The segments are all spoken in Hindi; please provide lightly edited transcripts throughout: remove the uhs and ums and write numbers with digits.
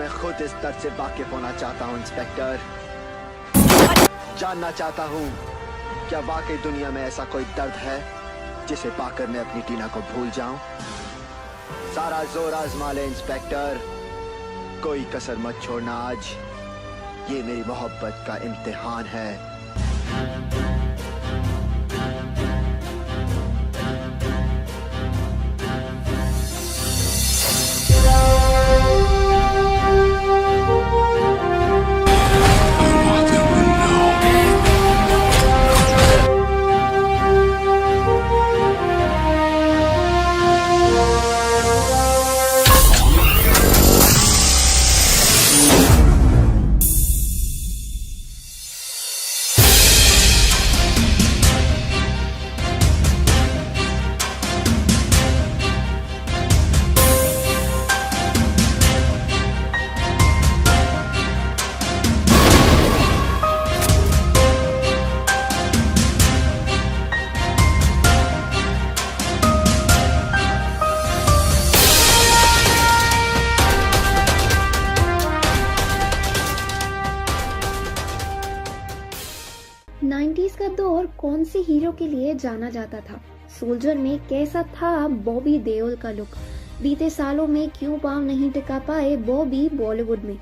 मैं खुद इस दर्द से वाकिफ होना चाहता हूँ इंस्पेक्टर। जानना चाहता हूँ क्या वाकई दुनिया में ऐसा कोई दर्द है जिसे पाकर मैं अपनी टीना को भूल जाऊं। सारा जोर आजमा ले इंस्पेक्टर, कोई कसर मत छोड़ना आज, ये मेरी मोहब्बत का इम्तिहान है। का दौर कौन से हीरो के लिए जाना जाता था? सोल्जर में कैसा था बॉबी देओल का लुक? बीते सालों में क्यों पांव नहीं टिका पाए बॉबी बॉलीवुड में?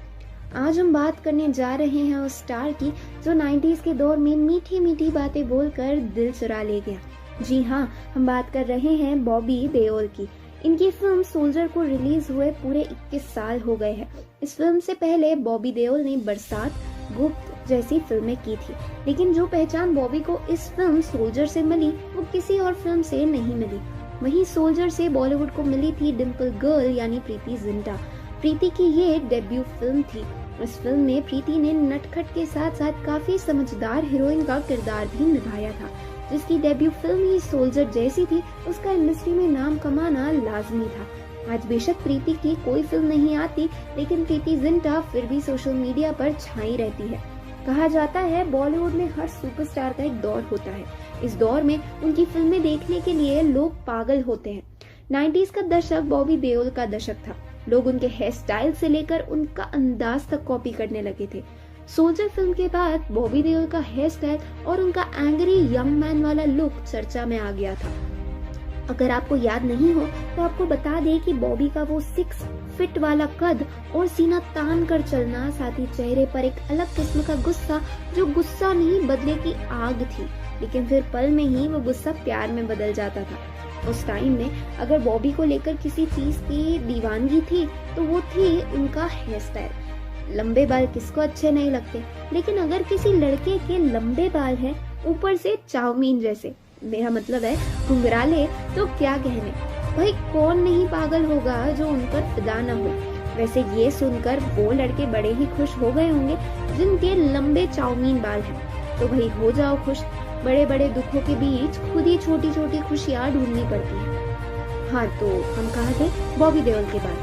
आज हम बात करने जा रहे हैं उस स्टार की जो 90s के दौर में मीठी मीठी बातें बोलकर दिल चुरा ले गया। जी हाँ, हम बात कर रहे हैं बॉबी देओल की। इनकी फिल्म सोल्जर को रिलीज हुए पूरे 21 साल हो गए हैं। इस फिल्म से पहले बॉबी देओल ने बरसात, गुप्त जैसी फिल्में की थी, लेकिन जो पहचान बॉबी को इस फिल्म सोल्जर से मिली वो किसी और फिल्म से नहीं मिली। वहीं सोल्जर से बॉलीवुड को मिली थी डिम्पल गर्ल यानी प्रीति जिंटा। प्रीति की ये डेब्यू फिल्म थी। इस फिल्म में प्रीति ने नटखट के साथ साथ काफी समझदार हीरोइन का किरदार भी निभाया था। जिसकी डेब्यू फिल्म ही सोल्जर जैसी थी, उसका इंडस्ट्री में नाम कमाना लाजमी था। आज बेशक प्रीति की कोई फिल्म नहीं आती, लेकिन प्रीति जिंटा फिर भी सोशल मीडिया पर छाई रहती है। कहा जाता है बॉलीवुड में हर सुपरस्टार का एक दौर होता है। इस दौर में उनकी फिल्में देखने के लिए लोग पागल होते हैं। 90s का दशक बॉबी देओल का दशक था। लोग उनके हेयर स्टाइल से लेकर उनका अंदाज तक कॉपी करने लगे थे। सोल्जर फिल्म के बाद बॉबी देओल का हेयर स्टाइल और उनका एंग्री यंग मैन वाला लुक चर्चा में आ गया था। अगर आपको याद नहीं हो तो आपको बता दें कि बॉबी का वो 6 फीट वाला कद और सीना तान कर चलना, साथ ही चेहरे पर एक अलग किस्म का गुस्सा जो गुस्सा नहीं बदले की आग थी, लेकिन फिर पल में ही वो गुस्सा प्यार में बदल जाता था। उस टाइम में अगर बॉबी को लेकर किसी चीज की दीवानगी थी तो वो थी उनका हेयर स्टाइल। लंबे बाल किसको अच्छे नहीं लगते, लेकिन अगर किसी लड़के के लंबे बाल हैं ऊपर से चाउमीन जैसे, मेरा मतलब है घुंघराले, तो क्या कहने। भाई कौन नहीं पागल होगा जो उन पर फिदा न हो। वैसे ये सुनकर वो लड़के बड़े ही खुश हो गए होंगे जिनके लंबे चाउमीन बाल हैं। तो भाई हो जाओ खुश। बड़े बड़े दुखों के बीच खुद ही छोटी छोटी खुशियाँ ढूंढनी पड़ती है। हाँ, तो हम कहा थे बॉबी देओल के बाल।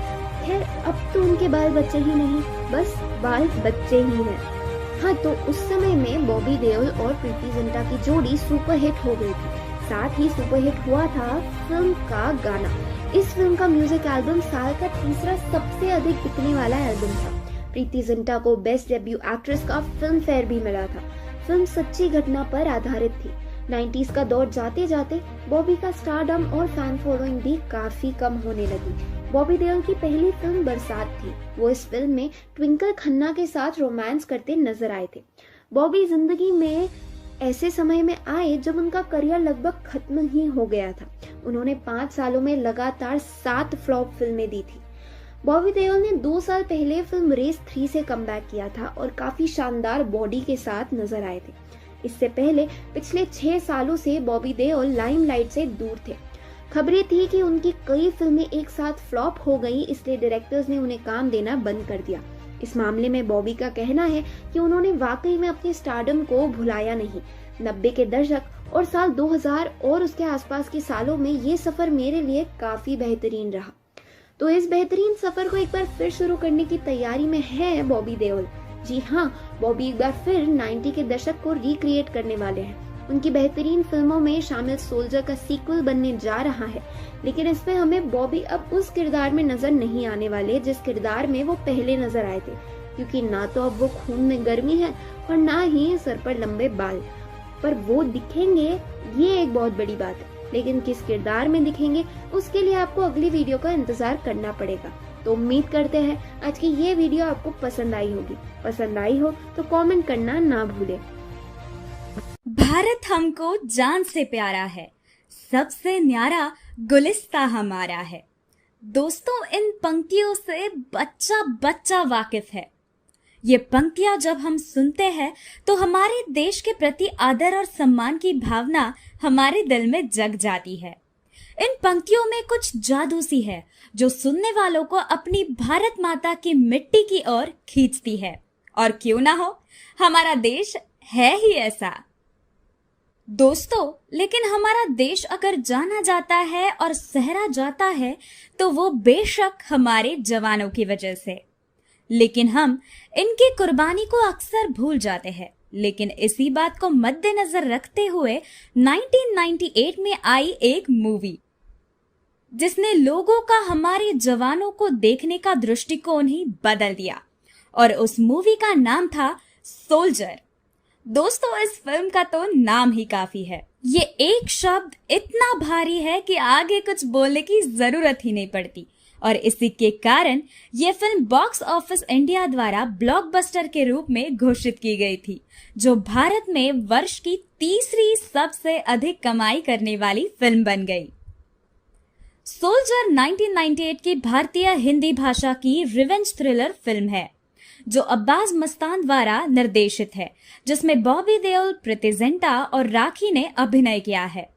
खैर अब तो उनके बाल बच्चे ही नहीं, बस बाल बच्चे ही हैं। हाँ, तो उस समय में बॉबी देओल और प्रीति जिंटा की जोड़ी सुपरहिट हो गई थी। साथ ही सुपरहिट हुआ था फिल्म का गाना। इस फिल्म का म्यूजिक एल्बम साल का तीसरा सबसे अधिक बिकने वाला एल्बम था। प्रीति जिंटा को बेस्ट डेब्यू एक्ट्रेस का फिल्म फेयर भी मिला था। फिल्म सच्ची घटना पर आधारित थी। 90s का दौर जाते जाते बॉबी का स्टारडम और फैन फॉलोइंग भी काफी कम होने लगी। बॉबी देओल की पहली फिल्म बरसात थी। वो इस फिल्म में ट्विंकल खन्ना के साथ रोमांस करते नजर आए थे। बॉबी जिंदगी में ऐसे समय में आए जब उनका करियर लगभग खत्म ही हो गया था। उन्होंने 5 सालों में लगातार 7 फ्लॉप फिल्में दी थी। बॉबी देओल ने 2 साल पहले फिल्म रेस 3 से कमबैक किया था और काफी शानदार बॉडी के साथ नजर आए थे। इससे पहले पिछले 6 सालों से बॉबी देओल लाइमलाइट से दूर थे। खबरें थी कि उनकी कई फिल्में एक साथ फ्लॉप हो गई, इसलिए डायरेक्टर्स ने उन्हें काम देना बंद कर दिया। इस मामले में बॉबी का कहना है कि उन्होंने वाकई में अपने स्टारडम को भुलाया नहीं। 90 के दशक और साल 2000 और उसके आसपास के सालों में ये सफर मेरे लिए काफी बेहतरीन रहा। तो इस बेहतरीन सफर को एक बार फिर शुरू करने की तैयारी में है बॉबी देओल। जी हाँ, बॉबी एक बार फिर 90 के दशक को रिक्रिएट करने वाले हैं। उनकी बेहतरीन फिल्मों में शामिल सोल्जर का सीक्वल बनने जा रहा है, लेकिन इसमें हमें बॉबी अब उस किरदार में नजर नहीं आने वाले जिस किरदार में वो पहले नजर आए थे, क्योंकि ना तो अब वो खून में गर्मी है और ना ही सर पर लंबे बाल। पर वो दिखेंगे, ये एक बहुत बड़ी बात है, लेकिन किस किरदार में दिखेंगे उसके लिए आपको अगली वीडियो का इंतजार करना पड़ेगा। तो उम्मीद करते हैं आज की ये वीडियो आपको पसंद आई होगी। पसंद आई हो तो कमेंट करना ना भूलें। भारत हमको जान से प्यारा है, सबसे न्यारा गुलिस्ता हमारा है। दोस्तों, इन पंक्तियों से बच्चा बच्चा वाकिफ है। ये पंक्तियां जब हम सुनते हैं तो हमारे देश के प्रति आदर और सम्मान की भावना हमारे दिल में जग जाती है। इन पंक्तियों में कुछ जादू सी है जो सुनने वालों को अपनी भारत माता की मिट्टी की ओर खींचती है। और क्यों ना हो, हमारा देश है ही ऐसा। दोस्तों, लेकिन हमारा देश अगर जाना जाता है और सहरा जाता है तो वो बेशक हमारे जवानों की वजह से, लेकिन हम इनकी कुर्बानी को अक्सर भूल जाते हैं। लेकिन इसी बात को मद्देनजर रखते हुए 1998 में आई एक मूवी जिसने लोगों का हमारे जवानों को देखने का दृष्टिकोण ही बदल दिया, और उस मूवी का नाम था सोल्जर। दोस्तों, इस फिल्म का तो नाम ही काफी है। ये एक शब्द इतना भारी है कि आगे कुछ बोलने की जरूरत ही नहीं पड़ती, और इसी के कारण ये फिल्म बॉक्स ऑफिस इंडिया द्वारा ब्लॉकबस्टर के रूप में घोषित की गई थी, जो भारत में वर्ष की तीसरी सबसे अधिक कमाई करने वाली फिल्म बन गई। सोल्जर 1998 की भारतीय हिंदी भाषा की रिवेंज थ्रिलर फिल्म है जो अब्बास मस्तान द्वारा निर्देशित है, जिसमें बॉबी देओल, प्रीति जिंटा और राखी ने अभिनय किया है।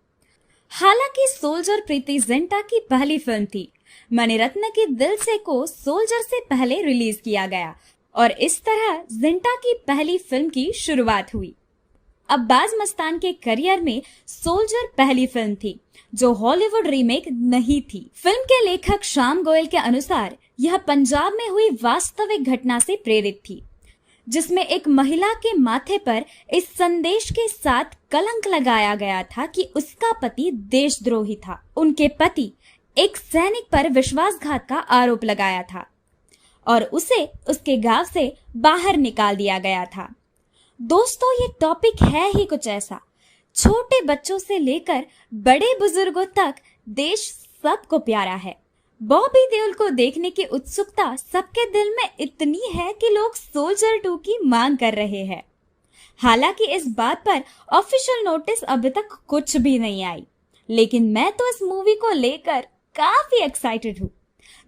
हालांकि सोल्जर प्रीति जिंटा की पहली फिल्म थी। मणिरत्न की दिल से को सोल्जर से पहले रिलीज किया गया और इस तरह जिंटा की पहली फिल्म की शुरुआत हुई। अब्बास मस्तान के करियर में सोल्जर पहली फिल्म थी जो हॉलीवुड रीमेक नहीं थी। फिल्म के लेखक श्याम गोयल के अनुसार यह पंजाब में हुई वास्तविक घटना से प्रेरित थी, जिसमें एक महिला के माथे पर इस संदेश के साथ कलंक लगाया गया था कि उसका पति देशद्रोही था। उनके पति एक सैनिक पर विश्वासघात का आरोप लगाया था और उसे उसके गांव से बाहर निकाल दिया गया था। दोस्तों, ये टॉपिक है ही कुछ ऐसा, छोटे बच्चों से लेकर बड़े बुजुर्गों तक देश सबको प्यारा है। बॉबी देओल को देखने की उत्सुकता सबके दिल में इतनी है कि लोग सोल्जर 2 की मांग कर रहे हैं। हालांकि इस बात पर ऑफिशियल नोटिस अभी तक कुछ भी नहीं आई, लेकिन मैं तो इस मूवी को लेकर काफी एक्साइटेड हूँ।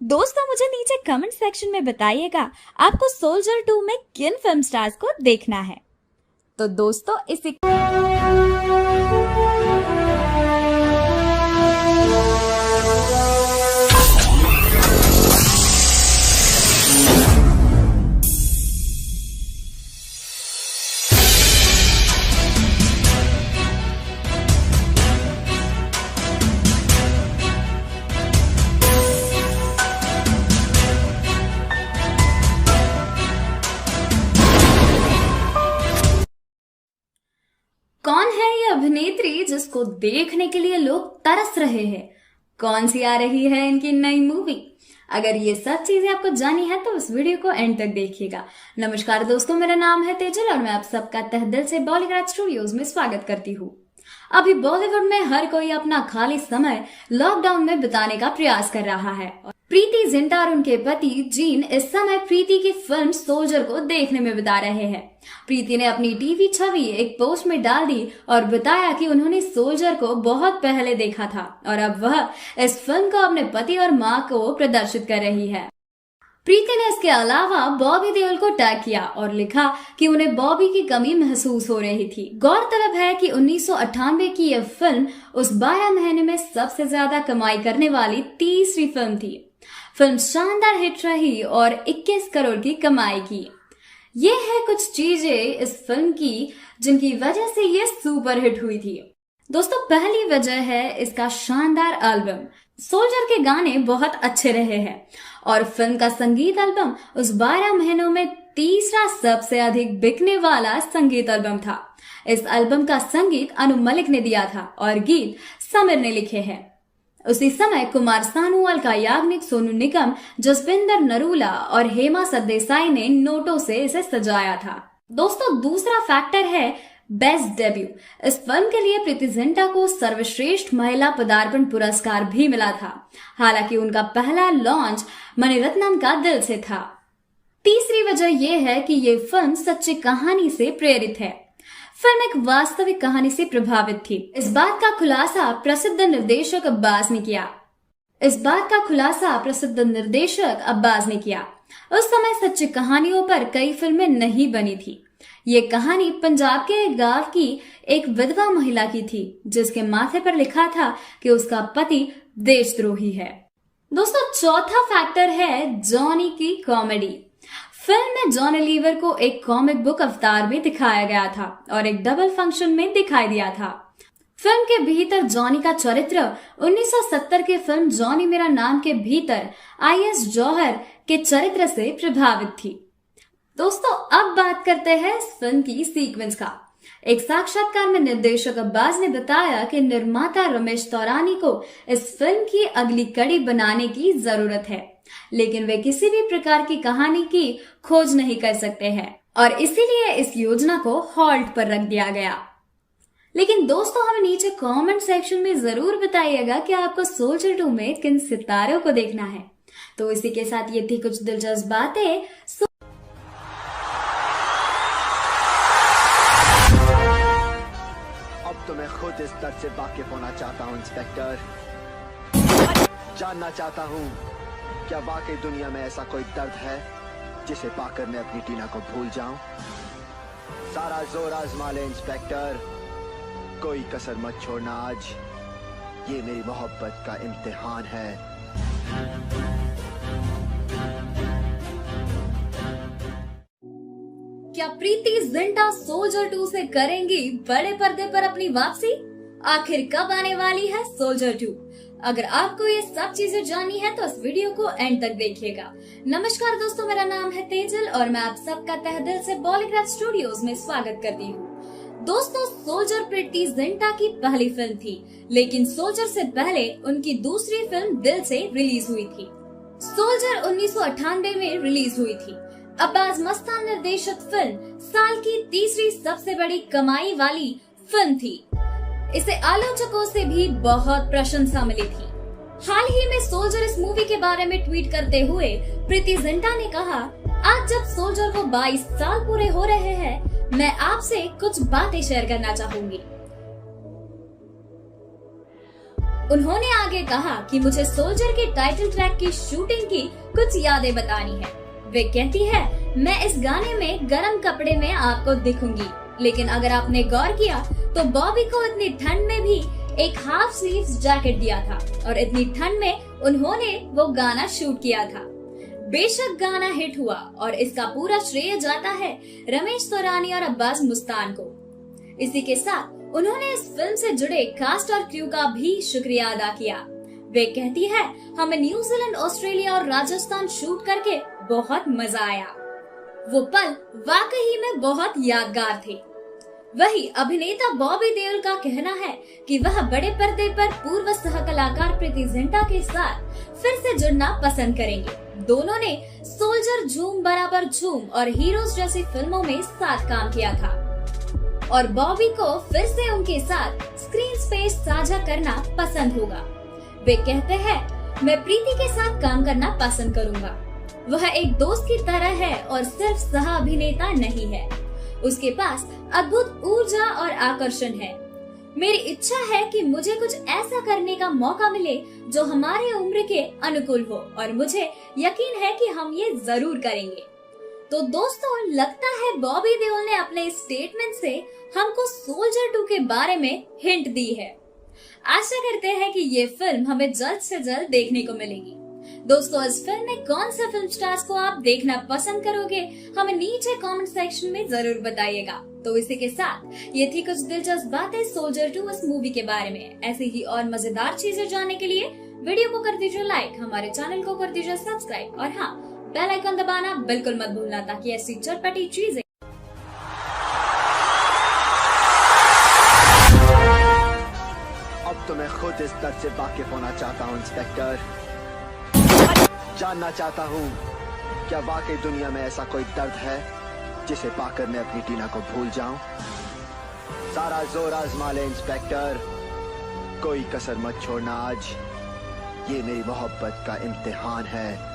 दोस्तों, मुझे नीचे कमेंट सेक्शन में बताइएगा आपको सोल्जर 2 में किन फिल्म स्टार्स को देखना है। तो दोस्तों, इसी कौन है ये अभिनेत्री जिसको देखने के लिए लोग तरस रहे हैं? कौन सी आ रही है इनकी नई मूवी? अगर ये सब चीजें आपको जानी है तो इस वीडियो को एंड तक देखिएगा। नमस्कार दोस्तों, मेरा नाम है तेजल और मैं आप सबका तहे दिल से बॉलीवुड स्टूडियोज में स्वागत करती हूँ। अभी बॉलीवुड में हर कोई अपना खाली समय लॉकडाउन में बिताने का प्रयास कर रहा है। प्रीति जिंटा और उनके पति जीन इस समय प्रीति की फिल्म सोल्जर को देखने में बिता रहे हैं। प्रीति ने अपनी टीवी छवि एक पोस्ट में डाल दी और बताया कि उन्होंने सोल्जर को बहुत पहले देखा था और अब वह इस फिल्म को अपने पति और मां को प्रदर्शित कर रही है। प्रीति ने इसके अलावा बॉबी देओल को टैग किया और लिखा कि उन्हें बॉबी की कमी महसूस हो रही थी। गौरतलब है कि 1998 की यह फिल्म उस 12 महीने में सबसे ज्यादा कमाई करने वाली तीसरी फिल्म थी। फिल्म शानदार हिट रही और 21 करोड़ की कमाई की। ये है कुछ चीजें इस फिल्म की जिनकी वजह से ये सुपर हिट हुई थी। दोस्तों, पहली वजह है इसका शानदार एल्बम। सोल्जर के गाने बहुत अच्छे रहे हैं और फिल्म का संगीत एल्बम उस 12 महीनों में तीसरा सबसे अधिक बिकने वाला संगीत एल्बम था। इस एल्बम का संगीत अनु मलिक ने दिया था और गीत समीर ने लिखे हैं। उसी समय कुमार सानू, अलका याग्निक, सोनू निगम, जसविंदर नरूला और हेमा सरदेसाई ने नोटों से इसे सजाया था। दोस्तों, दूसरा फैक्टर है बेस्ट डेब्यू। इस फिल्म के लिए प्रीति जिंटा को सर्वश्रेष्ठ महिला पदार्पण पुरस्कार भी मिला था। हालांकि उनका पहला लॉन्च मणिरत्नम का दिल से था। तीसरी वजह यह है कि ये फिल्म सच्ची कहानी से प्रेरित है। फिल्म एक वास्तविक कहानी से प्रभावित थी। इस बात का खुलासा प्रसिद्ध निर्देशक अब्बास ने किया। उस समय सच्ची कहानियों पर कई फिल्में नहीं बनी थी। ये कहानी पंजाब के एक गांव की एक विधवा महिला की थी, जिसके माथे पर लिखा था कि उसका पति देशद्रोही है। दोस्तों, चौथा फैक्टर है जॉनी की कॉमेडी। फिल्म में जॉनी लीवर को एक कॉमिक बुक अवतार में दिखाया गया था और एक डबल फंक्शन में दिखाई दिया था। फिल्म के भीतर जॉनी का चरित्र 1970 के फिल्म जॉनी मेरा नाम के भीतर IS जौहर के चरित्र से प्रभावित थी। दोस्तों, अब बात करते हैं इस फिल्म की सीक्वेंस का। एक साक्षात्कार में निर्देशक अब्बास ने बताया कि निर्माता रमेश तौरानी को इस फिल्म की अगली कड़ी बनाने की जरूरत है, लेकिन वे किसी भी प्रकार की कहानी की खोज नहीं कर सकते हैं और इसीलिए इस योजना को हॉल्ट पर रख दिया गया। लेकिन दोस्तों, हमें नीचे कमेंट सेक्शन में जरूर बताइएगा कि आपको सोल्जर 2 में किन सितारों को देखना है। तो इसी के साथ ये थी कुछ दिलचस्प बातें। अब तो मैं खुद इस दर्द से वाकिफ होना चाहता हूँ इंस्पेक्टर। जानना चाहता हूँ, क्या वाकई दुनिया में ऐसा कोई दर्द है जिसे पाकर मैं अपनी टीना को भूल जाऊं? सारा जोर आजमा ले इंस्पेक्टर, कोई कसर मत छोड़ना आज। ये मेरी मोहब्बत का इम्तिहान है। क्या प्रीति जिंटा सोल्जर 2 से करेंगी बड़े पर्दे पर अपनी वापसी? आखिर कब आने वाली है सोल्जर 2? अगर आपको ये सब चीजें जाननी है तो इस वीडियो को एंड तक देखिएगा। नमस्कार दोस्तों, मेरा नाम है तेजल और मैं आप सबका तहे दिल से बॉलीग्राफ स्टूडियोज में स्वागत करती हूँ। दोस्तों, सोल्जर प्रीति जिंटा की पहली फिल्म थी, लेकिन सोल्जर से पहले उनकी दूसरी फिल्म दिल से रिलीज हुई थी। सोल्जर 1998 में रिलीज हुई थी। अब्बास मस्तान निर्देशित फिल्म साल की तीसरी सबसे बड़ी कमाई वाली फिल्म थी। इसे आलोचकों से भी बहुत प्रशंसा मिली थी। हाल ही में सोल्जर इस मूवी के बारे में ट्वीट करते हुए प्रीति जिंटा ने कहा, आज जब सोल्जर को 22 साल पूरे हो रहे हैं, मैं आपसे कुछ बातें शेयर करना चाहूंगी। उन्होंने आगे कहा कि मुझे सोल्जर के टाइटल ट्रैक की शूटिंग की कुछ यादें बतानी है। वे कहती है, मैं इस गाने में गरम कपड़े में आपको दिखूंगी, लेकिन अगर आपने गौर किया तो बॉबी को इतनी ठंड में भी एक हाफ स्लीव्स जैकेट दिया था और इतनी ठंड में उन्होंने वो गाना शूट किया था। बेशक गाना हिट हुआ और इसका पूरा श्रेय जाता है रमेश तौरानी और अब्बास मुस्तान को। इसी के साथ उन्होंने इस फिल्म से जुड़े कास्ट और क्रू का भी शुक्रिया अदा किया। वे कहती है, हमें न्यूजीलैंड, ऑस्ट्रेलिया और राजस्थान शूट करके बहुत मजा आया। वो पल वाकई में बहुत यादगार थे। वही अभिनेता बॉबी देओल का कहना है कि वह बड़े पर्दे पर पूर्व सह कलाकार प्रीति जिंटा के साथ फिर से जुड़ना पसंद करेंगे। दोनों ने सोल्जर, झूम बराबर झूम और हीरोज जैसी फिल्मों में साथ काम किया था और बॉबी को फिर से उनके साथ स्क्रीन स्पेस साझा करना पसंद होगा। वे कहते हैं, मैं प्रीति के साथ काम करना पसंद करूंगा। वह एक दोस्त की तरह है और सिर्फ सह अभिनेता नहीं है। उसके पास अद्भुत ऊर्जा और आकर्षण है। मेरी इच्छा है कि मुझे कुछ ऐसा करने का मौका मिले जो हमारे उम्र के अनुकूल हो और मुझे यकीन है कि हम ये जरूर करेंगे। तो दोस्तों, लगता है बॉबी देओल ने अपने स्टेटमेंट से हमको सोल्जर 2 के बारे में हिंट दी है। आशा करते हैं कि ये फिल्म हमें जल्द से जल्द देखने को मिलेगी। दोस्तों, इस फिल्म में कौन सा फिल्म स्टार्स को आप देखना पसंद करोगे, हमें नीचे कमेंट सेक्शन में जरूर बताइएगा। तो इसी के साथ ये थी कुछ दिलचस्प बातें सोल्जर 2 इस मूवी के बारे में। ऐसी ही और मजेदार चीजें जानने के लिए वीडियो को कर दीजिए लाइक, हमारे चैनल को कर दीजिए सब्सक्राइब और हाँ, बेल आइकन दबाना बिल्कुल मत भूलना ताकि ऐसी चटपटी चीजें अब तो मैं खुद इस दर्द से वाकिफ होना चाहता हूँ इंस्पेक्टर। जानना चाहता हूँ क्या वाकई दुनिया में ऐसा कोई दर्द है जिसे पाकर मैं अपनी टीना को भूल जाऊं। सारा जोर आजमा ले इंस्पेक्टर, कोई कसर मत छोड़ना आज, ये मेरी मोहब्बत का इम्तिहान है।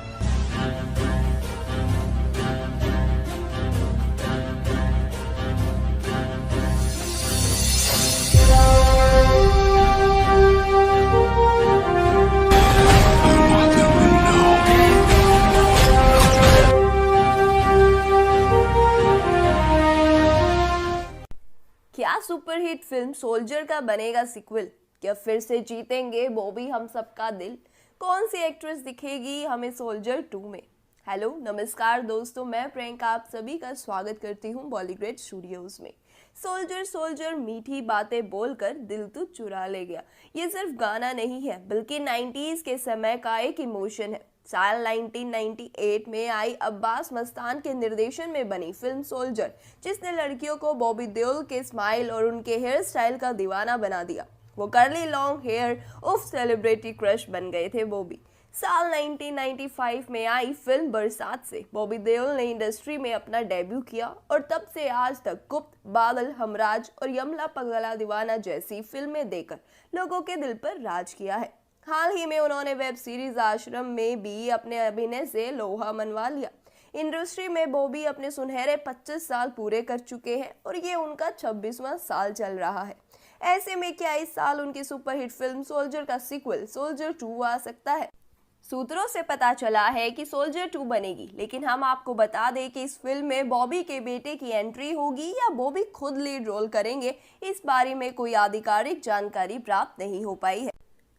क्या सुपरहिट फिल्म सोल्जर का बनेगा सीक्वल? क्या फिर से जीतेंगे बॉबी हम सबका दिल? कौन सी एक्ट्रेस दिखेगी हमें सोल्जर 2 में? हेलो नमस्कार दोस्तों, मैं प्रियंका आप सभी का स्वागत करती हूँ बॉलीग्रेड स्टूडियोज में। सोल्जर सोल्जर मीठी बातें बोलकर दिल तो चुरा ले गया, ये सिर्फ गाना नहीं है बल्कि 90s के समय का एक इमोशन है। साल 1998 में आई अब्बास मस्तान के निर्देशन में बनी फिल्म सोल्जर, जिसने लड़कियों को बॉबी देओल के स्माइल और उनके हेयर स्टाइल का दीवाना बना दिया। वो कर्ली लॉन्ग हेयर उफ सेलिब्रिटी क्रश बन गए थे बॉबी। साल 1995 में आई फिल्म बरसात से बॉबी देओल ने इंडस्ट्री में अपना डेब्यू किया और तब से आज तक गुप्त, बादल, हमराज और यमला पगला दीवाना जैसी फिल्में देकर लोगों के दिल पर राज किया है। हाल ही में उन्होंने वेब सीरीज आश्रम में भी अपने अभिनय से लोहा मनवा लिया। इंडस्ट्री में बॉबी अपने सुनहरे 25 साल पूरे कर चुके हैं और ये उनका 26वां साल चल रहा है। ऐसे में क्या इस साल उनकी सुपरहिट फिल्म सोल्जर का सीक्वल सोल्जर 2 आ सकता है? सूत्रों से पता चला है कि सोल्जर 2 बनेगी, लेकिन हम आपको बता दें कि इस फिल्म में बॉबी के बेटे की एंट्री होगी या बॉबी खुद लीड रोल करेंगे, इस बारे में कोई आधिकारिक जानकारी प्राप्त नहीं हो पाई है।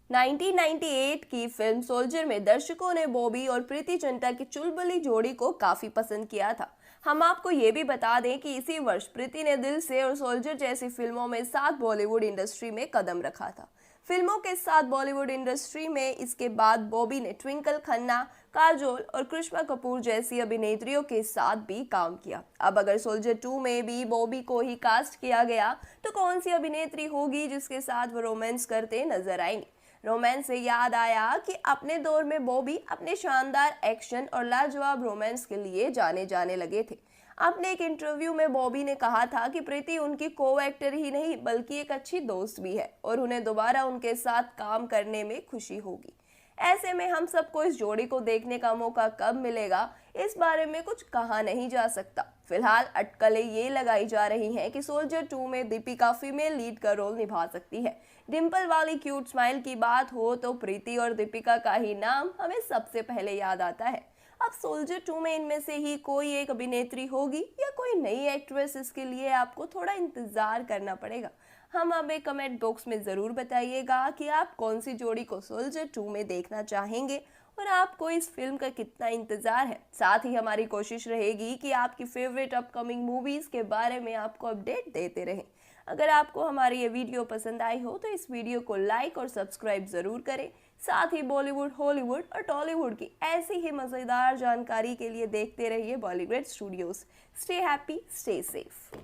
1998 की फिल्म सोल्जर में दर्शकों ने बॉबी और प्रीति जिंटा की चुलबुली जोड़ी को काफी पसंद किया था। हम आपको ये भी बता दें कि इसी वर्ष प्रीति ने दिल से और सोल्जर जैसी फिल्मों में साथ बॉलीवुड इंडस्ट्री में कदम रखा था। फिल्मों के साथ बॉलीवुड इंडस्ट्री में इसके बाद बॉबी ने ट्विंकल खन्ना, काजोल और करिश्मा कपूर जैसी अभिनेत्रियों के साथ भी काम किया। अब अगर सोल्जर 2 में भी बॉबी को ही कास्ट किया गया तो कौन सी अभिनेत्री होगी जिसके साथ वो रोमांस करते नजर आएंगे? रोमांस से याद आया कि अपने दौर में बॉबी अपने शानदार एक्शन और लाजवाब रोमांस के लिए जाने लगे थे। अपने एक इंटरव्यू में बॉबी ने कहा था कि प्रीति उनकी को एक्टर ही नहीं बल्कि एक अच्छी दोस्त भी है और उन्हें दोबारा उनके साथ काम करने में खुशी होगी। ऐसे में हम सबको इस जोड़ी को देखने का मौका कब मिलेगा, इस बारे में कुछ कहा नहीं जा सकता। फिलहाल अटकलें ये लगाई जा रही हैं कि सोल्जर 2 में दीपिका फीमेल लीड का रोल निभा सकती है। डिंपल वाली क्यूट स्माइल की बात हो तो प्रीति और दीपिका का ही नाम हमें सबसे पहले याद आता है। अब सोल्जर 2 में इनमें से ही कोई एक अभिनेत्री होगी या कोई नई एक्ट्रेस, इसके लिए आपको थोड़ा इंतजार करना पड़ेगा। हम हमें कमेंट बॉक्स में ज़रूर बताइएगा कि आप कौन सी जोड़ी को सोल्जर 2 में देखना चाहेंगे और आपको इस फिल्म का कितना इंतज़ार है। साथ ही हमारी कोशिश रहेगी कि आपकी फेवरेट अपकमिंग मूवीज़ के बारे में आपको अपडेट देते रहें। अगर आपको हमारी ये वीडियो पसंद आई हो तो इस वीडियो को लाइक और सब्सक्राइब ज़रूर करें। साथ ही बॉलीवुड, हॉलीवुड और टॉलीवुड की ऐसी ही मज़ेदार जानकारी के लिए देखते रहिए Bollygrad studios. Stay happy, stay safe.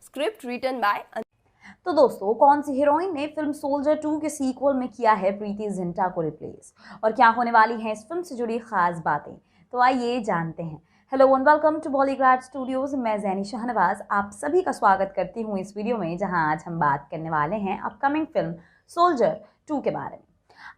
Script written by. तो दोस्तों, कौन सी हीरोइन ने फिल्म सोल्जर 2 के सीक्वल में किया है प्रीति जिंटा को रिप्लेस, और क्या होने वाली हैं इस फिल्म से जुड़ी खास बातें, तो आइए जानते हैं। Hello and welcome to Bollygrad studios. मैं जैनी शाहनवाज आप सभी का स्वागत करती हूँ इस वीडियो में, जहां आज हम बात करने वाले हैं अपकमिंग फिल्म सोल्जर 2 के बारे में।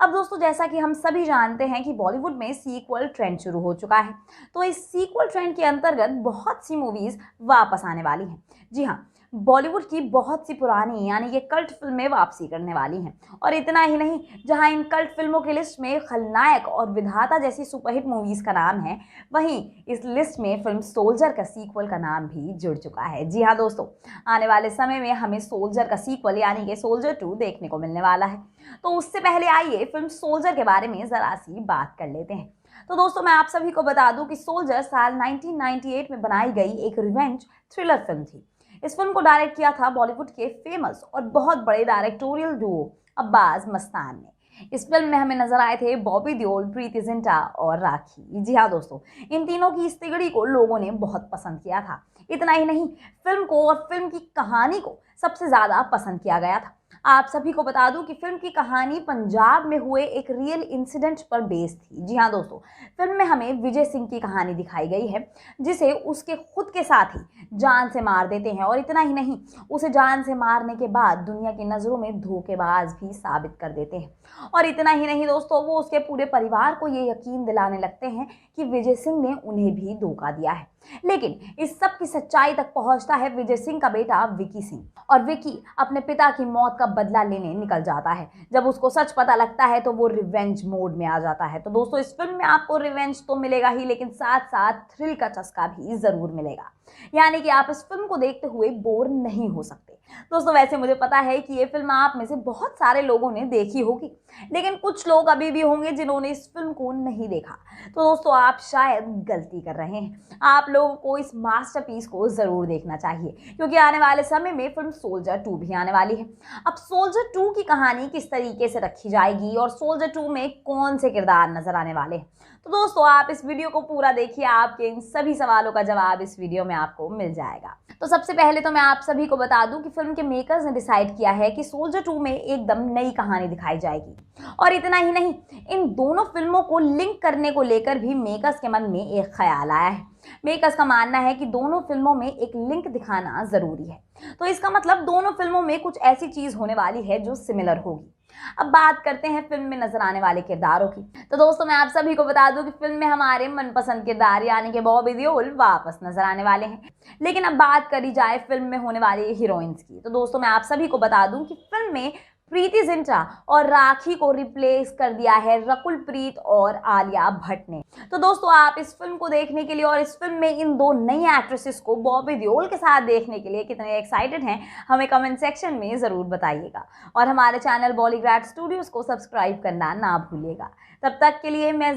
अब दोस्तों, जैसा कि हम सभी जानते हैं कि बॉलीवुड में सीक्वल ट्रेंड शुरू हो चुका है, तो इस सीक्वल ट्रेंड के अंतर्गत बहुत सी मूवीज़ वापस आने वाली हैं। जी हाँ, बॉलीवुड की बहुत सी पुरानी यानी कि कल्ट फिल्में वापसी करने वाली हैं। और इतना ही नहीं, जहां इन कल्ट फिल्मों की लिस्ट में खलनायक और विधाता जैसी सुपरहिट मूवीज़ का नाम है, वहीं इस लिस्ट में फिल्म सोल्जर का सीक्वल का नाम भी जुड़ चुका है। जी हाँ दोस्तों, आने वाले समय में हमें सोल्जर का सीक्वल यानी कि सोल्जर 2 देखने को मिलने वाला है। तो उससे पहले आइए फिल्म सोल्जर के बारे में ज़रा सी बात कर लेते हैं। तो दोस्तों, मैं आप सभी को बता दूं कि सोल्जर साल 1998 में बनाई गई एक रिवेंज थ्रिलर फिल्म थी। इस फिल्म को डायरेक्ट किया था बॉलीवुड के फेमस और बहुत बड़े डायरेक्टोरियल डुओ अब्बास मस्तान ने। इस फिल्म में हमें नजर आए थे बॉबी देओल, प्रीति जिंटा और राखी। जी हाँ दोस्तों, इन तीनों की इस तिगड़ी को लोगों ने बहुत पसंद किया था। इतना ही नहीं, फिल्म को और फिल्म की कहानी को सबसे ज्यादा पसंद किया गया था। आप सभी को बता दूं कि फिल्म की कहानी पंजाब में हुए एक रियल इंसिडेंट पर बेस्ड थी। जी हाँ दोस्तों, फिल्म में हमें विजय सिंह की कहानी दिखाई गई है, जिसे उसके खुद के साथ ही जान से मार देते हैं। और इतना ही नहीं, उसे जान से मारने के बाद दुनिया की नज़रों में धोखेबाज भी साबित कर देते हैं। और इतना ही नहीं दोस्तों, वो उसके पूरे परिवार को ये यकीन दिलाने लगते हैं कि विजय सिंह ने उन्हें भी धोखा दिया है। लेकिन इस सब की सच्चाई तक पहुंचता है विजय सिंह का बेटा विकी सिंह, और विकी अपने पिता की मौत का बदला लेने निकल जाता है। जब उसको सच पता लगता है तो वो रिवेंज मोड में आ जाता है। तो दोस्तों, इस फिल्म में आपको रिवेंज तो मिलेगा ही, लेकिन साथ साथ थ्रिल का चस्का भी जरूर मिलेगा। यानी कि आप इस फिल्म को देखते हुए बोर नहीं हो सकते। दोस्तों, वैसे मुझे पता है कि ये फिल्म आप में से बहुत सारे लोगों ने देखी होगी, लेकिन कुछ लोग अभी भी होंगे जिन्होंने इस फिल्म को नहीं देखा। तो दोस्तों, आप शायद गलती कर रहे हैं। आप लोगों को इस मास्टरपीस को जरूर देखना चाहिए, क्योंकि आने वाले समय में फिल्म सोल्जर 2 भी आने वाली है। अब सोल्जर 2 की कहानी किस तरीके से रखी जाएगी और सोल्जर 2 में कौन से किरदार नजर आने वाले हैं, तो दोस्तों आप इस वीडियो को पूरा देखिए। आपके इन सभी सवालों का जवाब इस वीडियो में आपको मिल जाएगा। तो सबसे पहले तो मैं आप सभी को बता दूं कि फिल्म के मेकर्स ने डिसाइड किया है कि सोल्जर 2 में एकदम नई कहानी दिखाई जाएगी। और इतना ही नहीं, इन दोनों फिल्मों को लिंक करने को लेकर भी मेकर्स के मन में एक ख्याल आया है। मेकर्स का मानना है कि दोनों फिल्मों में एक लिंक दिखाना जरूरी है। तो इसका मतलब दोनों फिल्मों में कुछ ऐसी चीज होने वाली है जो सिमिलर होगी। अब बात करते हैं फिल्म में नजर आने वाले किरदारों की। तो दोस्तों, मैं आप सभी को बता दूं कि फिल्म में हमारे मनपसंद किरदार यानी कि बॉबी देओल वापस नजर आने वाले हैं। लेकिन अब बात करी जाए फिल्म में होने वाली हीरोइंस की, तो दोस्तों मैं आप सभी को बता दूं कि फिल्म में प्रीति जिंटा और राखी को रिप्लेस कर दिया है रकुल प्रीत और आलिया भट्ट ने। तो दोस्तों, आप इस फिल्म को देखने के लिए और इस फिल्म में इन दो नई एक्ट्रेसेस को बॉबी देओल के साथ देखने के लिए कितने एक्साइटेड हैं, हमें कमेंट सेक्शन में ज़रूर बताइएगा। और हमारे चैनल बॉलीग्राड स्टूडियोज को सब्सक्राइब करना ना भूलिएगा। तब तक के लिए मैं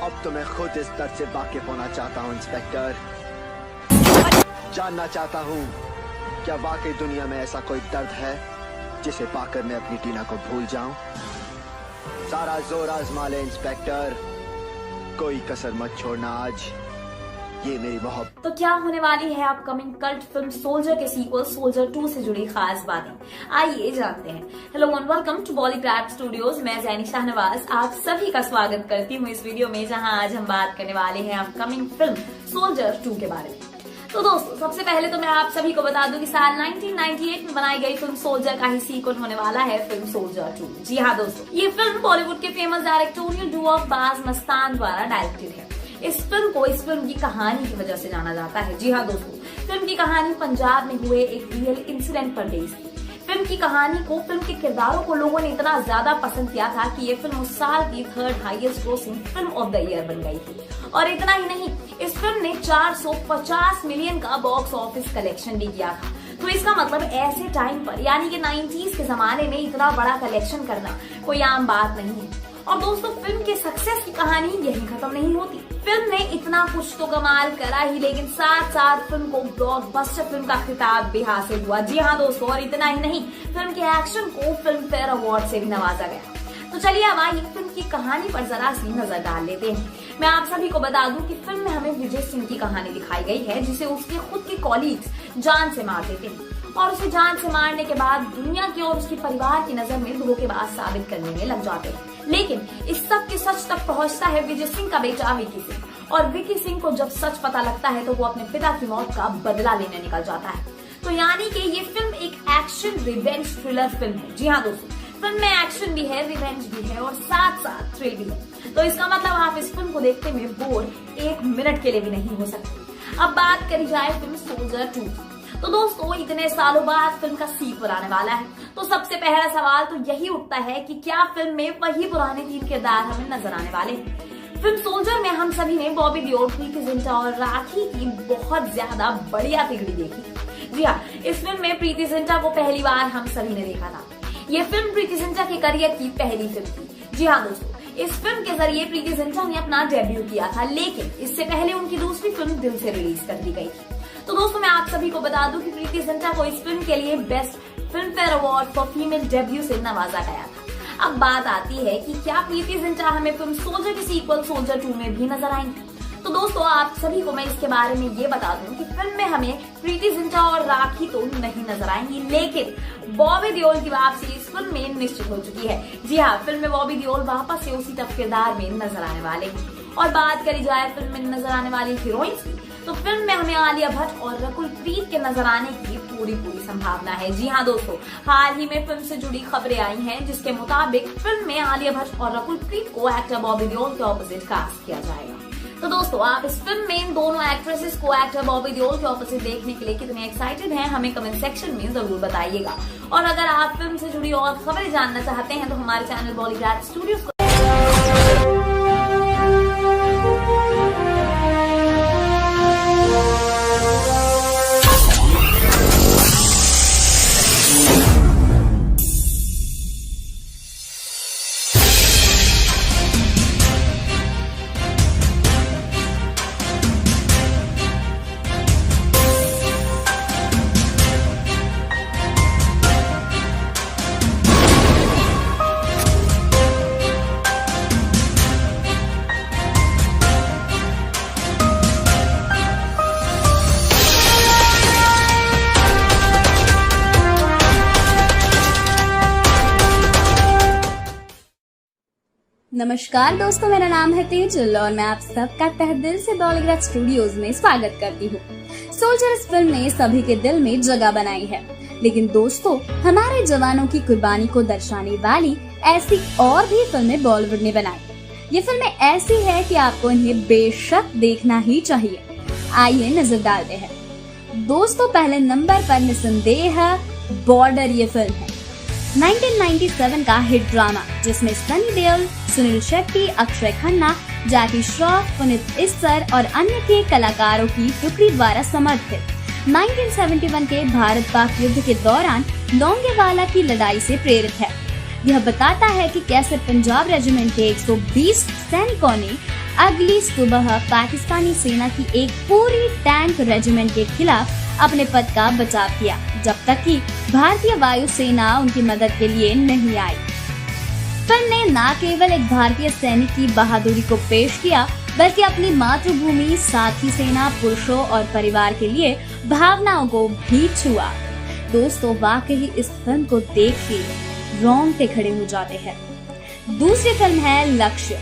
अब तो मैं खुद इस दर्द से वाकिफ होना चाहता हूँ इंस्पेक्टर। जानना चाहता हूँ, क्या वाकई दुनिया में ऐसा कोई दर्द है जिसे पाकर मैं अपनी टीना को भूल जाऊं? सारा जोर आजमा ले इंस्पेक्टर, कोई कसर मत छोड़ना आज, ये मेरी मोहब्बत। तो क्या होने वाली है अपकमिंग कल्ट फिल्म सोल्जर के सीक्वल सोल्जर 2 से जुड़ी खास बातें, आइए जानते हैं। Hello and welcome to Bollygrad studios. मैं जैनी शाहनवाज आप सभी का स्वागत करती हूँ इस वीडियो में, जहां आज हम बात करने वाले हैं अपकमिंग फिल्म सोल्जर 2 के बारे में। तो दोस्तों, सबसे पहले तो मैं आप सभी को बता दूं कि साल 1998 में बनाई गई फिल्म सोल्जर का ही सीक्वल होने वाला है फिल्म सोल्जर 2। जी हाँ दोस्तों, ये फिल्म बॉलीवुड के फेमस डायरेक्टोरियल डुओ ऑफ बाज मस्तान द्वारा डायरेक्टेड है। इस फिल्म को इस फिल्म की कहानी की वजह से जाना जाता है। जी हाँ दोस्तों, फिल्म की कहानी पंजाब में हुए एक रियल इंसिडेंट पर बेस्ड थी। फिल्म की कहानी को, फिल्म के किरदारों को लोगों ने इतना ज्यादा पसंद किया था कि ये फिल्म उस साल की 3rd highest grossing film of the year बन गई थी। और इतना ही नहीं, इस फिल्म ने 450 मिलियन का बॉक्स ऑफिस कलेक्शन भी किया था। तो इसका मतलब ऐसे टाइम पर यानी कि 90s के जमाने में इतना बड़ा कलेक्शन करना कोई आम बात नहीं है। और दोस्तों, फिल्म के सक्सेस की कहानी यही खत्म नहीं होती। फिल्म ने इतना कुछ तो कमाल करा ही, लेकिन साथ साथ फिल्म को ब्लॉकबस्टर फिल्म का खिताब भी हासिल हुआ। जी हाँ दोस्तों, और इतना ही नहीं, फिल्म के एक्शन को फिल्म फेयर अवार्ड से भी नवाजा गया। तो चलिए अब आइए फिल्म की कहानी पर जरा सी नजर डाल लेते हैं। मैं आप सभी को बता दूं कि फिल्म में हमें विजय सिंह की कहानी दिखाई गई है, जिसे उसके खुद के कॉलीग्स जान से मार देते हैं। और उसे जान से मारने के बाद दुनिया की और उसके परिवार की नजर में धोखेबाज साबित करने में लग जाते हैं। लेकिन इस सब के सच तक पहुंचता है विजय सिंह का बेटा विकी सिंह, और विकी सिंह को जब सच पता लगता है तो वो अपने पिता की मौत का बदला लेने निकल जाता है। तो यानी कि ये फिल्म एक एक्शन रिवेंज थ्रिलर फिल्म है। जी हाँ दोस्तों, फिल्म में एक्शन भी है, रिवेंज भी है और साथ साथ थ्रिल भी है। तो इसका मतलब आप इस फिल्म को देखते हुए बोर 1 मिनट के लिए भी नहीं हो सकते। अब बात करी जाए फिल्म सोल्जर 2। तो दोस्तों, इतने सालों बाद फिल्म का सीक्वल आने वाला है, तो सबसे पहला सवाल तो यही उठता है कि क्या फिल्म में वही पुराने 3 किरदार हमें नजर आने वाले हैं। फिल्म सोल्जर में हम सभी ने बॉबी देओल, प्रीति जिंटा और राखी की बहुत ज्यादा बढ़िया तिगड़ी देखी। जी हाँ, इस फिल्म में प्रीति जिंटा को पहली बार हम सभी ने देखा था। ये फिल्म प्रीति जिंटा के करियर की पहली फिल्म थी। जी हाँ दोस्तों, इस फिल्म के जरिए प्रीति जिंटा ने अपना डेब्यू किया था, लेकिन इससे पहले उनकी दूसरी फिल्म दिल से रिलीज कर दी गई थी। तो दोस्तों मैं आप सभी को बता दूं कि प्रीति जिंटा को इस फिल्म के लिए best film fair award for female debut से नवाजा गया था। अब बात आती है कि क्या प्रीति जिंटा हमें फिल्म सोल्जर की सीक्वल सोल्जर 2 में भी नजर आएंगी। तो दोस्तों आप सभी को मैं इसके बारे में ये बता दूं कि फिल्म में हमें प्रीति जिंटा और राखी तो नहीं नजर आएंगी, लेकिन बॉबी देओल की वापसी इस फिल्म में निश्चित हो चुकी है। जी हाँ, फिल्म में बॉबी देओल वापस से उसी टफ किरदार में नजर आने वाले हैं। और बात करी जाए फिल्म में नजर आने वाली हीरोइंस की, तो फिल्म में हमें आलिया भट्ट और रकुल प्रीत के नजर आने की पूरी संभावना है। जी हाँ दोस्तों, हाल ही में फिल्म से जुड़ी खबरें आई हैं जिसके मुताबिक फिल्म में आलिया भट्ट और रकुल प्रीत को एक्टर बॉबी देओल के ऑपोजिट कास्ट किया जाएगा। तो दोस्तों आप इस फिल्म में इन दोनों एक्ट्रेसेस को एक्टर बॉबी देओल के ऑपोजिट देखने के लिए कितने एक्साइटेड हैं हमें कमेंट सेक्शन में जरूर बताइएगा। और अगर आप फिल्म से जुड़ी और खबरें जानना चाहते हैं तो हमारे चैनल बॉलीग्राड स्टूडियोज को नमस्कार दोस्तों, मेरा नाम है तेजल और मैं आप सबका तहे दिल से बॉलीग्राड स्टूडियोज में स्वागत करती हूँ। सोल्जर इस फिल्म ने सभी के दिल में जगह बनाई है, लेकिन दोस्तों हमारे जवानों की कुर्बानी को दर्शाने वाली ऐसी और भी फिल्में बॉलीवुड ने बनाई। ये फिल्में ऐसी है कि आपको इन्हें बेशक देखना ही चाहिए। आइए नजर डालते हैं। दोस्तों पहले नंबर पर निसंदेह बॉर्डर ये फिल्म है, 1997 का हिट ड्रामा जिसमें सनी देओल, सुनील शेट्टी, अक्षय खन्ना, जैकी श्रॉफ, पुनीत इस्सर और अन्य के कलाकारों की टुकड़ी द्वारा समर्थित 1971 के भारत पाक युद्ध के दौरान लोंगेवाला की लड़ाई से प्रेरित है। यह बताता है कि कैसे पंजाब रेजिमेंट के 120 सैनिकों ने अगली सुबह पाकिस्तानी सेना की एक पूरी टैंक रेजिमेंट के खिलाफ अपने पद का बचाव किया, जब तक कि भारतीय वायुसेना उनकी मदद के लिए नहीं आई। फिल्म ने न केवल एक भारतीय सैनिक की बहादुरी को पेश किया, बल्कि अपनी मातृभूमि, साथी सेना, पुरुषों और परिवार के लिए भावनाओं को भी छुआ। दोस्तों वाकई इस फिल्म को देख के रोंगटे खड़े हो जाते हैं। दूसरी फिल्म है लक्ष्य,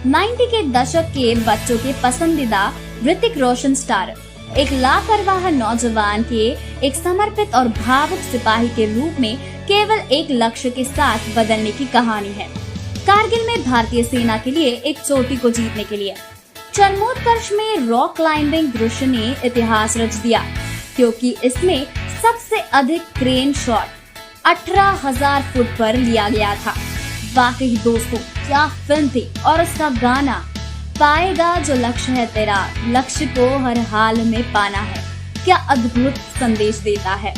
90 के दशक के बच्चों के पसंदीदा ऋतिक रोशन स्टारर, एक लापरवाह नौजवान के एक समर्पित और भावुक सिपाही के रूप में केवल एक लक्ष्य के साथ बदलने की कहानी है। कारगिल में भारतीय सेना के लिए एक चोटी को जीतने के लिए चरमोत्कर्ष में रॉक क्लाइंबिंग दृश्य ने इतिहास रच दिया, क्योंकि इसमें सबसे अधिक क्रेन शॉट 18,000 फुट पर लिया गया था। वाकई दोस्तों क्या फिल्म थी, और उसका गाना पाएगा जो लक्ष्य है तेरा, लक्ष्य को हर हाल में पाना है, क्या अद्भुत संदेश देता है।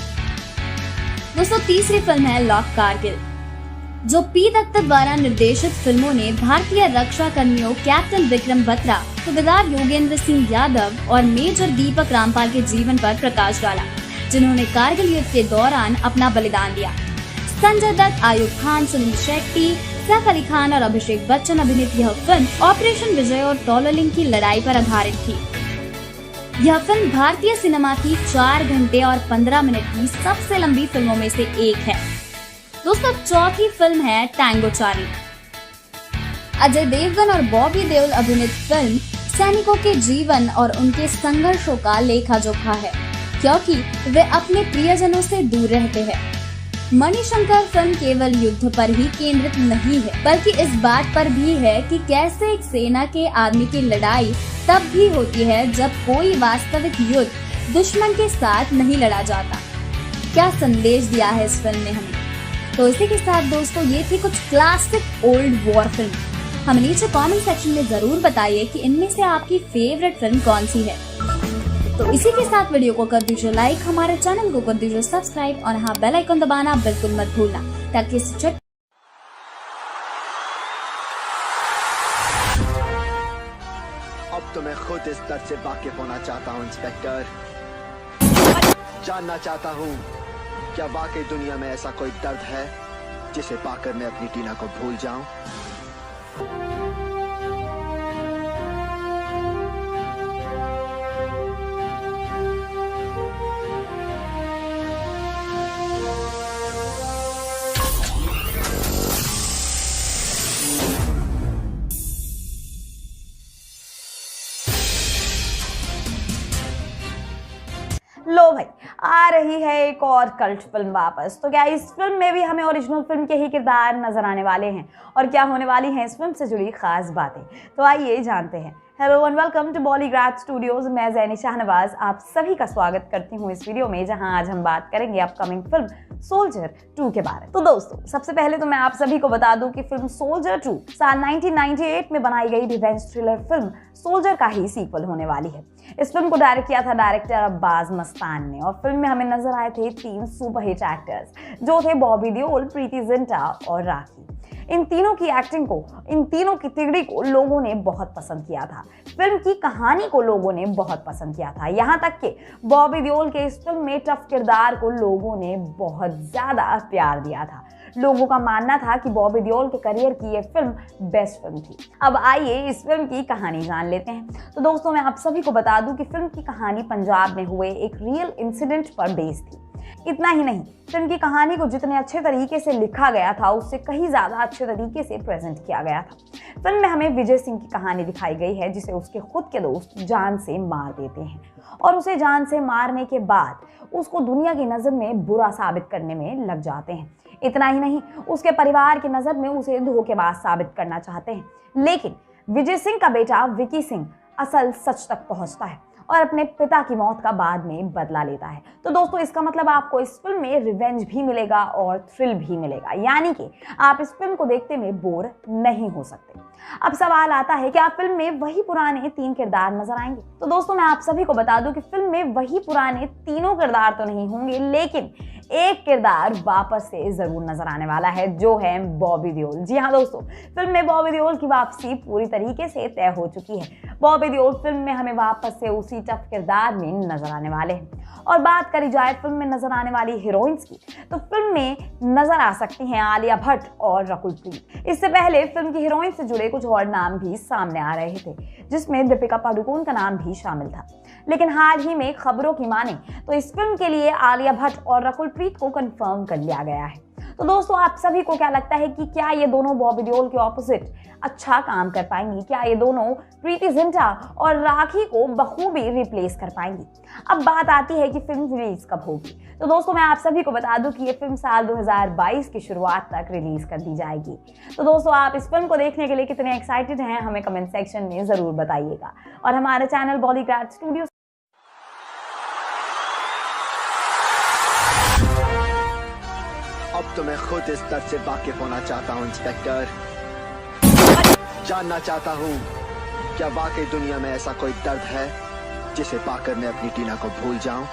दोस्तों तीसरी फिल्म है लॉक कारगिल, जो पी दत्त द्वारा निर्देशित फिल्मों ने भारतीय रक्षा कर्मियों कैप्टन विक्रम बत्रा, सूबेदार योगेंद्र सिंह यादव और मेजर दीपक रामपाल के जीवन पर प्रकाश डाला, जिन्होंने कारगिल युद्ध के दौरान अपना बलिदान दिया। संजय दत्त, आयुब खान, सुनील शेट्टी, सैफ अली खान और अभिषेक बच्चन अभिनीत यह फिल्म ऑपरेशन विजय और टोलोलिंग की लड़ाई पर आधारित थी। यह फिल्म भारतीय सिनेमा की 4 घंटे और 15 मिनट की सबसे लंबी फिल्मों में से एक है। दोस्तों चौथी फिल्म है टैंगो चार्ली, अजय देवगन और बॉबी देओल अभिनीत फिल्म सैनिकों के जीवन और उनके संघर्षों का लेखा जोखा है, क्योंकि वे अपने प्रियजनों से दूर रहते हैं। मणिशंकर फिल्म केवल युद्ध पर ही केंद्रित नहीं है, बल्कि इस बात पर भी है कि कैसे एक सेना के आदमी की लड़ाई तब भी होती है जब कोई वास्तविक युद्ध दुश्मन के साथ नहीं लड़ा जाता। क्या संदेश दिया है इस फिल्म ने हमें। तो इसी के साथ दोस्तों ये थी कुछ क्लासिक ओल्ड वॉर फिल्म। हमें नीचे कमेंट सेक्शन में जरूर बताइए कि इनमें से आपकी फेवरेट फिल्म कौन सी है। तो इसी के साथ वीडियो को कर दीजिए लाइक, हमारे चैनल को कर दीजिए सब्सक्राइब और हाँ बेल आइकन दबाना बिल्कुल मत भूलना, ताकि अब तो मैं खुद इस दर्द से वाकिफ होना चाहता हूँ इंस्पेक्टर। जानना चाहता हूँ क्या वाकई दुनिया में ऐसा कोई दर्द है जिसे पाकर मैं अपनी टीना को भूल जाऊं। लो भाई, आ रही है एक और कल्ट फिल्म वापस। तो क्या इस फिल्म में भी हमें ओरिजिनल फिल्म के ही किरदार नजर आने वाले हैं और क्या होने वाली हैं इस फिल्म से जुड़ी खास बातें, तो आइए जानते हैं। Hello and welcome to Bollygrad studios. मैं जैनी शाहनवाज आप सभी का स्वागत करती हूँ इस वीडियो में, जहां आज हम बात करेंगे अपकमिंग फिल्म सोल्जर 2 के बारे में। तो दोस्तों, सबसे पहले तो मैं आप सभी को बता दूं कि फिल्म सोल्जर 2 साल 1998 में बनाई गई रिवेंज थ्रिलर फिल्म सोल्जर का ही सीक्वल होने वाली है। इस फिल्म को डायरेक्ट किया था डायरेक्टर अब्बास मस्तान ने और फिल्म में हमें नजर आए थे 3 सुपरहिट एक्टर्स जो थे बॉबी देओल, प्रीति जिंटा और राखी। इन तीनों की एक्टिंग को, इन तीनों की तिगड़ी को लोगों ने बहुत पसंद किया था। फिल्म की कहानी को लोगों ने बहुत पसंद किया था, यहाँ तक कि बॉबी देओल के इस फिल्म में टफ किरदार को लोगों ने बहुत ज्यादा प्यार दिया था। लोगों का मानना था कि बॉबी देओल के करियर की ये फिल्म बेस्ट फिल्म थी। अब आइए इस फिल्म की कहानी जान लेते हैं। तो दोस्तों, मैं आप सभी को बता दूं कि फिल्म की कहानी पंजाब में हुए एक रियल इंसिडेंट पर बेस्ड थी। इतना ही नहीं, फिल्म की कहानी को जितने अच्छे तरीके से लिखा गया था उससे कहीं ज्यादा अच्छे तरीके से प्रेजेंट किया गया था। फिल्म में हमें विजय सिंह की कहानी दिखाई गई है जिसे उसके खुद के दोस्त जान से मार देते हैं और उसे जान से मारने के बाद उसको दुनिया की नजर में बुरा साबित करने में लग जाते हैं। इतना ही नहीं, उसके परिवार की नजर में उसे धोखेबाज साबित करना चाहते हैं, लेकिन विजय सिंह का बेटा विकी सिंह असल सच तक पहुंचता है और अपने पिता की मौत का बाद में बदला लेता है। तो दोस्तों, इसका मतलब आपको इस फिल्म में रिवेंज भी मिलेगा और थ्रिल भी मिलेगा, यानी कि आप इस फिल्म को देखते में बोर नहीं हो सकते। अब सवाल आता है कि आप फिल्म में वही पुराने 3 किरदार नजर आएंगे। तो दोस्तों, मैं आप सभी को बता दूं कि फिल्म में वही पुराने तीनों किरदार तो नहीं होंगे, लेकिन एक किरदार वापस से जरूर नजर आने वाला है, जो है बॉबी देओल। जी हाँ दोस्तों, फिल्म में बॉबी देओल की वापसी पूरी तरीके से तय हो चुकी है। बॉबी देओल फिल्म में हमें वापस से उसी टफ किरदार में नजर आने वाले हैं। और बात करी जाए फिल्म में नजर आने वाली हीरोइंस की, तो फिल्म में नजर आ सकती हैं आलिया भट्ट और रकुल प्रीत। इससे पहले फिल्म की हीरोइन से जुड़े कुछ और नाम भी सामने आ रहे थे, जिसमें दीपिका पादुकोण का नाम भी शामिल था, लेकिन हाल ही में खबरों की माने तो इस फिल्म के लिए आलिया भट्ट और रकुल प्रीत को कंफर्म कर लिया गया है। तो दोस्तों, आप सभी को क्या लगता है कि क्या ये दोनों बॉबी देओल के ऑपोजिट अच्छा काम कर पाएंगी? क्या ये दोनों प्रीति जिंटा और राखी को बखूबी रिप्लेस कर पाएंगी? अब बात आती है कि फिल्म रिलीज कब होगी। तो दोस्तों, मैं आप सभी को बता दूं कि ये फिल्म साल 2022 की शुरुआत तक रिलीज कर दी जाएगी। तो दोस्तों, आप इस फिल्म को देखने के लिए कितने एक्साइटेड हैं हमें कमेंट सेक्शन में जरूर बताइएगा और हमारे चैनल बॉलीग्राड स्टूडियो अब तो मैं खुद इस दर्द से वाकिफ होना चाहता हूँ इंस्पेक्टर। जानना चाहता हूँ क्या वाकई दुनिया में ऐसा कोई दर्द है जिसे पाकर मैं अपनी टीना को भूल जाऊं।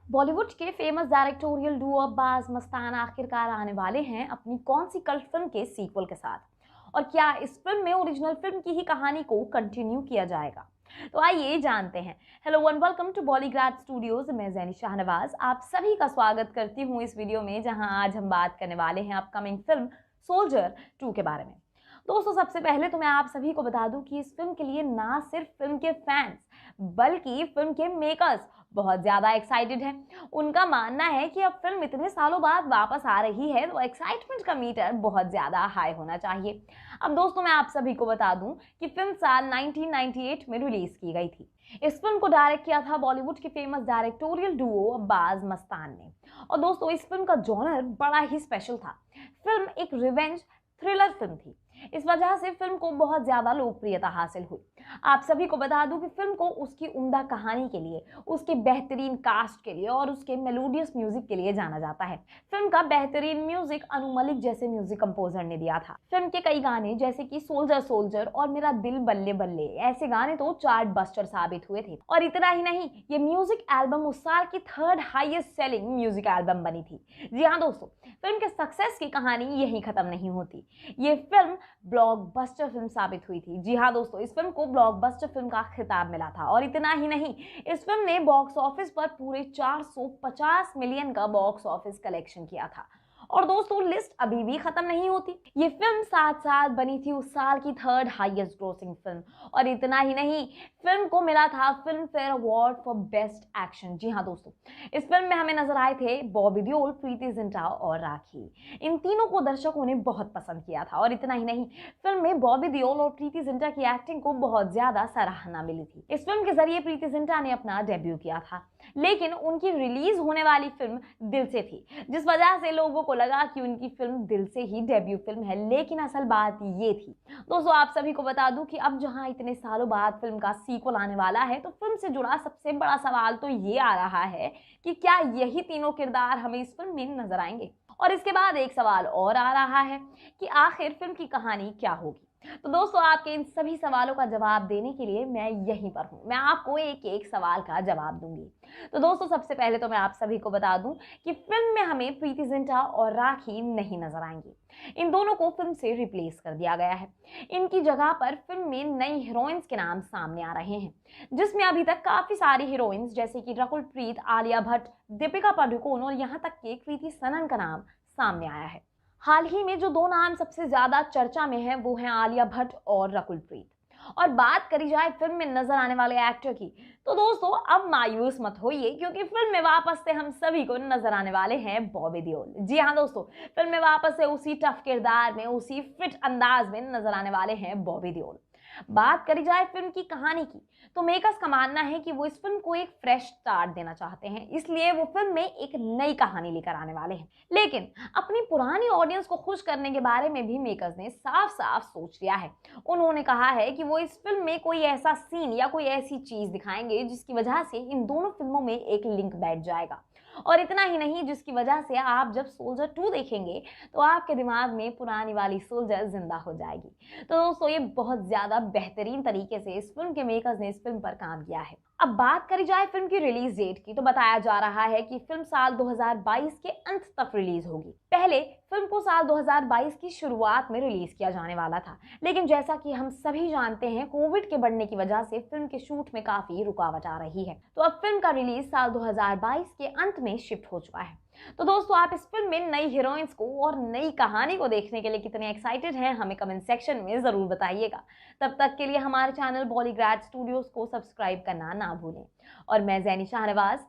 बॉलीवुड के famous directorial Duo Abbas Mastan आखिरकार आने वाले हैं अपनी कौन सी कल्ट फिल्म के सीक्वल के साथ, और क्या इस फिल्म में ओरिजिनल फिल्म की ही कहानी को कंटिन्यू किया जाएगा? तो आइए जानते हैं। Hello and welcome to Bollygrad studios. मैं जैनी शाहनवाज आप सभी का स्वागत करती हूँ इस वीडियो में, जहां आज हम बात करने वाले हैं अपकमिंग फिल्म सोल्जर 2 के बारे में। दोस्तों, सबसे पहले तो मैं आप सभी को बता दूं कि इस फिल्म के लिए ना सिर्फ फिल्म के फैंस बल्कि फिल्म के मेकर्स बहुत ज्यादा एक्साइटेड हैं। उनका मानना है कि अब फिल्म इतने सालों बाद वापस आ रही है तो एक्साइटमेंट का मीटर बहुत ज्यादा हाई होना चाहिए। अब दोस्तों, मैं आप सभी को बता दूं कि फिल्म साल 1998 में रिलीज की गई थी। इस फिल्म को डायरेक्ट किया था बॉलीवुड के famous directorial Duo Abbas Mastan ने। और दोस्तों, इस फिल्म का जॉनर बड़ा ही स्पेशल था। फिल्म एक रिवेंज थ्रिलर फिल्म थी। इस वजह से फिल्म को बहुत ज्यादा लोकप्रियता हासिल हुई। आप सभी को बता दूं कि फिल्म को उसकी उम्दा कहानी के लिए, उसके बेहतरीन कास्ट के लिए और उसके मेलोडियस म्यूजिक के लिए जाना जाता है। फिल्म का बेहतरीन म्यूजिक अनु मलिक जैसे म्यूजिक कंपोजर ने दिया था। फिल्म के कई गाने जैसे कि सोल्जर सोल्जर और मेरा दिल बल्ले बल्ले, ऐसे गाने तो चार्ट बस्टर साबित हुए थे। और इतना ही नहीं, ये म्यूजिक एल्बम उस साल की 3rd highest selling music album बनी थी। जी हाँ दोस्तों, फिल्म के सक्सेस की कहानी यहीं खत्म नहीं होती, ये फिल्म ब्लॉकबस्टर फिल्म साबित हुई थी। जी हाँ दोस्तों, इस फिल्म को ब्लॉकबस्टर फिल्म का खिताब मिला था। और इतना ही नहीं, इस फिल्म ने बॉक्स ऑफिस पर पूरे 450 मिलियन का बॉक्स ऑफिस कलेक्शन किया था। और दोस्तों, लिस्ट अभी भी खत्म नहीं होती। ये फिल्म साथ साथ बनी थी उस साल की 3rd हाईएस्ट ग्रोसिंग फिल्म। और इतना ही नहीं, फिल्म को मिला था Filmfare award for best action. जी हाँ दोस्तों, इस फिल्म में हमें नजर आए थे बॉबी देओल, प्रीति जिंटा और राखी। इन तीनों को दर्शकों ने बहुत पसंद किया था। और इतना ही नहीं, फिल्म में बॉबी देओल और प्रीति जिंटा की एक्टिंग को बहुत ज्यादा सराहना मिली थी। इस फिल्म के जरिए प्रीति जिंटा ने अपना डेब्यू किया था, लेकिन उनकी रिलीज होने वाली फिल्म दिल से थी, जिस वजह से लोगों को लगा कि उनकी फिल्म दिल से ही डेब्यू फिल्म है। लेकिन असल बात ये थी दोस्तों, आप सभी को बता दूं कि अब जहां इतने सालों बाद फिल्म का सीक्वल आने वाला है, तो फिल्म से जुड़ा सबसे बड़ा सवाल तो ये आ रहा है कि क्या यही तीनों किरदार हमें इस फिल्म में नजर आएंगे। और इसके बाद एक सवाल और आ रहा है कि आखिर फिल्म की कहानी क्या होगी। तो दोस्तों, आपके इन सभी सवालों का जवाब देने के लिए मैं यहीं पर हूं। मैं आपको एक एक सवाल का जवाब दूंगी। तो दोस्तों, सबसे पहले तो मैं आप सभी को बता दूं कि फिल्म में हमें प्रीति जिंटा और राखी नहीं नजर आएंगी। इन दोनों को फिल्म से रिप्लेस कर दिया गया है। इनकी जगह पर फिल्म में नई हीरोइंस के नाम सामने आ रहे हैं, जिसमें अभी तक काफी सारी हीरोइंस जैसे कि रकुल प्रीत, आलिया भट्ट, दीपिका पादुकोण और यहाँ तक कि कृति सनन का नाम सामने आया है। हाल ही में जो 2 नाम सबसे ज्यादा चर्चा में हैं, वो हैं आलिया भट्ट और रकुल प्रीत। और बात करी जाए फिल्म में नजर आने वाले एक्टर की, तो दोस्तों अब मायूस मत होइए, क्योंकि फिल्म में वापस से हम सभी को नजर आने वाले हैं बॉबी देओल। जी हाँ दोस्तों, फिल्म में वापस से उसी टफ किरदार में, उसी फिट अंदाज में नजर आने वाले हैं बॉबी देओल। बात करी जाए फिल्म की कहानी की, तो मेकर्स का मानना है कि वो इस फिल्म को एक फ्रेश स्टार्ट देना चाहते हैं, इसलिए वो फिल्म में एक नई कहानी लेकर आने वाले हैं। लेकिन अपनी पुरानी ऑडियंस को खुश करने के बारे में भी मेकर्स ने साफ साफ सोच लिया है। उन्होंने कहा है कि वो इस फिल्म में कोई ऐसा सीन या कोई ऐसी चीज दिखाएंगे जिसकी वजह से इन दोनों फिल्मों में एक लिंक बैठ जाएगा। और इतना ही नहीं, जिसकी वजह से आप जब सोल्जर 2 देखेंगे तो आपके दिमाग में पुरानी वाली सोल्जर जिंदा हो जाएगी। तो दोस्तों, ये बहुत ज्यादा बेहतरीन तरीके से इस फिल्म के मेकर्स ने इस फिल्म पर काम किया है। अब बात करी जाए फिल्म की रिलीज डेट की, तो बताया जा रहा है कि फिल्म साल 2022 के अंत तक रिलीज होगी। पहले फिल्म को साल 2022 की शुरुआत में रिलीज किया जाने वाला था, लेकिन जैसा कि हम सभी जानते हैं, कोविड के बढ़ने की वजह से फिल्म के शूट में काफी रुकावट आ रही है। तो अब फिल्म का रिलीज साल 2022 के अंत में शिफ्ट हो चुका है। तो दोस्तों, आप इस फिल्म में नई हीरोइंस को और नई कहानी को देखने के लिए कितने एक्साइटेड हैं, हमें कमेंट सेक्शन में जरूर बताइएगा। तब तक के लिए हमारे चैनल बॉलीग्रैड स्टूडियोज को सब्सक्राइब करना ना भूलें। और मैं जैनी शाहनवाज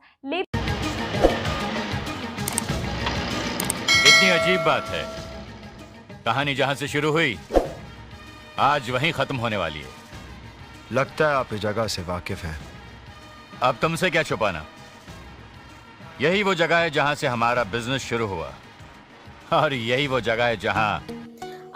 इतनी अजीब बात है, कहानी जहां से शुरू हुई आज वहीं खत्म होने वाली है। लगता है आप इस जगह से वाकिफ हैं। अब तुमसे क्या छुपाना, यही वो जगह है जहां से हमारा बिजनेस शुरू हुआ, और यही वो जगह है जहां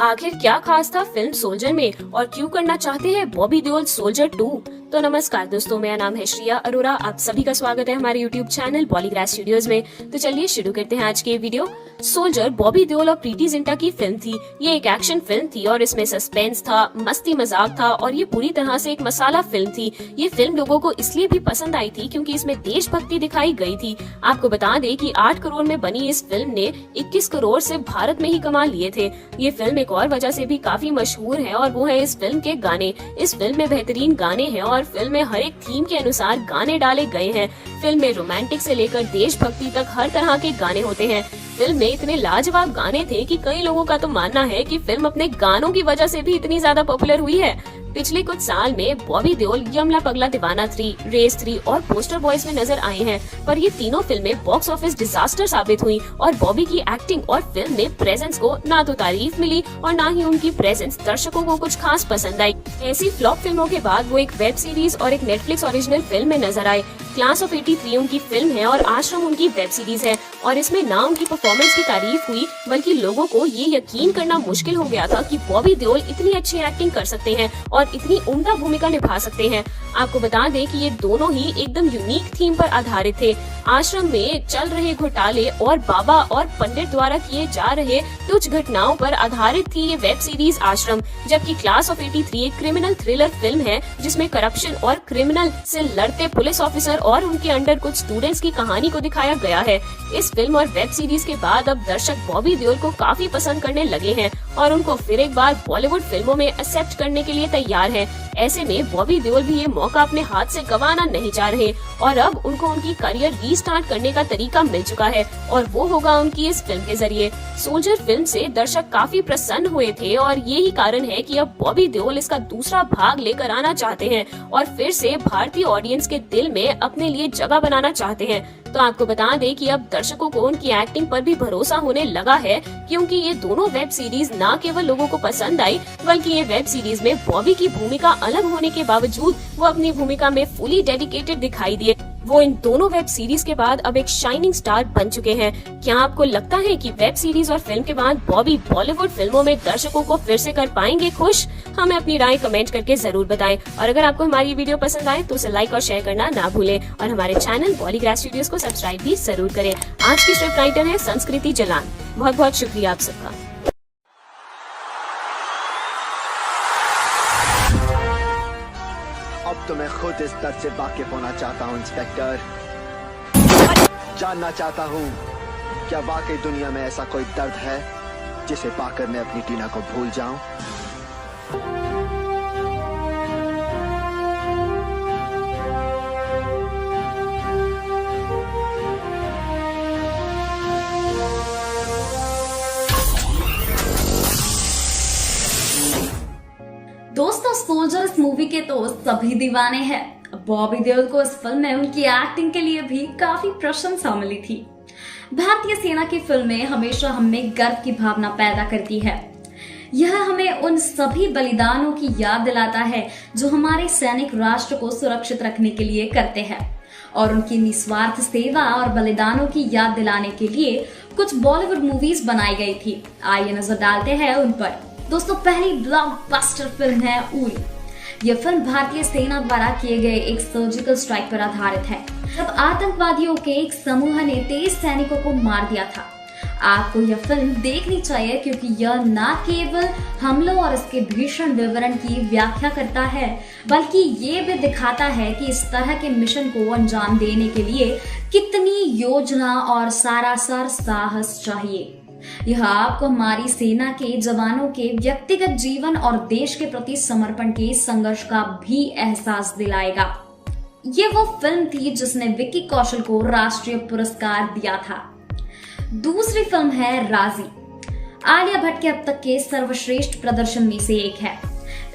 आखिर क्या खास था फिल्म सोल्जर में और क्यों करना चाहते हैं बॉबी देओल सोल्जर 2। तो नमस्कार दोस्तों, मेरा नाम है श्रिया अरोरा। आप सभी का स्वागत है हमारे YouTube चैनल बॉलीग्रैड स्टूडियोज में। तो चलिए शुरू करते हैं आज के वीडियो। सोल्जर बॉबी देओल और प्रीति जिंटा की फिल्म थी। ये एक एक्शन फिल्म थी और इसमें सस्पेंस था, मस्ती मजाक था और ये पूरी तरह से एक मसाला फिल्म थी। ये फिल्म लोगों को इसलिए भी पसंद आई थी क्योंकि इसमें देशभक्ति दिखाई गई थी। आपको बता दें कि 8 करोड़ में बनी इस फिल्म ने 21 करोड़ से भारत में ही कमा लिए थे। ये फिल्म एक और वजह से भी काफी मशहूर है और वो है इस फिल्म के गाने। इस फिल्म में बेहतरीन गाने हैं और फिल्म में हर एक थीम के अनुसार गाने डाले गए हैं। फिल्म में रोमांटिक से लेकर देशभक्ति तक हर तरह के गाने होते हैं। फिल्म में इतने लाजवाब गाने थे कि कई लोगों का तो मानना है कि फिल्म अपने गानों की वजह से भी इतनी ज्यादा पॉपुलर हुई है। पिछले कुछ साल में बॉबी देओल यमला पगला दीवाना 3, रेस 3 और पोस्टर बॉयज में नजर आए हैं, पर ये तीनों फिल्में बॉक्स ऑफिस डिजास्टर साबित हुई और बॉबी की एक्टिंग और फिल्म में प्रेजेंस को ना तो तारीफ मिली और ना ही उनकी प्रेजेंस दर्शकों को कुछ खास पसंद आई। ऐसी फ्लॉप फिल्मों के बाद वो एक वेब सीरीज और एक नेटफ्लिक्स ओरिजिनल फिल्म में नजर आए। क्लास ऑफ 83 उनकी फिल्म है और आश्रम उनकी वेब सीरीज है और इसमें ना उनकी परफॉर्मेंस की तारीफ हुई बल्कि लोगों को ये यकीन करना मुश्किल हो गया था कि बॉबी देओल इतनी अच्छी एक्टिंग कर सकते हैं और इतनी उम्दा भूमिका निभा सकते हैं। आपको बता दें कि ये दोनों ही एकदम यूनिक थीम पर आधारित थे। आश्रम में चल रहे घोटाले और बाबा और पंडित द्वारा किए जा रहे तुच्छ घटनाओं पर आधारित थी ये वेब सीरीज आश्रम, जबकि क्लास ऑफ 83 एक क्रिमिनल थ्रिलर फिल्म है जिसमें करप्शन और क्रिमिनल से लड़ते पुलिस ऑफिसर और उनके अंडर कुछ स्टूडेंट्स की कहानी को दिखाया गया है। इस फिल्म और वेब सीरीज के बाद अब दर्शक बॉबी देओल को काफी पसंद करने लगे हैं और उनको फिर एक बार बॉलीवुड फिल्मों में एक्सेप्ट करने के लिए तैयार हैं। ऐसे में बॉबी देओल भी ये मौका अपने हाथ से गंवाना नहीं चाह रहे और अब उनको उनकी करियर रीस्टार्ट करने का तरीका मिल चुका है और वो होगा उनकी इस फिल्म के जरिए। सोल्जर फिल्म से दर्शक काफी प्रसन्न हुए थे और यही कारण है कि अब बॉबी देओल इसका दूसरा भाग लेकर आना चाहते हैं और फिर से भारतीय ऑडियंस के दिल में अपने लिए जगह बनाना चाहते हैं। तो आपको बता दें कि अब दर्शकों को उनकी एक्टिंग पर भी भरोसा होने लगा है, क्योंकि ये दोनों वेब सीरीज न केवल लोगों को पसंद आई बल्कि ये वेब सीरीज में बॉबी की भूमिका अलग होने के बावजूद वो अपनी भूमिका में फुली डेडिकेटेड दिखाई दिए। वो इन दोनों वेब सीरीज के बाद अब एक शाइनिंग स्टार बन चुके हैं। क्या आपको लगता है कि वेब सीरीज और फिल्म के बाद बॉबी बॉलीवुड फिल्मों में दर्शकों को फिर से कर पाएंगे खुश? हमें अपनी राय कमेंट करके जरूर बताएं और अगर आपको हमारी वीडियो पसंद आए तो उसे लाइक और शेयर करना ना भूलें और हमारे चैनल बॉलीग्रास स्टूडियोज को सब्सक्राइब भी जरूर करें। आज की स्क्रिप्ट राइटर है संस्कृति जलान। बहुत बहुत शुक्रिया आप सबका। अब तो मैं खुद इस दर्द से वाकिफ होना चाहता हूँ इंस्पेक्टर। जानना चाहता हूँ क्या वाकई दुनिया में ऐसा कोई दर्द है जिसे पाकर मैं अपनी टीना को भूल जाऊं। दोस्तों, सोल्जर इस मूवी के तो सभी दीवाने हैं। बॉबी देओल को इस फिल्म में उनकी एक्टिंग के लिए भी काफी प्रशंसा मिली थी। भारतीय सेना की फिल्में हमेशा हमें गर्व की भावना पैदा करती है। यह हमें उन सभी बलिदानों की याद दिलाता है जो हमारे सैनिक राष्ट्र को सुरक्षित रखने के लिए करते हैं और उनकी निस्वार्थ सेवा और बलिदानों की याद दिलाने के लिए कुछ बॉलीवुड मूवीज बनाई गई थी। आइए नजर डालते हैं उन पर। दोस्तों, पहली ब्लॉकबस्टर फिल्म है उरी। यह फिल्म भारतीय सेना द्वारा किए गए एक सर्जिकल स्ट्राइक पर आधारित है, जब आतंकवादियों के एक समूह ने 23 सैनिकों को मार दिया था। आपको यह फिल्म देखनी चाहिए क्योंकि यह न केवल हमलों और इसके भीषण विवरण की व्याख्या करता है बल्कि ये भी दिखाता है कि इस तरह के मिशन को अंजाम देने के लिए कितनी योजना और सारासार साहस चाहिए। यह आपको हमारी सेना के जवानों के व्यक्तिगत जीवन और देश के प्रति समर्पण के संघर्ष का भी एहसास दिलाएगा। ये वो फिल्म थी जिसने विक्की कौशल को राष्ट्रीय पुरस्कार दिया था। दूसरी फिल्म है राजी। आलिया भट्ट के अब तक के सर्वश्रेष्ठ प्रदर्शन में से एक है।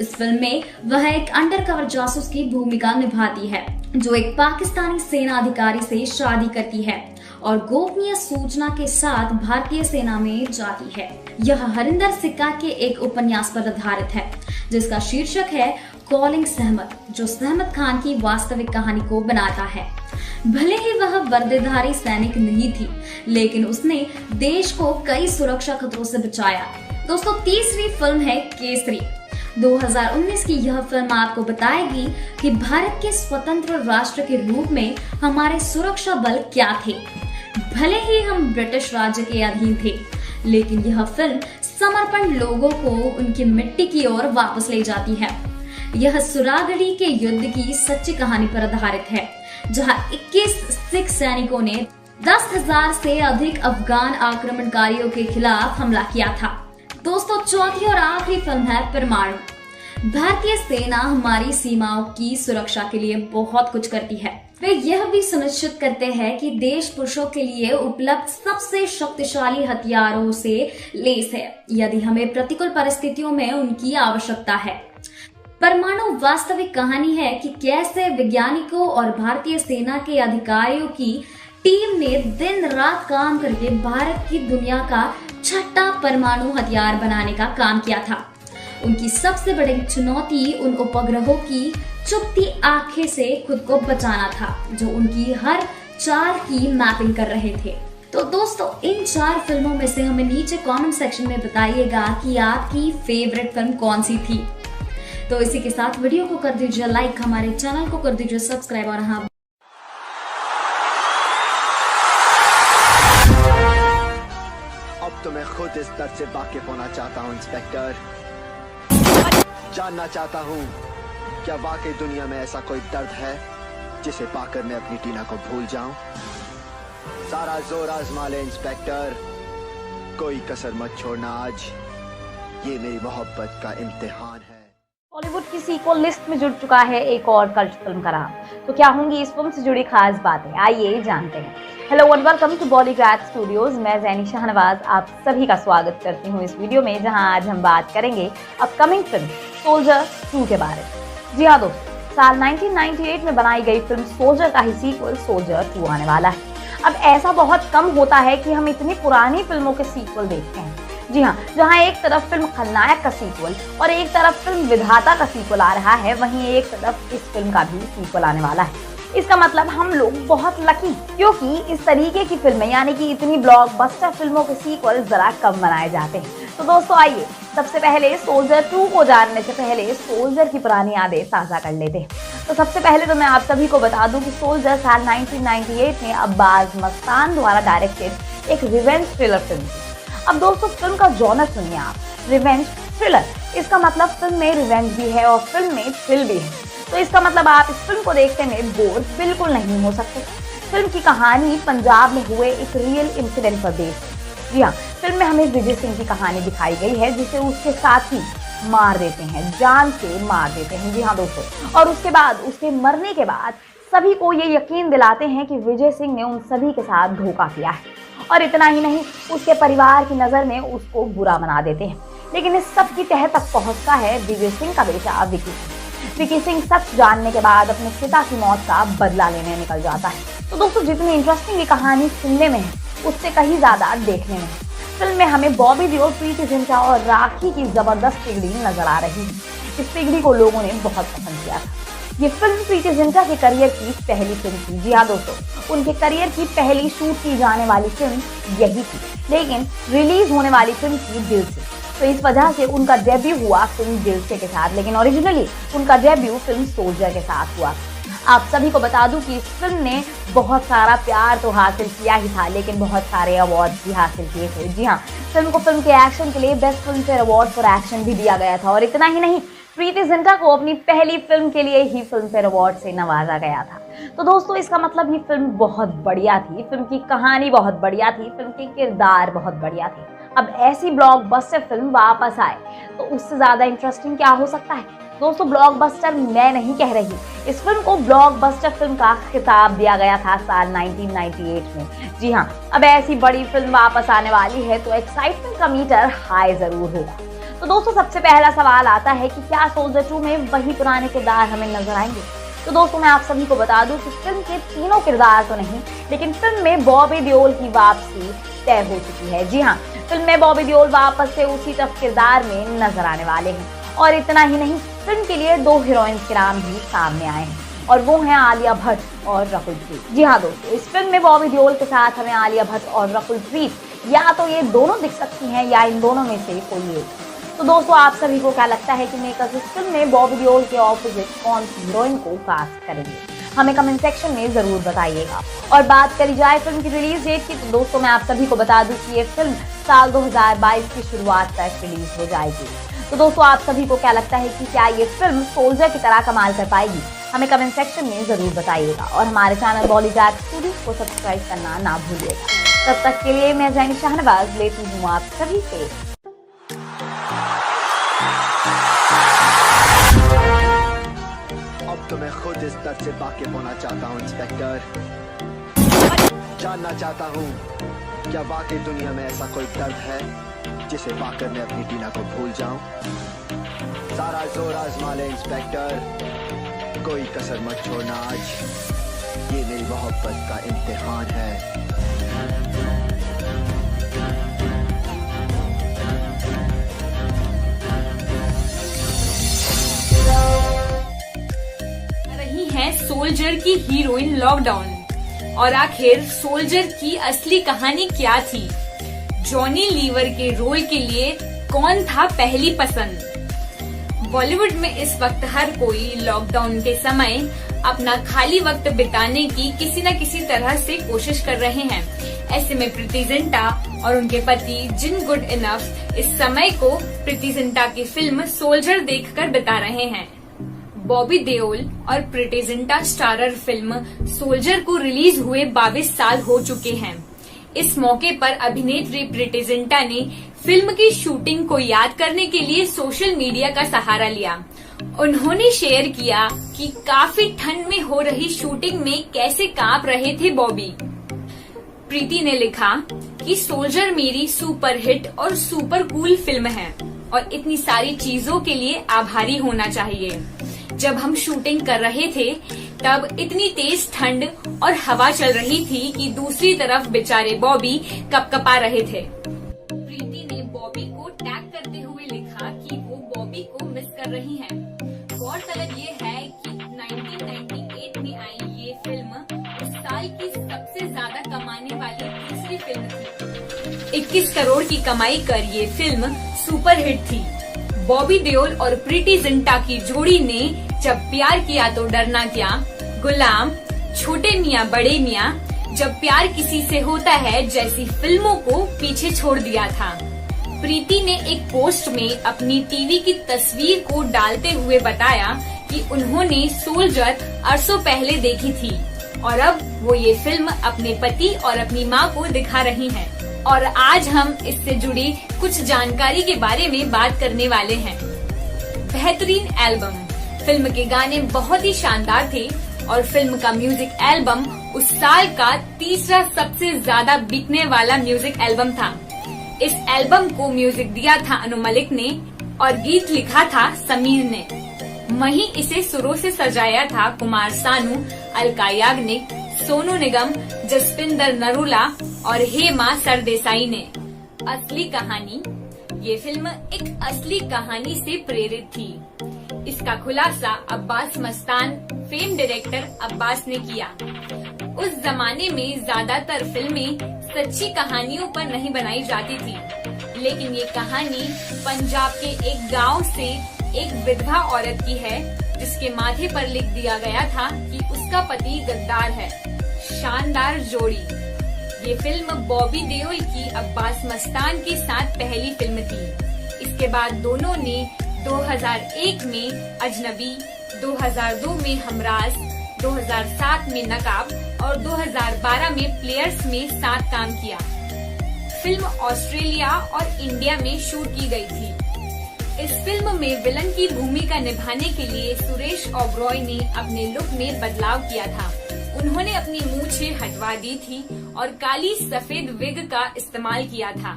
इस फिल्म में वह एक अंडरकवर जासूस की भूमिका निभाती है जो एक पाकिस्तानी सेना अधिकारी से शादी करती है और गोपनीय सूचना के साथ भारतीय सेना में जाती है। यह हरिंदर सिक्का के एक उपन्यास पर आधारित है जिसका शीर्षक है कॉलिंग सहमत, जो सहमत खान की वास्तविक कहानी को बनाता है। भले ही वह वर्दीधारी सैनिक नहीं थी, लेकिन उसने देश को कई सुरक्षा खतरों से बचाया। दोस्तों, तीसरी फिल्म है केसरी। 2019 की यह फिल्म आपको बताएगी कि भारत के स्वतंत्र राष्ट्र के रूप में हमारे सुरक्षा बल क्या थे। भले ही हम ब्रिटिश राज्य के अधीन थे, लेकिन यह फिल्म समर्पण लोगों को उनकी मिट्टी की ओर वापस ले जाती है। यह सुरागढ़ी के युद्ध की सच्ची कहानी पर आधारित है, जहां 21 सिख सैनिकों ने 10,000 से अधिक अफगान आक्रमणकारियों के खिलाफ हमला किया था। दोस्तों, चौथी और आखिरी फिल्म है परमाणु। भारतीय सेना हमारी सीमाओं की सुरक्षा के लिए बहुत कुछ करती है। वे यह भी सुनिश्चित करते हैं कि देश पुरुषों के लिए उपलब्ध सबसे शक्तिशाली हथियारों से लैस है यदि हमें प्रतिकूल परिस्थितियों में उनकी आवश्यकता है। परमाणु वास्तविक कहानी है कि कैसे वैज्ञानिकों और भारतीय सेना के अधिकारियों की टीम ने दिन रात काम करके भारत की दुनिया का छठा परमाणु हथियार बनाने का काम किया था। उनकी सबसे बड़ी चुनौती उन उपग्रहों की चुपती आंखें से खुद को बचाना था जो उनकी हर चाल की मैपिंग कर रहे थे। तो दोस्तों इन 4 फिल्मों में से हमें नीचे कमेंट सेक्शन में बताइएगा कि आपकी फेवरेट फिल्म कौन सी थी। तो इसी के साथ वीडियो को कर दीजिए लाइक, हमारे चैनल को कर दीजिए सब्सक्राइब और हाँ अब तो मैं खुद इस दर्द से वाकिफ होना चाहता हूँ इंस्पेक्टर। जानना चाहता हूँ क्या वाकई दुनिया में ऐसा कोई दर्द है जिसे पाकर मैं अपनी टीना को भूल जाऊं। सारा जोर आजमा ले इंस्पेक्टर, कोई कसर मत छोड़ना आज, ये मेरी मोहब्बत का इम्तिहान है। बॉलीवुड की सीक्वल लिस्ट में जुड़ चुका है एक और कल्ट फिल्म का नाम। तो क्या होंगी इस फिल्म से जुड़ी खास बातें, आइए जानते हैं। Hello and welcome to Bollygraj studios. मैं जैनी शाहनवाज आप सभी का स्वागत करती हूँ इस वीडियो में, जहां आज हम बात करेंगे अपकमिंग फिल्म सोल्जर 2 के बारे में। जी हाँ दोस्तों, साल 1998 में बनाई गई फिल्म सोल्जर का ही सीक्वल सोल्जर 2 आने वाला है। अब ऐसा बहुत कम होता है कि हम इतनी पुरानी फिल्मों के सीक्वल देखते हैं। जी हाँ, जहाँ एक तरफ फिल्म खलनायक का सीक्वल और एक तरफ फिल्म विधाता का सीक्वल आ रहा है, वहीं एक तरफ इस फिल्म का भी सीक्वल आने वाला है। इसका मतलब हम लोग बहुत लकी, क्योंकि इस तरीके की फिल्में यानी कि इतनी ब्लॉकबस्टर फिल्मों के सीक्वल जरा कम बनाए जाते हैं। तो दोस्तों आइए सबसे पहले सोल्जर 2 को जानने से पहले सोल्जर की पुरानी यादें ताज़ा कर लेते हैं। तो सबसे पहले तो मैं आप सभी को बता दूं कि सोल्जर साल 1998 में अब्बास मस्तान द्वारा डायरेक्टेड एक रिवेंज थ्रिलर फिल्म थी। अब दोस्तों फिल्म का जॉनर सुनिए आप, रिवेंज थ्रिलर। इसका मतलब फिल्म में रिवेंज भी है और फिल्म में थ्रिल भी है। तो इसका मतलब आप इस फिल्म को देखने में बोर बिल्कुल नहीं हो सकते। फिल्म की कहानी पंजाब में हुए एक रियल इंसिडेंट पर बेस्ड है। जी हाँ, फिल्म में हमें विजय सिंह की कहानी दिखाई गई है, जिसे उसके साथी मार देते हैं, जान से मार देते हैं। जी हाँ दोस्तों, और उसके बाद उसके मरने के बाद सभी को ये यकीन दिलाते हैं कि विजय सिंह ने उन सभी के साथ धोखा किया है, और इतना ही नहीं उसके परिवार की नज़र में उसको बुरा बना देते हैं। लेकिन इस सब की तह तक पहुंचता है विजय सिंह का बेटा विकी सिंह। विकी सिंह सच जानने के बाद अपने पिता की मौत का बदला लेने निकल जाता है। तो दोस्तों जितनी इंटरेस्टिंग ये कहानी सुनने में है, उससे कहीं ज्यादा देखने में है। फिल्म में हमें बॉबी देओल, प्रीति जिंटा और राखी की जबरदस्त पिगड़ी नजर आ रही है। इस पिगड़ी को लोगों ने बहुत पसंद किया था। ये फिल्म प्रीति जिंटा के करियर की पहली फिल्म थी। जी हाँ दोस्तों, उनके करियर की पहली शूट की जाने वाली फिल्म यही थी, लेकिन रिलीज होने वाली फिल्म थी दिल से। तो इस वजह से उनका डेब्यू हुआ फिल्म दिल से के साथ, लेकिन ओरिजिनली उनका डेब्यू फिल्म सोल्जर के साथ हुआ। आप सभी को बता दूं कि इस फिल्म ने बहुत सारा प्यार तो हासिल किया ही था, लेकिन बहुत सारे अवार्ड भी हासिल किए थे। जी हाँ, फिल्म को फिल्म के एक्शन के लिए best film fair award for action भी दिया गया था। और इतना ही नहीं, प्रीति जिंटा को अपनी पहली फिल्म के लिए ही फिल्म फेयर अवार्ड से नवाजा गया था। तो दोस्तों इसका मतलब ये फिल्म बहुत बढ़िया थी, फिल्म की कहानी बहुत बढ़िया थी, फिल्म के किरदार बहुत बढ़िया थे। अब ऐसी ब्लॉकबस्टर फिल्म वापस आए तो उससे ज्यादा इंटरेस्टिंग क्या हो सकता है। दोस्तों ब्लॉकबस्टर मैं नहीं कह रही, इस फिल्म को ब्लॉकबस्टर फिल्म का खिताब दिया गया था साल 1998 में। जी हाँ, अब ऐसी बड़ी फिल्म वापस आने वाली है तो एक्साइटमेंट का मीटर हाई जरूर होगा। तो दोस्तों सबसे पहला सवाल आता है कि क्या सोल्जर 2 में वही पुराने किरदार हमें नजर आएंगे। तो दोस्तों मैं आप सभी को बता दूं कि फिल्म के तीनों किरदार तो नहीं, लेकिन फिल्म में बॉबी देओल की वापसी तय हो चुकी है। जी हाँ, फिल्म में बॉबी देओल वापस से उसी टफ किरदार में नजर आने वाले हैं। और इतना ही नहीं, फिल्म के लिए 2 हीरोइंस के नाम भी सामने आए हैं, और वो हैं आलिया भट्ट और रकुल प्रीत। जी हाँ दोस्तों, इस फिल्म में बॉबी देओल के साथ हमें आलिया भट्ट और रकुल प्रीत या तो ये दोनों दिख सकती हैं या इन दोनों में से कोई एक। तो दोस्तों आप सभी को क्या लगता है कि मेकर्स इस फिल्म में बॉबी देओल के ऑपोजिट कौन सी हीरोइन को कास्ट करेंगे, हमें कमेंट सेक्शन में जरूर बताइएगा। और बात करी जाए फिल्म की रिलीज डेट की, तो दोस्तों मैं आप सभी को बता दूं कि ये फिल्म साल 2022 की शुरुआत तक रिलीज हो जाएगी। तो दोस्तों आप सभी को क्या लगता है कि क्या ये फिल्म सोल्जर की तरह कमाल कर पाएगी, हमें कमेंट सेक्शन में जरूर बताइएगा। और हमारे चैनल बॉलीग्राज स्टूडियोज को सब्सक्राइब करना ना भूलिएगा। तब तक के लिए मैं जैनी शाहनवाज लेती हूँ आप सभी से अब तो मैं खुद इस दर्द से वाकिफ होना चाहता हूँ इंस्पेक्टर। जानना चाहता हूँ क्या वाकई दुनिया में ऐसा कोई दर्द है जिसे पाकर मैं अपनी टीना को भूल जाऊं। सारा जोर आजमा ले इंस्पेक्टर, कोई कसर मत छोड़ना आज, ये मेरी मोहब्बत का इम्तिहान है। रही है सोल्जर की हीरोइन लॉकडाउन। और आखिर सोल्जर की असली कहानी क्या थी? जॉनी लीवर के रोल के लिए कौन था पहली पसंद? बॉलीवुड में इस वक्त हर कोई लॉकडाउन के समय अपना खाली वक्त बिताने की किसी न किसी तरह से कोशिश कर रहे हैं। ऐसे में प्रीति जिंटा और उनके पति जिन गुड इनफ इस समय को प्रीति जिंटा की फिल्म सोल्जर देखकर बिता रहे हैं। बॉबी देओल और Preity Zinta starrer film soldier को रिलीज हुए 22 साल हो चुके हैं। इस मौके पर अभिनेत्री प्रीति जिंटा ने फिल्म की शूटिंग को याद करने के लिए सोशल मीडिया का सहारा लिया। उन्होंने शेयर किया कि काफी ठंड में हो रही शूटिंग में कैसे कांप रहे थे बॉबी। प्रीति ने लिखा कि सोल्जर मेरी सुपर हिट और सुपर कूल फिल्म है और इतनी सारी चीजों के लिए आभारी होना चाहिए। जब हम शूटिंग कर रहे थे तब इतनी तेज ठंड और हवा चल रही थी कि दूसरी तरफ बेचारे बॉबी कपकपा रहे थे। प्रीति ने बॉबी को टैग करते हुए लिखा कि वो बॉबी को मिस कर रही हैं। गौरतलब ये है कि 1998 में आई ये फिल्म उस साल की सबसे ज्यादा कमाने वाली तीसरी फिल्म थी। 21 करोड़ की कमाई कर ये फिल्म सुपर हिट थी। बॉबी देओल और प्रीति जिंटा की जोड़ी ने जब प्यार किया तो डरना क्या, गुलाम, छोटे मियाँ बड़े मियाँ, जब प्यार किसी से होता है जैसी फिल्मों को पीछे छोड़ दिया था। प्रीति ने एक पोस्ट में अपनी टीवी की तस्वीर को डालते हुए बताया कि उन्होंने सोल्जर अरसों पहले देखी थी और अब वो ये फिल्म अपने पति और अपनी माँ को दिखा रही हैं। और आज हम इससे जुड़ी कुछ जानकारी के बारे में बात करने वाले हैं। बेहतरीन एल्बम। फिल्म के गाने बहुत ही शानदार थे और फिल्म का म्यूजिक एल्बम उस साल का तीसरा सबसे ज्यादा बिकने वाला म्यूजिक एल्बम था। इस एल्बम को म्यूजिक दिया था अनु मलिक ने और गीत लिखा था समीर ने। वहीं इसे सुरों से सजाया था कुमार सानू, अलका याग्निक, सोनू निगम, जसपिंदर नरूला और हेमा सरदेसाई ने। असली कहानी। ये फिल्म एक असली कहानी से प्रेरित थी। इसका खुलासा अब्बास मस्तान, फेम डायरेक्टर अब्बास ने किया। उस जमाने में ज्यादातर फिल्में सच्ची कहानियों पर नहीं बनाई जाती थी, लेकिन ये कहानी पंजाब के एक गांव से एक विधवा औरत की है जिसके माथे पर लिख दिया गया था कि उसका पति गद्दार है। शानदार जोड़ी। ये फिल्म बॉबी देओल की अब्बास मस्तान के साथ पहली फिल्म थी। इसके बाद दोनों ने 2001 में अजनबी, 2002 में हमराज, 2007 में नकाब और 2012 में प्लेयर्स में साथ काम किया। फिल्म ऑस्ट्रेलिया और इंडिया में शूट की गई थी। इस फिल्म में विलन की भूमिका निभाने के लिए सुरेश ओबरॉय ने अपने लुक में बदलाव किया था। उन्होंने अपनी मूछें हटवा दी थी और काली सफेद विग का इस्तेमाल किया था।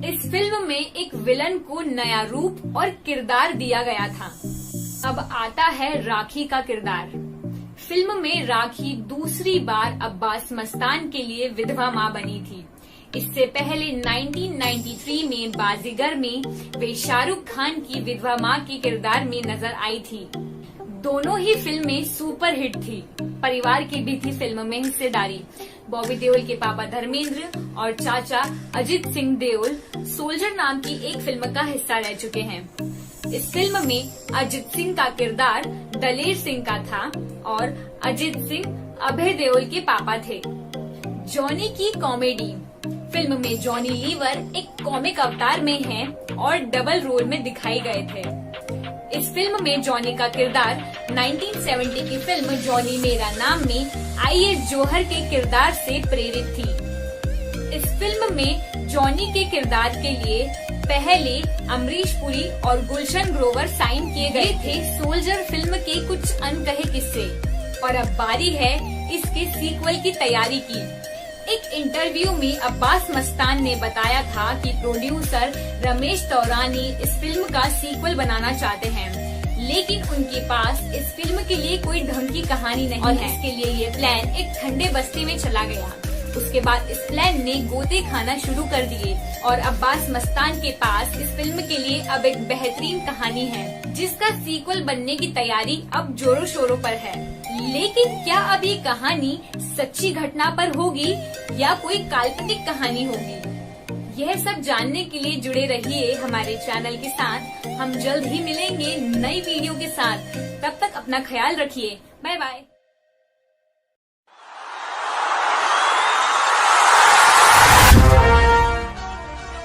इस फिल्म में एक विलन को नया रूप और किरदार दिया गया था। अब आता है राखी का किरदार। फिल्म में राखी दूसरी बार अब्बास मस्तान के लिए विधवा माँ बनी थी। इससे पहले 1993 में बाजीगर में वे शाहरुख खान की विधवा माँ के किरदार में नजर आई थी। दोनों ही फिल्में सुपर हिट थी। परिवार की भी थी फिल्म में हिस्सेदारी। बॉबी देओल के पापा धर्मेंद्र और चाचा अजित सिंह देओल सोल्जर नाम की एक फिल्म का हिस्सा रह चुके हैं। इस फिल्म में अजित सिंह का किरदार दलेर सिंह का था और अजित सिंह अभय देओल के पापा थे। जॉनी की कॉमेडी। फिल्म में जॉनी लीवर एक कॉमिक अवतार में हैं और डबल रोल में दिखाई गए थे। इस फिल्म में जॉनी का किरदार 1970 की फिल्म जॉनी मेरा नाम में IAS जौहर के किरदार से प्रेरित थी। इस फिल्म में जॉनी के किरदार के लिए पहले अमरीश पुरी और गुलशन ग्रोवर साइन किए गए थे। सोल्जर फिल्म के कुछ अनकहे किस्से और अब बारी है इसके सीक्वल की तैयारी की। एक इंटरव्यू में अब्बास मस्तान ने बताया था कि प्रोड्यूसर रमेश तौरानी इस फिल्म का सीक्वल बनाना चाहते हैं, लेकिन उनके पास इस फिल्म के लिए कोई ढंग की कहानी नहीं और है। इसके लिए ये प्लान एक ठंडे बस्ती में चला गया। उसके बाद इस प्लान ने गोते खाना शुरू कर दिए और अब्बास मस्तान के पास इस फिल्म के लिए अब एक बेहतरीन कहानी है जिसका सीक्वल बनने की तैयारी अब जोरों शोरों पर है। लेकिन क्या अब ये कहानी सच्ची घटना पर होगी या कोई काल्पनिक कहानी होगी? यह सब जानने के लिए जुड़े रहिए हमारे चैनल के साथ। हम जल्द ही मिलेंगे नई वीडियो के साथ। तब तक अपना ख्याल रखिए। Bye bye.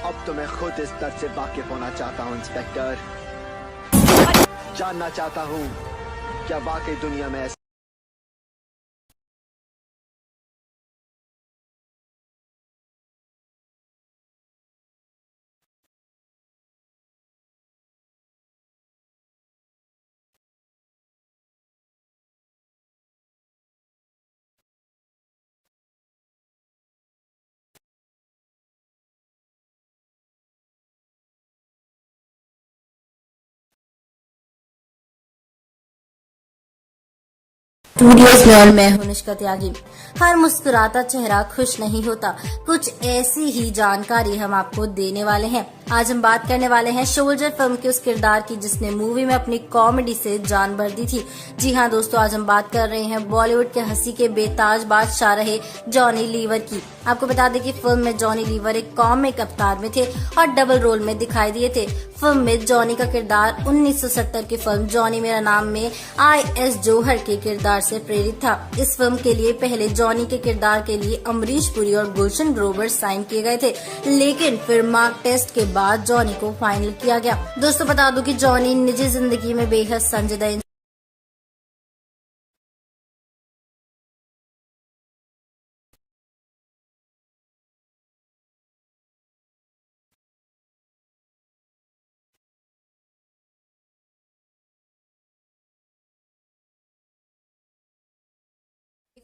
अब तो मैं खुद इस दर्द से वाकिफ होना चाहता हूँ इंस्पेक्टर। जानना चाहता हूँ क्या वाकई दुनिया में ऐसा स्टूडियोज में और मैं हूं निष्का त्यागी। हर मुस्कुराता चेहरा खुश नहीं होता, कुछ ऐसी ही जानकारी हम आपको देने वाले हैं। आज हम बात करने वाले हैं सोल्जर फिल्म के उस किरदार की जिसने मूवी में अपनी कॉमेडी से जान भर दी थी। जी हाँ दोस्तों, आज हम बात कर रहे हैं बॉलीवुड के हंसी के बेताज बादशाह रहे जॉनी लीवर की। आपको बता दें कि फिल्म में जॉनी लीवर एक कॉमिक अवतार में थे और डबल रोल में दिखाई दिए थे। फिल्म में जॉनी का किरदार 1970 की फिल्म जॉनी मेरा नाम में IS जौहर के किरदार से प्रेरित था। इस फिल्म के लिए पहले जॉनी के किरदार के लिए अमरीश पुरी और गुलशन ग्रोवर साइन किए गए थे, लेकिन फिर मार्क टेस्ट के बाद जॉनी को फाइनल किया गया। दोस्तों बता दूं कि जॉनी निजी जिंदगी में बेहद संजीदा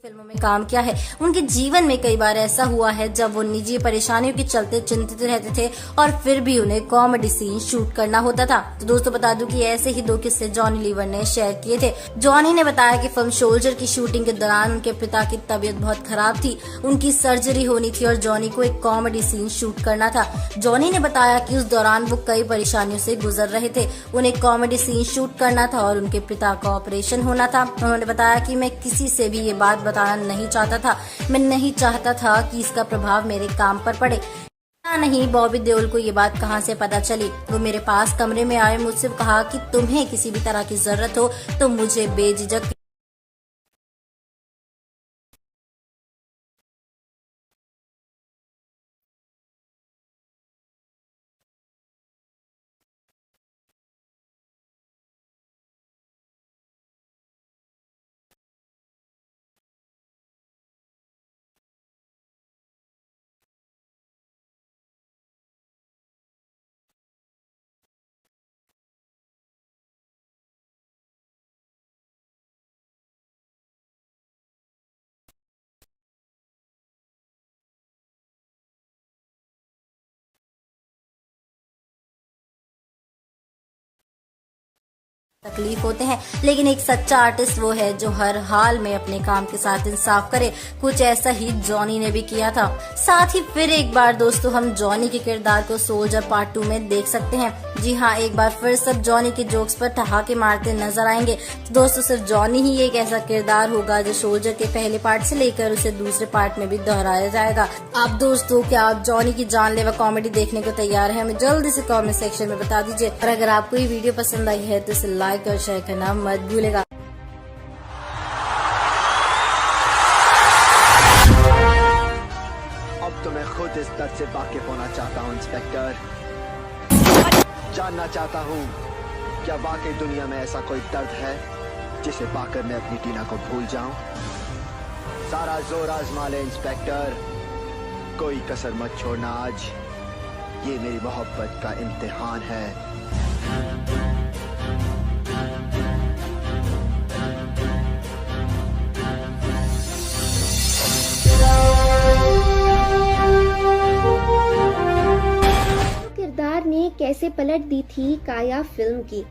फिल्मों में काम किया है। उनके जीवन में कई बार ऐसा हुआ है जब वो निजी परेशानियों के चलते चिंतित रहते थे और फिर भी उन्हें कॉमेडी सीन शूट करना होता था। तो दोस्तों बता दूं कि ऐसे ही 2 किस्से जॉनी लीवर ने शेयर किए थे। जॉनी ने बताया कि फिल्म सोल्जर की शूटिंग के दौरान उनके पिता की तबीयत बहुत खराब थी, उनकी सर्जरी होनी थी और जॉनी को एक कॉमेडी सीन शूट करना था। जॉनी ने बताया कि उस दौरान वो कई परेशानियों से गुजर रहे थे, उन्हें कॉमेडी सीन शूट करना था और उनके पिता का ऑपरेशन होना था। उन्होंने बताया कि मैं किसी से भी ये बात बताना नहीं चाहता था, मैं नहीं चाहता था कि इसका प्रभाव मेरे काम पर पड़े। नहीं, बॉबी देओल को ये बात कहां से पता चली? वो मेरे पास कमरे में आए, मुझसे कहा कि तुम्हें किसी भी तरह की जरूरत हो तो मुझे बेझिझक तकलीफ होते हैं, लेकिन एक सच्चा आर्टिस्ट वो है जो हर हाल में अपने काम के साथ इंसाफ करे। कुछ ऐसा ही जॉनी ने भी किया था। साथ ही फिर एक बार दोस्तों हम जॉनी के किरदार को सोल्जर पार्ट 2 में देख सकते हैं। जी हाँ, एक बार फिर सब जॉनी के जोक्स पर ठहाके मारते नजर आएंगे। तो दोस्तों सिर्फ जॉनी ही एक ऐसा किरदार होगा जो सोल्जर के पहले पार्ट से लेकर उसे दूसरे पार्ट में भी दोहराया जाएगा। आप दोस्तों क्या आप जॉनी की जानलेवा कॉमेडी देखने को तैयार है? हमें जल्दी से कमेंट सेक्शन में बता दीजिए। और अगर आपको ये वीडियो पसंद आई है तो इसे लाइक और शेयर करना मत भूलेगा। अब तो मैं खुद इस दर्द से वाकिफ होना चाहता हूँ इंस्पेक्टर। जानना चाहता हूँ क्या वाकई दुनिया में ऐसा कोई दर्द है जिसे पाकर मैं अपनी टीना को भूल जाऊं। सारा जोर आजमा ले इंस्पेक्टर, कोई कसर मत छोड़ना आज, ये मेरी मोहब्बत का इम्तिहान है। किरदार ने कैसे पलट दी थी काया फिल्म की?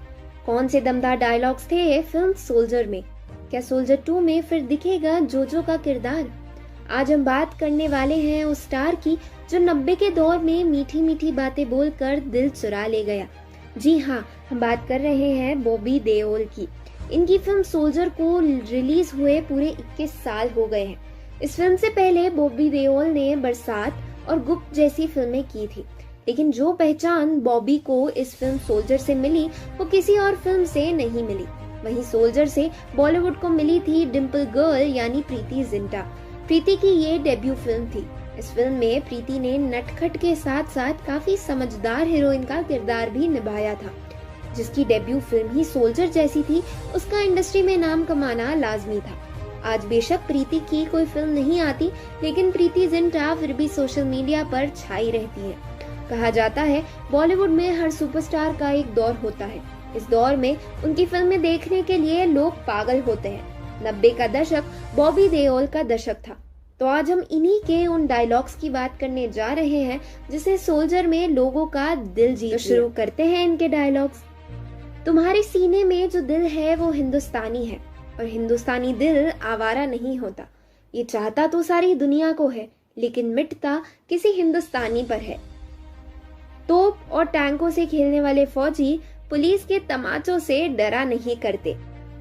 कौन से दमदार डायलॉग्स थे फिल्म सोल्जर में? क्या सोल्जर 2 में फिर दिखेगा जोजो का किरदार? आज हम बात करने वाले हैं उस स्टार की जो 90 के दौर में मीठी मीठी बातें बोलकर दिल चुरा ले गया। जी हाँ, हम बात कर रहे हैं बॉबी देओल की। इनकी फिल्म सोल्जर को रिलीज हुए पूरे 21 साल हो गए हैं। इस फिल्म से पहले बॉबी देओल ने बरसात और गुप्त जैसी फिल्में की थी, लेकिन जो पहचान बॉबी को इस फिल्म सोल्जर से मिली वो किसी और फिल्म से नहीं मिली। वहीं सोल्जर से बॉलीवुड को मिली थी डिम्पल गर्ल यानी प्रीति जिंटा। प्रीति की ये डेब्यू फिल्म थी। इस फिल्म में प्रीति ने नटखट के साथ साथ काफी समझदार हीरोइन का किरदार भी निभाया था। जिसकी डेब्यू फिल्म ही सोल्जर जैसी थी, उसका इंडस्ट्री में नाम कमाना लाजमी था। आज बेशक प्रीति की कोई फिल्म नहीं आती, लेकिन प्रीति जिंटा फिर भी सोशल मीडिया पर छाई रहती है। कहा जाता है बॉलीवुड में हर सुपरस्टार का एक दौर होता है। इस दौर में उनकी फिल्में देखने के लिए लोग पागल होते हैं। 90 का दशक बॉबी देओल का दशक था। तो आज हम इन्हीं के उन डायलॉग्स की बात करने जा रहे हैं जिसे सोल्जर में लोगों का दिल जीत लिया। शुरू करते हैं इनके डायलॉग्स। तुम्हारे सीने में जो दिल है वो हिंदुस्तानी है, और हिंदुस्तानी दिल आवारा नहीं होता। ये चाहता तो सारी दुनिया को है, लेकिन मिटता किसी हिंदुस्तानी पर है। तोप और टैंकों से खेलने वाले फौजी पुलिस के तमाचों से डरा नहीं करते।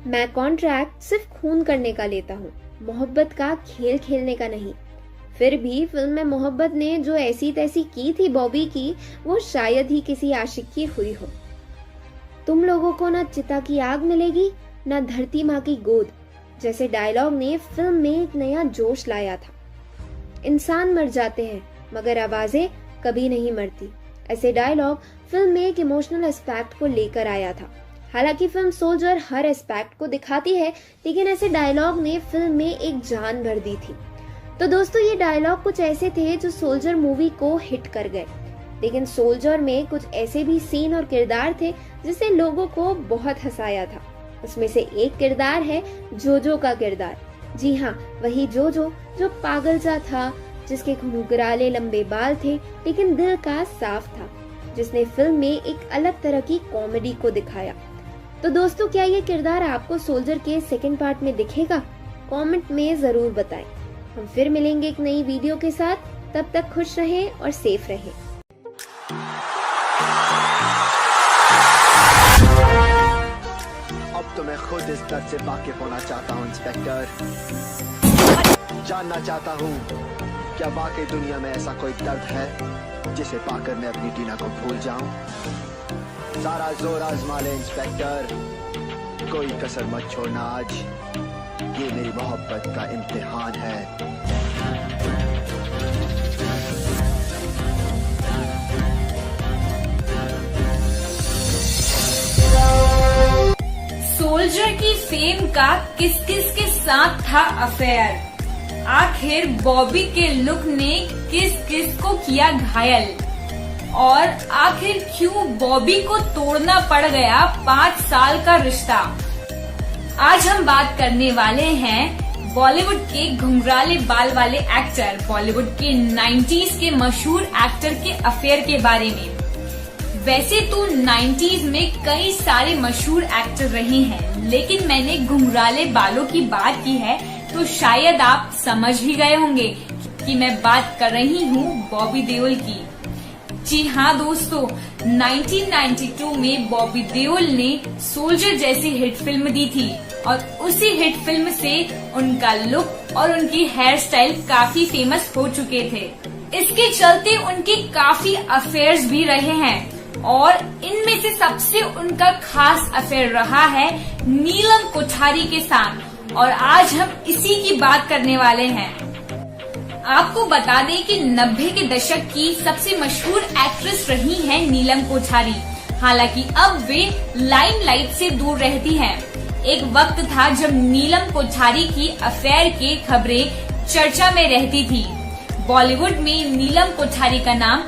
मैं कॉन्ट्रैक्ट सिर्फ खून करने का लेता हूँ, मोहब्बत का खेल खेलने का नहीं। फिर भी फिल्म में मोहब्बत ने जो ऐसी तैसी की थी बॉबी की, वो शायद ही किसी आशिक की हुई हो। तुम लोगों को ना चिता की आग मिलेगी, ना धरती माँ की गोद जैसे डायलॉग ने फिल्म में एक नया जोश लाया था। इंसान मर जाते हैं मगर आवाजें कभी नहीं मरती। ऐसे डायलॉग फिल्म में एक इमोशनल एस्पेक्ट को लेकर आया था। हालांकि फिल्म सोल्जर हर एस्पेक्ट को दिखाती है, लेकिन ऐसे डायलॉग ने फिल्म में एक जान भर दी थी। तो दोस्तों, ये डायलॉग कुछ ऐसे थे जो सोल्जर मूवी को हिट कर गए। लेकिन सोल्जर में कुछ ऐसे भी सीन और किरदार थे जिसे लोगों को बहुत हंसाया था। उसमें से एक किरदार है जोजो का किरदार। जी हाँ, वही जोजो जो पागल सा था, जिसके घुंघराले लंबे बाल थे लेकिन दिल का साफ था, जिसने फिल्म में एक अलग तरह की कॉमेडी को दिखाया। तो दोस्तों, क्या ये किरदार आपको सोल्जर के सेकंड पार्ट में दिखेगा? कमेंट में जरूर बताएं। हम फिर मिलेंगे एक नई वीडियो के साथ। तब तक खुश रहें और सेफ रहें। अब तो मैं खुद इस दर्द से वाकिफ होना चाहता हूँ इंस्पेक्टर। जानना चाहता हूँ क्या वाकई दुनिया में ऐसा कोई दर्द है जिसे पाकर मैं अपनी टीना को भूल जाऊं। सारा जोर आजमा ले इंस्पेक्टर, कोई कसर मत छोड़ना आज। ये मेरी मोहब्बत का इम्तिहान है। सोल्जर की फेम का किस किस के साथ था अफेयर? आखिर बॉबी के लुक ने किस किस को किया घायल? और आखिर क्यों बॉबी को तोड़ना पड़ गया 5 साल का रिश्ता? आज हम बात करने वाले हैं बॉलीवुड के घुंघराले बाल वाले एक्टर, बॉलीवुड के 90s के मशहूर एक्टर के अफेयर के बारे में। वैसे तो 90s में कई सारे मशहूर एक्टर रहे हैं, लेकिन मैंने घुंघराले बालों की बात की है तो शायद आप समझ ही गए होंगे कि मैं बात कर रही हूँ बॉबी देओल की। जी हाँ दोस्तों, 1992 में बॉबी देओल ने सोल्जर जैसी हिट फिल्म दी थी, और उसी हिट फिल्म से उनका लुक और उनकी हेयर स्टाइल काफी फेमस हो चुके थे। इसके चलते उनके काफी अफेयर्स भी रहे हैं, और इनमें से सबसे उनका खास अफेयर रहा है नीलम कोठारी के साथ। और आज हम इसी की बात करने वाले हैं। आपको बता दें कि 90 के दशक की सबसे मशहूर एक्ट्रेस रही हैं नीलम कोठारी। हालांकि अब वे लाइमलाइट से दूर रहती हैं। एक वक्त था जब नीलम कोठारी की अफेयर की खबरें चर्चा में रहती थी। बॉलीवुड में नीलम कोठारी का नाम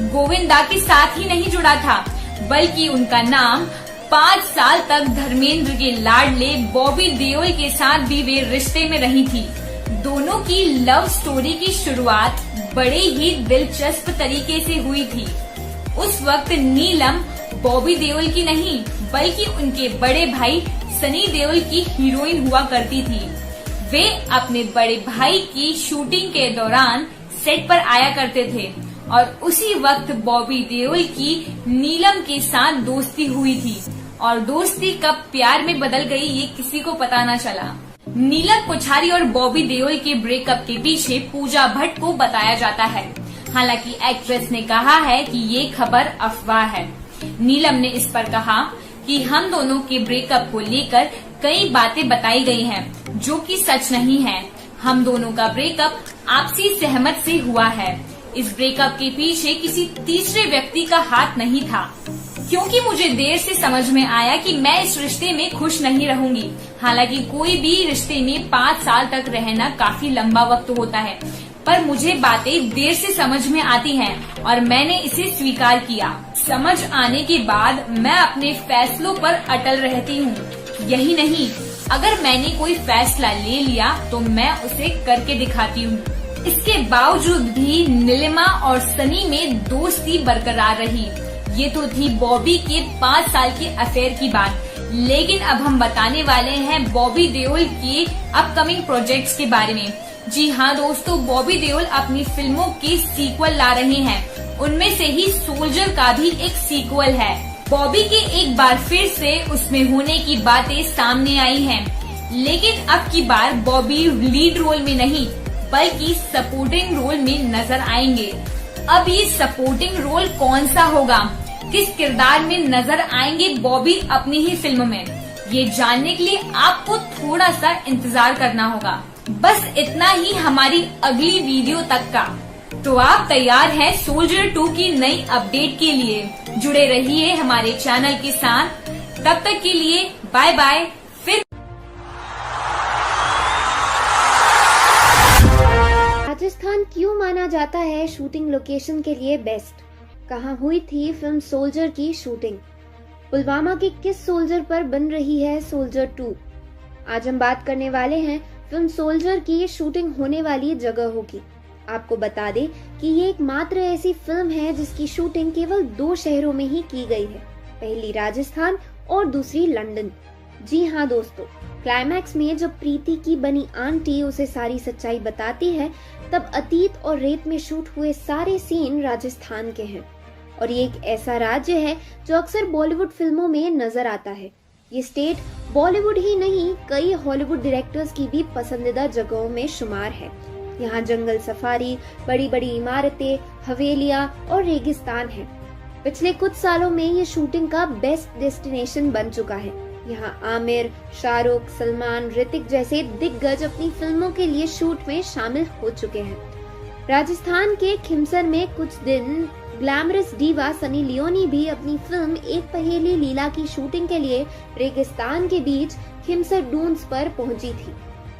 गोविंदा के साथ ही नहीं जुड़ा था, बल्कि उनका नाम 5 साल तक धर्मेंद्र के लाडले बॉबी देओल के साथ भी वे रिश्ते में रही थी। दोनों की लव स्टोरी की शुरुआत बड़े ही दिलचस्प तरीके से हुई थी। उस वक्त नीलम बॉबी देओल की नहीं, बल्कि उनके बड़े भाई सनी देओल की हीरोइन हुआ करती थी। वे अपने बड़े भाई की शूटिंग के दौरान सेट पर आया करते थे और उसी वक्त बॉबी देओल की नीलम के साथ दोस्ती हुई थी और दोस्ती कब प्यार में बदल गई ये किसी को पता न चला। नीलम कोठारी और बॉबी देओल के ब्रेकअप के पीछे पूजा भट्ट को बताया जाता है। हालांकि एक्ट्रेस ने कहा है कि ये खबर अफवाह है। नीलम ने इस पर कहा कि हम दोनों के ब्रेकअप को लेकर कई बातें बताई गई हैं, जो कि सच नहीं है। हम दोनों का ब्रेकअप आपसी सहमत से हुआ है। इस ब्रेकअप के पीछे किसी तीसरे व्यक्ति का हाथ नहीं था, क्योंकि मुझे देर से समझ में आया कि मैं इस रिश्ते में खुश नहीं रहूंगी। हालांकि कोई भी रिश्ते में 5 साल तक रहना काफी लंबा वक्त होता है, पर मुझे बातें देर से समझ में आती हैं और मैंने इसे स्वीकार किया। समझ आने के बाद मैं अपने फैसलों पर अटल रहती हूँ। यही नहीं, अगर मैंने कोई फैसला ले लिया तो मैं उसे करके दिखाती हूँ। इसके बावजूद भी नीलिमा और सनी में दोस्ती बरकरार रही। ये तो थी बॉबी के 5 साल के अफेयर की बात, लेकिन अब हम बताने वाले हैं बॉबी देओल के अपकमिंग प्रोजेक्ट्स के बारे में। जी हाँ दोस्तों, बॉबी देओल अपनी फिल्मों के सीक्वल ला रहे हैं। उनमें से ही सोल्जर का भी एक सीक्वल है। बॉबी के एक बार फिर से उसमें होने की बातें सामने आई हैं, लेकिन अब की बार बॉबी लीड रोल में नहीं बल्कि सपोर्टिंग रोल में नजर आएंगे। अब ये सपोर्टिंग रोल कौन सा होगा, किस किरदार में नजर आएंगे बॉबी अपनी ही फिल्म में, ये जानने के लिए आपको थोड़ा सा इंतजार करना होगा। बस इतना ही हमारी अगली वीडियो तक का। तो आप तैयार हैं सोल्जर 2 की नई अपडेट के लिए? जुड़े रहिए हमारे चैनल के साथ। तब तक के लिए बाय बाय। फिर राजस्थान क्यों माना जाता है शूटिंग लोकेशन के लिए बेस्ट? कहाँ हुई थी फिल्म सोल्जर की शूटिंग? पुलवामा के किस सोल्जर पर बन रही है सोल्जर 2? आज हम बात करने वाले हैं फिल्म सोल्जर की शूटिंग होने वाली जगहों की। आपको बता दें कि ये एकमात्र ऐसी फिल्म है जिसकी शूटिंग केवल 2 शहरों में ही की गई है, पहली राजस्थान और दूसरी लंदन। जी हाँ दोस्तों, क्लाइमैक्स में जब प्रीति की बनी आंटी उसे सारी सच्चाई बताती है, तब अतीत और रेत में शूट हुए सारे सीन राजस्थान के हैं। और ये एक ऐसा राज्य है जो अक्सर बॉलीवुड फिल्मों में नजर आता है। ये स्टेट बॉलीवुड ही नहीं, कई हॉलीवुड डायरेक्टर्स की भी पसंदीदा जगहों में शुमार है। यहाँ जंगल सफारी, बड़ी बड़ी इमारतें, हवेलियां और रेगिस्तान है। पिछले कुछ सालों में ये शूटिंग का बेस्ट डेस्टिनेशन बन चुका है। यहाँ आमिर, शाहरुख, सलमान, ऋतिक जैसे दिग्गज अपनी फिल्मों के लिए शूट में शामिल हो चुके हैं। राजस्थान के खिमसर में कुछ दिन ग्लैमरस डीवा सनी लियोनी भी अपनी फिल्म एक पहेली लीला की शूटिंग के लिए रेगिस्तान के बीच खिमसर डून्स पर पहुंची थी।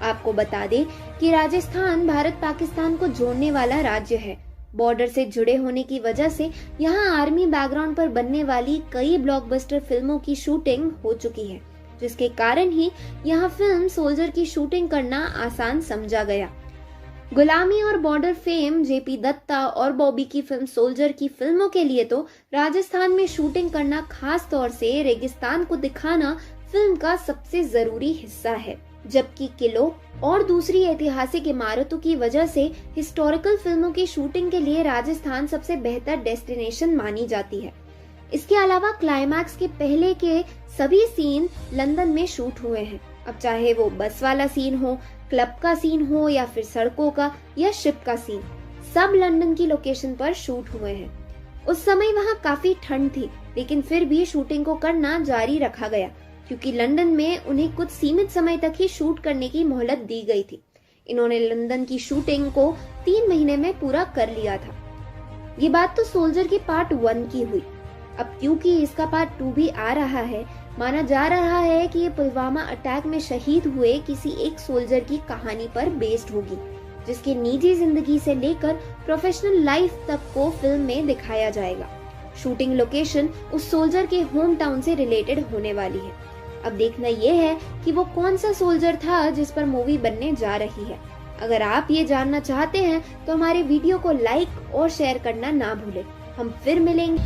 आपको बता दें कि राजस्थान भारत पाकिस्तान को जोड़ने वाला राज्य है। बॉर्डर से जुड़े होने की वजह से यहाँ आर्मी बैकग्राउंड पर बनने वाली कई ब्लॉकबस्टर फिल्मों की शूटिंग हो चुकी है, जिसके कारण ही यहाँ फिल्म सोल्जर की शूटिंग करना आसान समझा गया। गुलामी और बॉर्डर फेम जेपी दत्ता और बॉबी की फिल्म सोल्जर की फिल्मों के लिए तो राजस्थान में शूटिंग करना, खास तौर से रेगिस्तान को दिखाना फिल्म का सबसे जरूरी हिस्सा है। जबकि किलों और दूसरी ऐतिहासिक इमारतों की वजह से हिस्टोरिकल फिल्मों की शूटिंग के लिए राजस्थान सबसे बेहतर डेस्टिनेशन मानी जाती है। इसके अलावा क्लाइमैक्स के पहले के सभी सीन लंदन में शूट हुए हैं। अब चाहे वो बस वाला सीन हो, क्लब का सीन हो या फिर सड़कों का या शिप का सीन, सब लंदन की लोकेशन पर शूट हुए हैं। उस समय वहाँ काफी ठंड थी, लेकिन फिर भी शूटिंग को करना जारी रखा गया, क्योंकि लंदन में उन्हें कुछ सीमित समय तक ही शूट करने की मोहलत दी गई थी। इन्होंने लंदन की शूटिंग को 3 महीने में पूरा कर लिया था। ये बात तो सोल्जर की पार्ट 1 की हुई। अब क्योंकि इसका पार्ट 2 भी आ रहा है, माना जा रहा है कि ये पुलवामा अटैक में शहीद हुए किसी एक सोल्जर की कहानी पर बेस्ड होगी, जिसकी निजी जिंदगी से लेकर प्रोफेशनल लाइफ तक को फिल्म में दिखाया जाएगा। शूटिंग लोकेशन उस सोल्जर के होम टाउन से रिलेटेड होने वाली है। अब देखना यह है कि वो कौन सा सोल्जर था जिस पर मूवी बनने जा रही है। अगर आप ये जानना चाहते हैं तो हमारे वीडियो को लाइक और शेयर करना ना भूलें। हम फिर मिलेंगे।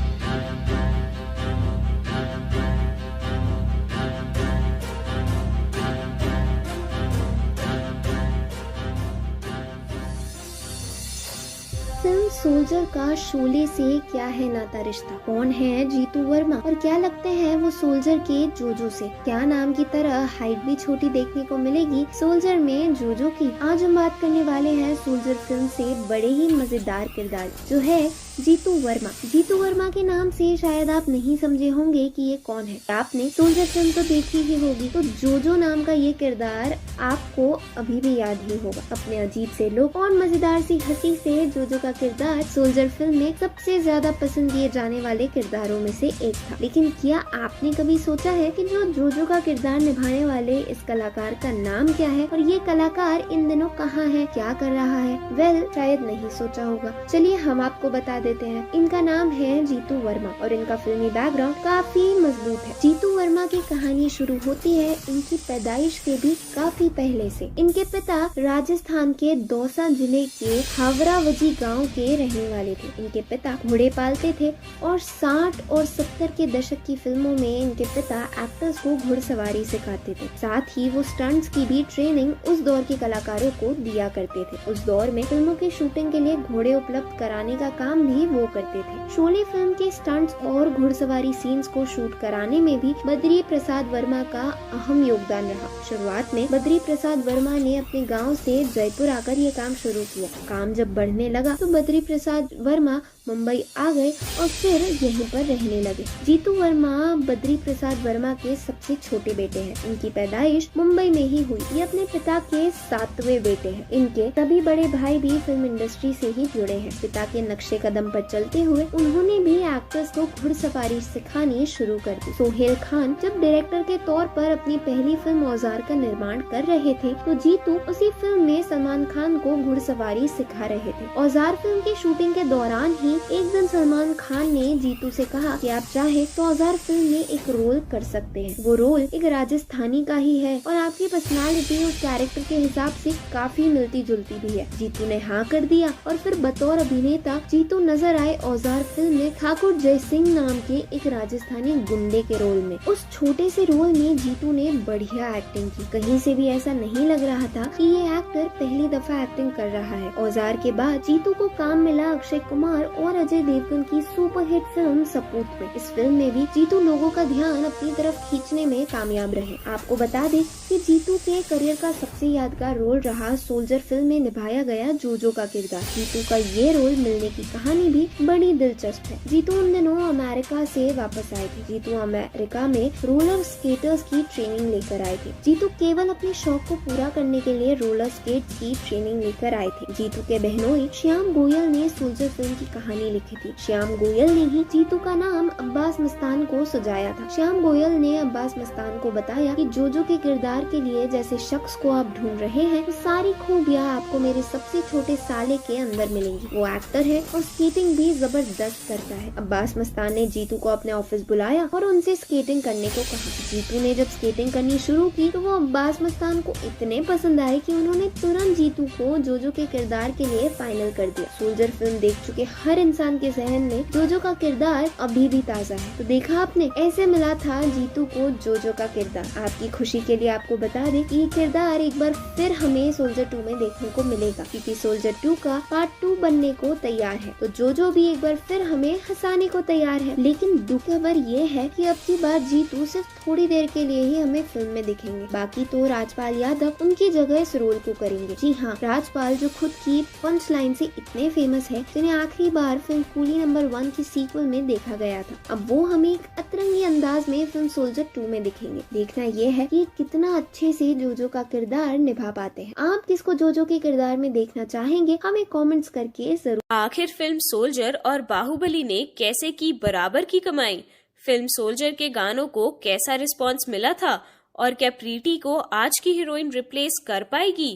सोल्जर का शोले से क्या है नाता रिश्ता, कौन है जीतू वर्मा और क्या लगते हैं वो सोल्जर के जोजो से, क्या नाम की तरह हाइट भी छोटी देखने को मिलेगी सोल्जर में जोजो की। आज हम बात करने वाले हैं सोल्जर फिल्म से बड़े ही मजेदार किरदार जो है जीतू वर्मा। जीतू वर्मा के नाम से शायद आप नहीं समझे होंगे कि ये कौन है। आपने सोल्जर फिल्म तो देखी ही होगी, तो जोजो नाम का ये किरदार आपको अभी भी याद ही होगा। अपने अजीब से लुक और मजेदार सी हंसी से जोजो का किरदार सोल्जर फिल्म में सबसे ज्यादा पसंद किए जाने वाले किरदारों में से एक था। लेकिन क्या आपने कभी सोचा है कि जो जोजो का किरदार निभाने वाले इस कलाकार का नाम क्या है और ये कलाकार इन दिनों कहाँ है, क्या कर रहा है? वेल, शायद नहीं सोचा होगा। चलिए हम आपको बता देते हैं। इनका नाम है जीतू वर्मा और इनका फिल्मी बैकग्राउंड काफी मजबूत है। जीतू वर्मा की कहानी शुरू होती है इनकी पैदाइश के भी काफी पहले से। इनके पिता राजस्थान के दौसा जिले के हावरावजी गांव के रहने वाले थे। इनके पिता घोड़े पालते थे और 60 और 70 के दशक की फिल्मों में इनके पिता एक्टर्स को घुड़सवारी सिखाते थे। साथ ही वो स्टंट्स की भी ट्रेनिंग उस दौर के कलाकारों को दिया करते थे। उस दौर में फिल्मों की शूटिंग के लिए घोड़े उपलब्ध कराने का काम भी वो करते थे। शोले फिल्म के स्टंट्स और घुड़सवारी सीन्स को शूट कराने में भी बद्री प्रसाद वर्मा का अहम योगदान रहा। शुरुआत में बद्री प्रसाद वर्मा ने अपने गांव से जयपुर आकर ये काम शुरू किया। काम जब बढ़ने लगा तो बद्री प्रसाद वर्मा मुंबई आ गए और फिर यहीं पर रहने लगे। जीतू वर्मा बद्री प्रसाद वर्मा के सबसे छोटे बेटे हैं। इनकी पैदाइश मुंबई में ही हुई। ये अपने पिता के 7वें बेटे हैं। इनके सभी बड़े भाई भी फिल्म इंडस्ट्री से ही जुड़े हैं। पिता के नक्शे कदम पर चलते हुए उन्होंने भी एक्टर्स को घुड़सवारी सिखानी शुरू कर दी। सोहेल खान जब डायरेक्टर के तौर पर अपनी पहली फिल्म औजार का निर्माण कर रहे थे तो जीतू उसी फिल्म में सलमान खान को घुड़सवारी सिखा रहे थे। औजार फिल्म की शूटिंग के दौरान ही एक दिन सलमान खान ने जीतू से कहा कि आप चाहे तो औजार फिल्म में एक रोल कर सकते हैं। वो रोल एक राजस्थानी का ही है और आपकी पर्सनालिटी उस कैरेक्टर के हिसाब से काफी मिलती जुलती भी है। जीतू ने हाँ कर दिया और फिर बतौर अभिनेता जीतू नजर आए औजार फिल्म में ठाकुर जय सिंह नाम के एक राजस्थानी गुंडे के रोल में। उस छोटे से रोल में जीतू ने बढ़िया एक्टिंग की। कहीं से भी ऐसा नहीं लग रहा था कि ये एक्टर पहली दफा एक्टिंग कर रहा है। औजार के बाद जीतू को काम मिला अक्षय कुमार और अजय देवगन की सुपरहिट फिल्म सपूत में। इस फिल्म में भी जीतू लोगों का ध्यान अपनी तरफ खींचने में कामयाब रहे। आपको बता दें कि जीतू के करियर का सबसे यादगार रोल रहा सोल्जर फिल्म में निभाया गया जोजो का किरदार। जीतू का ये रोल मिलने की कहानी भी बड़ी दिलचस्प है। जीतू उन दिनों अमेरिका से वापस आए थे। जीतू अमेरिका में रोलर स्केटर्स की ट्रेनिंग लेकर आए थे। जीतू केवल अपने शौक को पूरा करने के लिए रोलर स्केट की ट्रेनिंग लेकर आए थे। जीतू के बहनोई श्याम गोयल ने सोल्जर फिल्म की कहानी लिखी थी। श्याम गोयल ने ही जीतू का नाम अब्बास मस्तान को सजाया था। श्याम गोयल ने अब्बास मस्तान को बताया कि जोजो के किरदार के लिए जैसे शख्स को आप ढूंढ रहे हैं वो सारी खूबियां आपको मेरे सबसे छोटे साले के अंदर मिलेंगी। वो एक्टर है और स्केटिंग भी जबरदस्त करता है। अब्बास मस्तान ने जीतू को अपने ऑफिस बुलाया और उनसे स्केटिंग करने को कहा। जीतू ने जब स्केटिंग करनी शुरू की तो वो अब्बास मस्तान को इतने पसंद आए कि उन्होंने तुरंत जीतू को जोजो के किरदार के लिए फाइनल कर दिया। सोल्जर फिल्म देख चुके हर इंसान के जहन में जोजो का किरदार अभी भी ताजा है। तो देखा आपने, ऐसे मिला था जीतू को जोजो का किरदार। आपकी खुशी के लिए आपको बता दें कि ये किरदार एक बार फिर हमें सोल्जर 2 में देखने को मिलेगा क्योंकि सोल्जर 2 का पार्ट 2 बनने को तैयार है। तो जोजो भी एक बार फिर हमें हंसाने को तैयार है। लेकिन दुख खबर ये है कि अब की बार जीतू सिर्फ थोड़ी देर के लिए ही हमें फिल्म में दिखेंगे। बाकी तो राजपाल यादव उनकी जगह इस रोल को करेंगे। जी हाँ, राजपाल जो खुद की पंच लाइन से इतने फेमस है, जिन्हें आखिरी बार फिल्म कूली नंबर 1 की सीक्वल में देखा गया था। अब वो हमें एक अतरंगी अंदाज में फिल्म सोल्जर 2 में दिखेंगे। देखना ये है कि कितना अच्छे से जोजो का किरदार निभा पाते हैं। आप किसको जोजो के किरदार में देखना चाहेंगे हमें कमेंट्स करके जरूर। आखिर फिल्म सोल्जर और बाहुबली ने कैसे की बराबर की कमाई? फिल्म सोल्जर के गानों को कैसा रिस्पॉन्स मिला था और क्या प्रीति को आज की हीरोइन रिप्लेस कर पाएगी?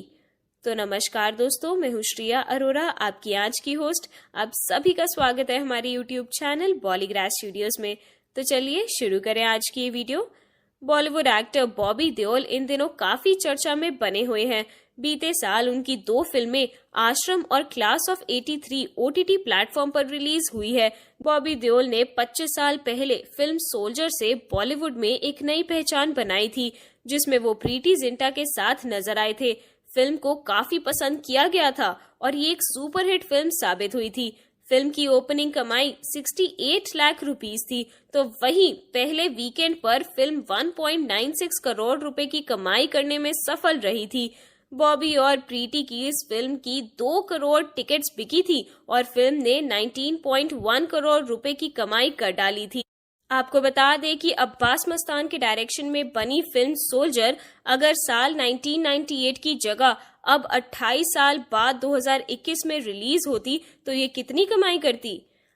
तो नमस्कार दोस्तों, मैं हूँ श्रिया अरोरा, आपकी आज की होस्ट। आप सभी का स्वागत है हमारे यूट्यूब चैनल बॉलीग्रास स्टूडियोज में। तो चलिए शुरू करें आज की ये वीडियो। बॉलीवुड एक्टर बॉबी देओल इन दिनों काफी चर्चा में बने हुए हैं। बीते साल उनकी 2 फिल्में आश्रम और क्लास ऑफ 83 OTT प्लेटफॉर्म पर रिलीज हुई है। बॉबी देओल ने 25 साल पहले फिल्म सोल्जर से बॉलीवुड में एक नई पहचान बनाई थी, जिसमें वो प्रीति जिंटा के साथ नजर आए थे। फिल्म को काफी पसंद किया गया था और ये एक सुपरहिट फिल्म साबित हुई थी। फिल्म की ओपनिंग कमाई 68 लाख रुपीस थी, तो वहीं पहले वीकेंड पर फिल्म 1.96 करोड़ रुपए की कमाई करने में सफल रही थी। बॉबी और प्रीति की इस फिल्म की 2 करोड़ टिकट्स बिकी थी और फिल्म ने 19.1 करोड़ रुपए की कमाई कर डाली थी। आपको बता दें कि अब्बास मस्तान के डायरेक्शन में बनी फिल्म सोल्जर अगर साल 1998 की जगह अब 28 साल बाद 2021 में रिलीज होती तो ये कितनी कमाई करती।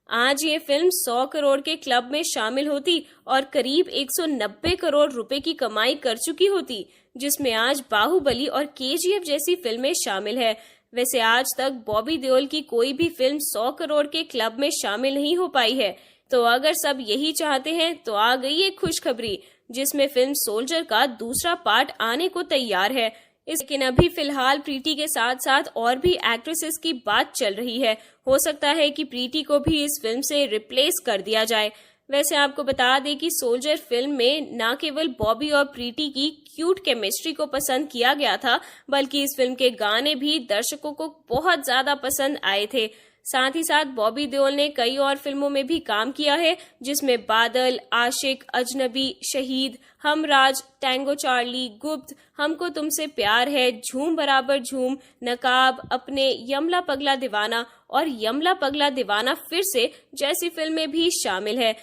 आज ये फिल्म 100 करोड़ के क्लब में शामिल होती और करीब 190 करोड़ रुपए की कमाई कर चुकी होती, जिसमें आज बाहुबली और केजीएफ जैसी फिल्में शामिल है। वैसे आज तक बॉबी देओल की कोई भी फिल्म 100 करोड़ के क्लब में शामिल नहीं हो पाई है। तो अगर सब यही चाहते हैं तो आ गई एक खुशखबरी, जिसमें फिल्म सोल्जर का दूसरा पार्ट आने को तैयार है। लेकिन अभी फिलहाल प्रीति के साथ साथ और भी एक्ट्रेसेस की बात चल रही है। हो सकता है कि प्रीति को भी इस फिल्म से रिप्लेस कर दिया जाए। वैसे आपको बता दें कि सोल्जर फिल्म में न केवल बॉबी और प्रीति की क्यूट केमिस्ट्री को पसंद किया गया था, बल्कि इस फिल्म के गाने भी दर्शकों को बहुत ज्यादा पसंद आए थे। साथ ही साथ बॉबी देओल ने कई और फिल्मों में भी काम किया है, जिसमें बादल, आशिक, अजनबी, शहीद, हमराज, टैंगो चार्ली, गुप्त, हमको तुमसे प्यार है, झूम बराबर झूम, नकाब, अपने, यमला पगला दीवाना और यमला पगला दीवाना फिर से जैसी फिल्में भी शामिल है।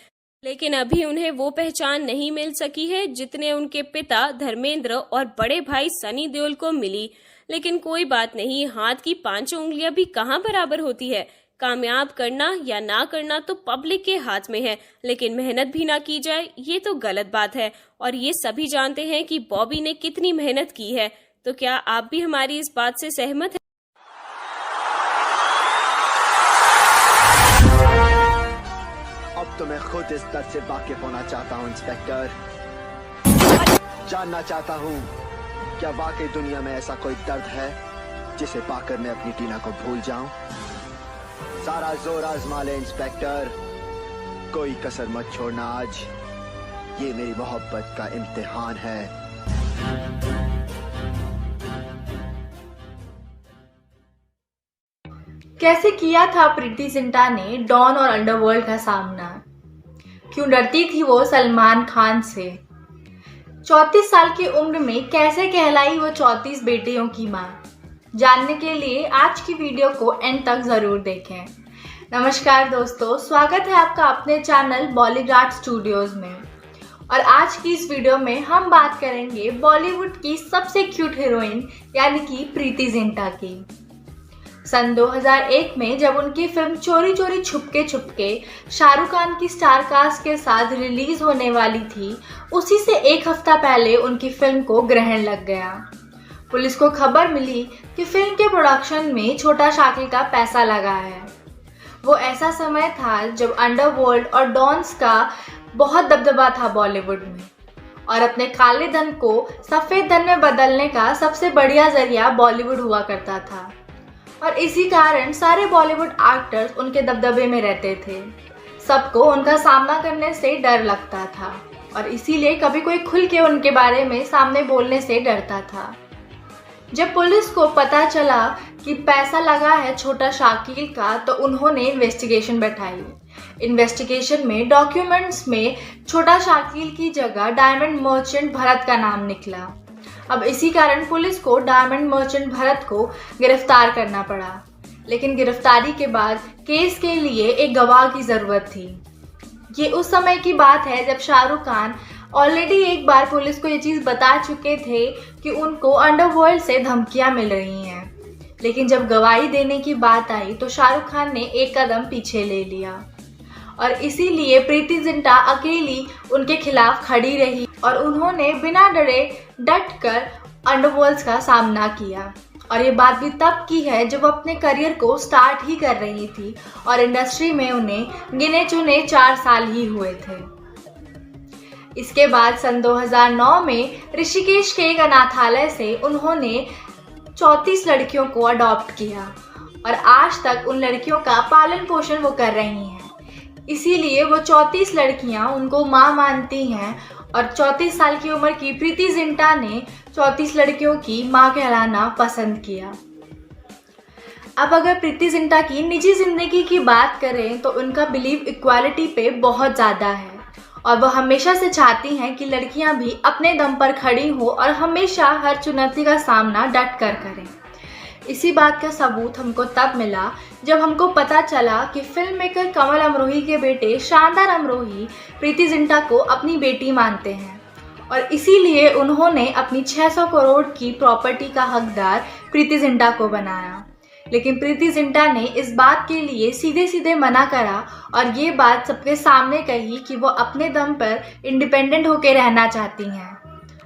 लेकिन अभी उन्हें वो पहचान नहीं मिल सकी है जितने उनके पिता धर्मेंद्र और बड़े भाई सनी देओल को मिली। लेकिन कोई बात नहीं, हाथ की 5 उंगलियां भी कहाँ बराबर होती है। कामयाब करना या ना करना तो पब्लिक के हाथ में है, लेकिन मेहनत भी ना की जाए ये तो गलत बात है। और ये सभी जानते हैं कि बॉबी ने कितनी मेहनत की है। तो क्या आप भी हमारी इस बात से सहमत हैं? अब तो मैं खुद इस दर्द से वाकिफ होना चाहता हूँ इंस्पेक्टर। जानना चाहता हूँ क्या वाकई दुनिया में ऐसा कोई दर्द है जिसे पाकर मैं अपनी टीना को भूल जाऊं। सारा जोर आजमा ले इंस्पेक्टर, कोई कसर मत छोड़ना आज, ये मेरी मोहब्बत का इम्तिहान है। कैसे किया था प्रीति जिंटा ने डॉन और अंडरवर्ल्ड का सामना? क्यों डरती थी वो सलमान खान से? 34 साल की उम्र में कैसे कहलाई वो 34 बेटियों की माँ? जानने के लिए आज की वीडियो को एंड तक जरूर देखें। नमस्कार दोस्तों, स्वागत है आपका अपने चैनल बॉलीग्राड स्टूडियोज में। और आज की इस वीडियो में हम बात करेंगे बॉलीवुड की सबसे क्यूट हीरोइन यानी कि प्रीति जिंटा की। सन 2001 में जब उनकी फिल्म चोरी चोरी छुपके शाहरुख खान की स्टार कास्ट के साथ रिलीज होने वाली थी, उसी से एक हफ्ता पहले उनकी फिल्म को ग्रहण लग गया। पुलिस को खबर मिली कि फिल्म के प्रोडक्शन में छोटा शाकिल का पैसा लगा है। वो ऐसा समय था जब अंडरवर्ल्ड और डॉन्स का बहुत दबदबा था बॉलीवुड में, और अपने काले धन को सफेद धन में बदलने का सबसे बढ़िया जरिया बॉलीवुड हुआ करता था। और इसी कारण सारे बॉलीवुड एक्टर्स उनके दबदबे में रहते थे। सबको उनका सामना करने से डर लगता था और इसीलिए कभी कोई खुल के उनके बारे में सामने बोलने से डरता था। जब पुलिस को पता चला कि पैसा लगा है छोटा शाकिल का, तो उन्होंने इन्वेस्टिगेशन बैठाई। इन्वेस्टिगेशन में डॉक्यूमेंट्स में छोटा शाकिल की जगह डायमंड मर्चेंट भरत का नाम निकला। अब इसी कारण पुलिस को डायमंड मर्चेंट भरत को गिरफ्तार करना पड़ा। लेकिन गिरफ्तारी के बाद केस के लिए एक गवाह की जरूरत थी। ये उस समय की बात है जब शाहरुख खान ऑलरेडी एक बार पुलिस को ये चीज़ बता चुके थे कि उनको अंडरवर्ल्ड से धमकियां मिल रही हैं। लेकिन जब गवाही देने की बात आई तो शाहरुख खान ने एक कदम पीछे ले लिया और इसीलिए प्रीति जिंटा अकेली उनके खिलाफ खड़ी रही और उन्होंने बिना डरे डट कर अंडरवर्ल्ड का सामना किया। और ये बात भी तब की है जब अपने करियर को स्टार्ट ही कर रही थी और इंडस्ट्री में उन्हें गिने चुने 4 साल ही हुए थे। इसके बाद सन 2009 में ऋषिकेश के एक अनाथालय से उन्होंने 34 लड़कियों को अडॉप्ट किया और आज तक उन लड़कियों का पालन पोषण वो कर रही हैं। इसीलिए वो 34 लड़कियां उनको माँ मानती हैं और 34 साल की उम्र की प्रीति जिंटा ने 34 लड़कियों की माँ कहलाना पसंद किया। अब अगर प्रीति जिंटा की निजी जिंदगी की बात करें तो उनका बिलीव इक्वालिटी पे बहुत ज़्यादा है और वह हमेशा से चाहती हैं कि लड़कियां भी अपने दम पर खड़ी हो और हमेशा हर चुनौती का सामना डट कर करें। इसी बात का सबूत हमको तब मिला जब हमको पता चला कि फिल्म मेकर कमल अमरोही के बेटे शानदार अमरोही प्रीति जिंटा को अपनी बेटी मानते हैं और इसीलिए उन्होंने अपनी 600 करोड़ की प्रॉपर्टी का हकदार प्रीति जिंटा को बनाया। लेकिन प्रीति जिंटा ने इस बात के लिए सीधे सीधे मना करा और ये बात सबके सामने कही कि वो अपने दम पर इंडिपेंडेंट होकर रहना चाहती हैं।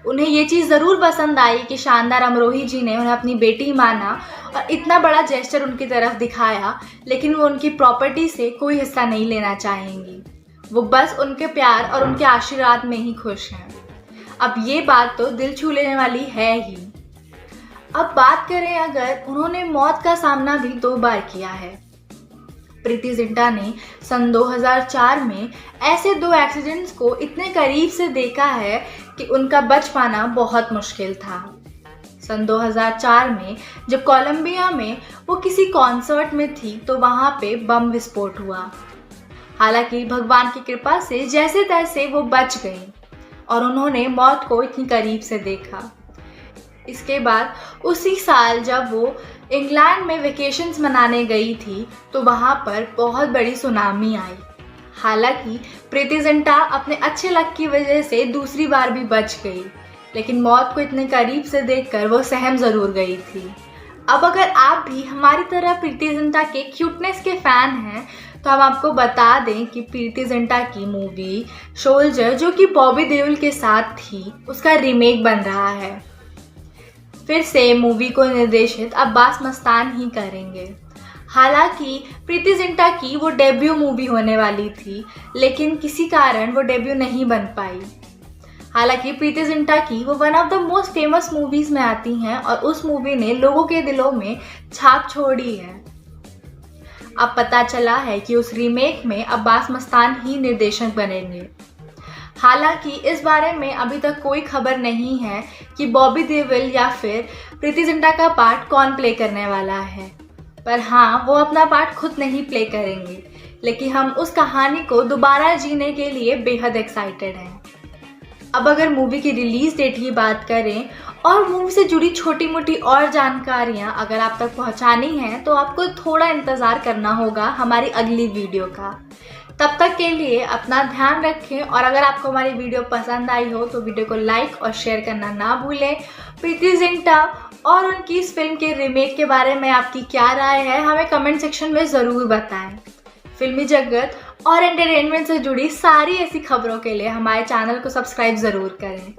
उन्हें ये चीज़ ज़रूर पसंद आई कि शानदार अमरोही जी ने उन्हें अपनी बेटी माना और इतना बड़ा जेस्चर उनकी तरफ दिखाया, लेकिन वो उनकी प्रॉपर्टी से कोई हिस्सा नहीं लेना चाहेंगी। वो बस उनके प्यार और उनके आशीर्वाद में ही खुश हैं। अब ये बात तो दिल छू लेने वाली है ही। अब बात करें अगर उन्होंने मौत का सामना भी 2 बार किया है। प्रीति जिंटा ने सन 2004 में ऐसे 2 एक्सीडेंट्स को इतने करीब से देखा है कि उनका बच पाना बहुत मुश्किल था। सन 2004 में जब कोलंबिया में वो किसी कॉन्सर्ट में थी तो वहाँ पे बम विस्फोट हुआ। हालांकि भगवान की कृपा से जैसे तैसे वो बच गई और उन्होंने मौत को इतनी करीब से देखा। इसके बाद उसी साल जब वो इंग्लैंड में वेकेशंस मनाने गई थी तो वहाँ पर बहुत बड़ी सुनामी आई। हालांकि प्रीति जिंटा अपने अच्छे लक की वजह से दूसरी बार भी बच गई, लेकिन मौत को इतने करीब से देखकर वो सहम ज़रूर गई थी। अब अगर आप भी हमारी तरह प्रीति जिंटा के क्यूटनेस के फ़ैन हैं तो हम आपको बता दें कि प्रीति जिंटा की मूवी सोल्जर, जो कि बॉबी देओल के साथ थी, उसका रीमेक बन रहा है। फिर से मूवी को निर्देशित अब्बास मस्तान ही करेंगे। हालांकि प्रीति जिंटा की वो डेब्यू मूवी होने वाली थी, लेकिन किसी कारण वो डेब्यू नहीं बन पाई। हालांकि प्रीति जिंटा की वो one of the most famous movies में आती हैं और उस मूवी ने लोगों के दिलों में छाप छोड़ी है। अब पता चला है कि उस रीमेक में अब्बास मस्तान ही निर्देशक बनेंगे। हालांकि इस बारे में अभी तक कोई खबर नहीं है कि बॉबी देओल या फिर प्रीति जिंटा का पार्ट कौन प्ले करने वाला है, पर हाँ, वो अपना पार्ट खुद नहीं प्ले करेंगे, लेकिन हम उस कहानी को दोबारा जीने के लिए बेहद एक्साइटेड हैं। अब अगर मूवी की रिलीज डेट की बात करें और मूवी से जुड़ी छोटी मोटी और जानकारियां अगर आप तक पहुंचानी हैं तो आपको थोड़ा इंतज़ार करना होगा हमारी अगली वीडियो का। तब तक के लिए अपना ध्यान रखें और अगर आपको हमारी वीडियो पसंद आई हो तो वीडियो को लाइक और शेयर करना ना भूलें। प्रीति जिंटा और उनकी इस फिल्म के रीमेक के बारे में आपकी क्या राय है, हमें कमेंट सेक्शन में ज़रूर बताएं। फिल्मी जगत और एंटरटेनमेंट से जुड़ी सारी ऐसी खबरों के लिए हमारे चैनल को सब्सक्राइब ज़रूर करें।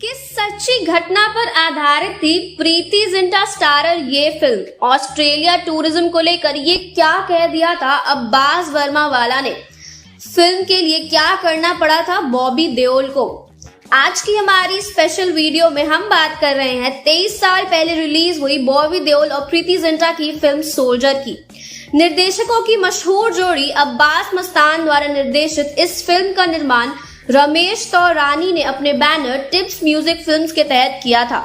किस सच्ची घटना पर आधारित थी प्रीति जिंटा स्टारर ये फिल्म? ऑस्ट्रेलिया टूरिज्म को लेकर ये क्या कह दिया था अब्बास वर्मा वाला ने? फिल्म के लिए क्या करना पड़ा था बॉबी देओल को? आज की हमारी स्पेशल वीडियो में हम बात कर रहे हैं 23 साल पहले रिलीज हुई बॉबी देओल और प्रीति जिंटा की फिल्म सोल्जर की। निर्देशकों की मशहूर जोड़ी अब्बास मस्तान द्वारा निर्देशित इस फिल्म का निर्माण रमेश तौरानी ने अपने बैनर टिप्स म्यूजिक फिल्म्स के तहत किया था।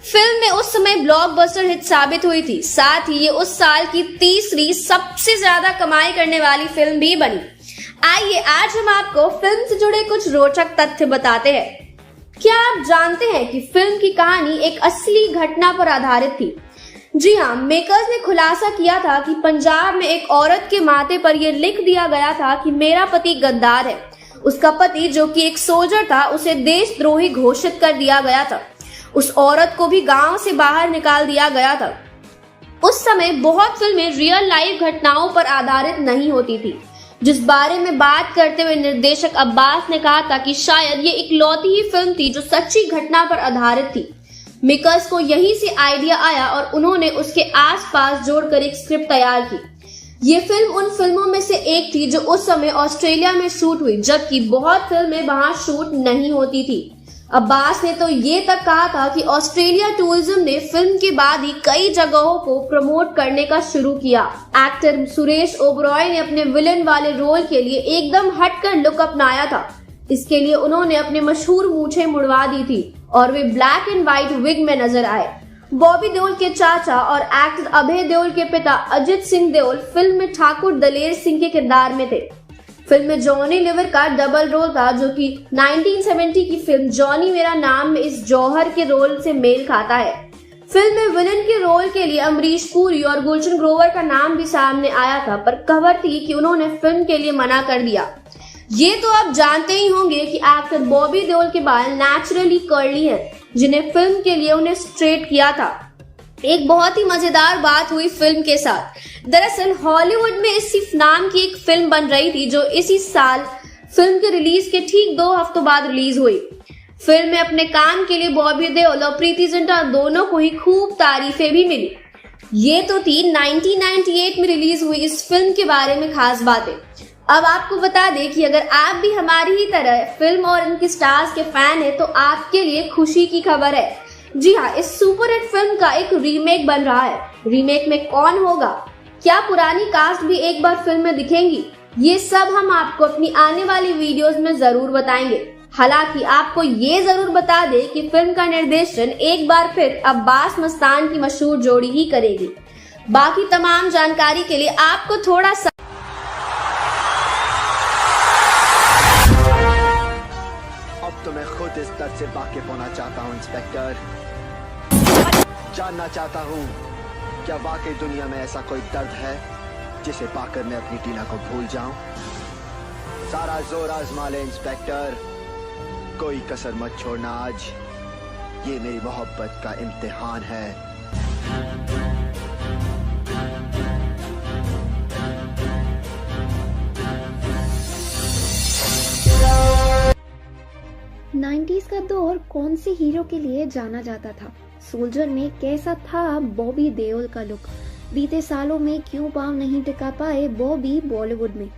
फिल्म में उस समय ब्लॉकबस्टर हिट साबित हुई थी, साथ ही ये उस साल की तीसरी सबसे ज्यादा कमाई करने वाली फिल्म भी बनी। आइए आज हम आपको फिल्म से जुड़े कुछ रोचक तथ्य बताते हैं। क्या आप जानते हैं कि फिल्म की कहानी एक असली घटना पर आधारित थी? जी हाँ, मेकर्स ने खुलासा किया था कि पंजाब में एक औरत के माथे पर यह लिख दिया गया था कि मेरा पति गद्दार है। उसका पति जो कि एक सोल्जर था उसे देशद्रोही घोषित कर दिया गया था। उस औरत को भी गांव से बाहर निकाल दिया गया था। उस समय बहुत फिल्में रियल लाइफ घटनाओं पर आधारित नहीं होती थी, जिस बारे में बात करते हुए निर्देशक अब्बास ने कहा था कि शायद ये इकलौती ही फिल्म थी जो सच्ची घटना पर आधारित थी। मेकर्स को यहीं से आइडिया आया और उन्होंने उसके आसपास जोड़कर एक स्क्रिप्ट तैयार की। ये फिल्म उन फिल्मों में से एक थी जो उस समय ऑस्ट्रेलिया में शूट हुई, जबकि बहुत फिल्में वहां शूट नहीं होती थी। अब्बास ने तो ये तक कहा था कि ऑस्ट्रेलिया टूरिज्म ने फिल्म के बाद ही कई जगहों को प्रमोट करने का शुरू किया। एक्टर सुरेश ओबरॉय ने अपने विलन वाले रोल के लिए एकदम हटकर लुक अपनाया था। इसके लिए उन्होंने अपने मशहूर मूछें मुड़वा दी थी और वे ब्लैक एंड व्हाइट विग में नजर आए। बॉबी देओल के चाचा और एक्टर अभय देओल के पिता अजित सिंह देओल फिल्म में ठाकुर दलेर सिंह के किरदार में थे। फिल्म में जॉनी लीवर का डबल रोल था, जो कि 1970 की फिल्म जॉनी मेरा नाम में इस जौहर के रोल से मेल खाता है। फिल्म में विलन के रोल के लिए अमरीश पुरी और गुलशन ग्रोवर का नाम भी सामने आया था, पर खबर थी कि उन्होंने फिल्म के लिए मना कर दिया। ये तो आप जानते ही होंगे कि एक्टर बॉबी देओल के बाल नेचुरली कर्ली हैं, जिन्हें फिल्म के लिए उन्हें स्ट्रेट किया था। एक बहुत ही मजेदार बात हुई फिल्म के साथ। दरअसल हॉलीवुड में इसी नाम की एक फिल्म बन रही थी, जो इसी साल फिल्म के रिलीज के ठीक 2 हफ्तों बाद रिलीज हुई। फिल्म में अपने काम के लिए बॉबी देओल और प्रीति जिंटा दोनों को ही खूब तारीफें भी मिली। ये तो थी 1998 में रिलीज हुई इस फिल्म के बारे में खास बातें। अब आपको बता दें कि अगर आप भी हमारी ही तरह फिल्म और इनके स्टार्स के फैन हैं, तो आपके लिए खुशी की खबर है। जी हाँ, इस सुपरहिट फिल्म का एक रीमेक बन रहा है। रीमेक में कौन होगा, क्या पुरानी कास्ट भी एक बार फिल्म में दिखेंगी, ये सब हम आपको अपनी आने वाली वीडियोस में जरूर बताएंगे। हालांकि आपको ये जरूर बता दें कि फिल्म का निर्देशन एक बार फिर अब्बास मस्तान की मशहूर जोड़ी ही करेगी। बाकी तमाम जानकारी के लिए आपको थोड़ा सा तो मैं खुद इस दर्द से वाकिफ होना चाहता हूँ इंस्पेक्टर। जानना चाहता हूँ, क्या वाकई दुनिया में ऐसा कोई दर्द है जिसे पाकर मैं अपनी टीना को भूल जाऊं? सारा जोर आजमा ले इंस्पेक्टर, कोई कसर मत छोड़ना। आज ये मेरी मोहब्बत का इम्तिहान है। 90s का दौर कौन से हीरो के लिए जाना जाता था? सोल्जर में कैसा था बॉबी देओल का लुक? बीते सालों में क्यों पांव नहीं टिका पाए बॉबी बॉलीवुड में?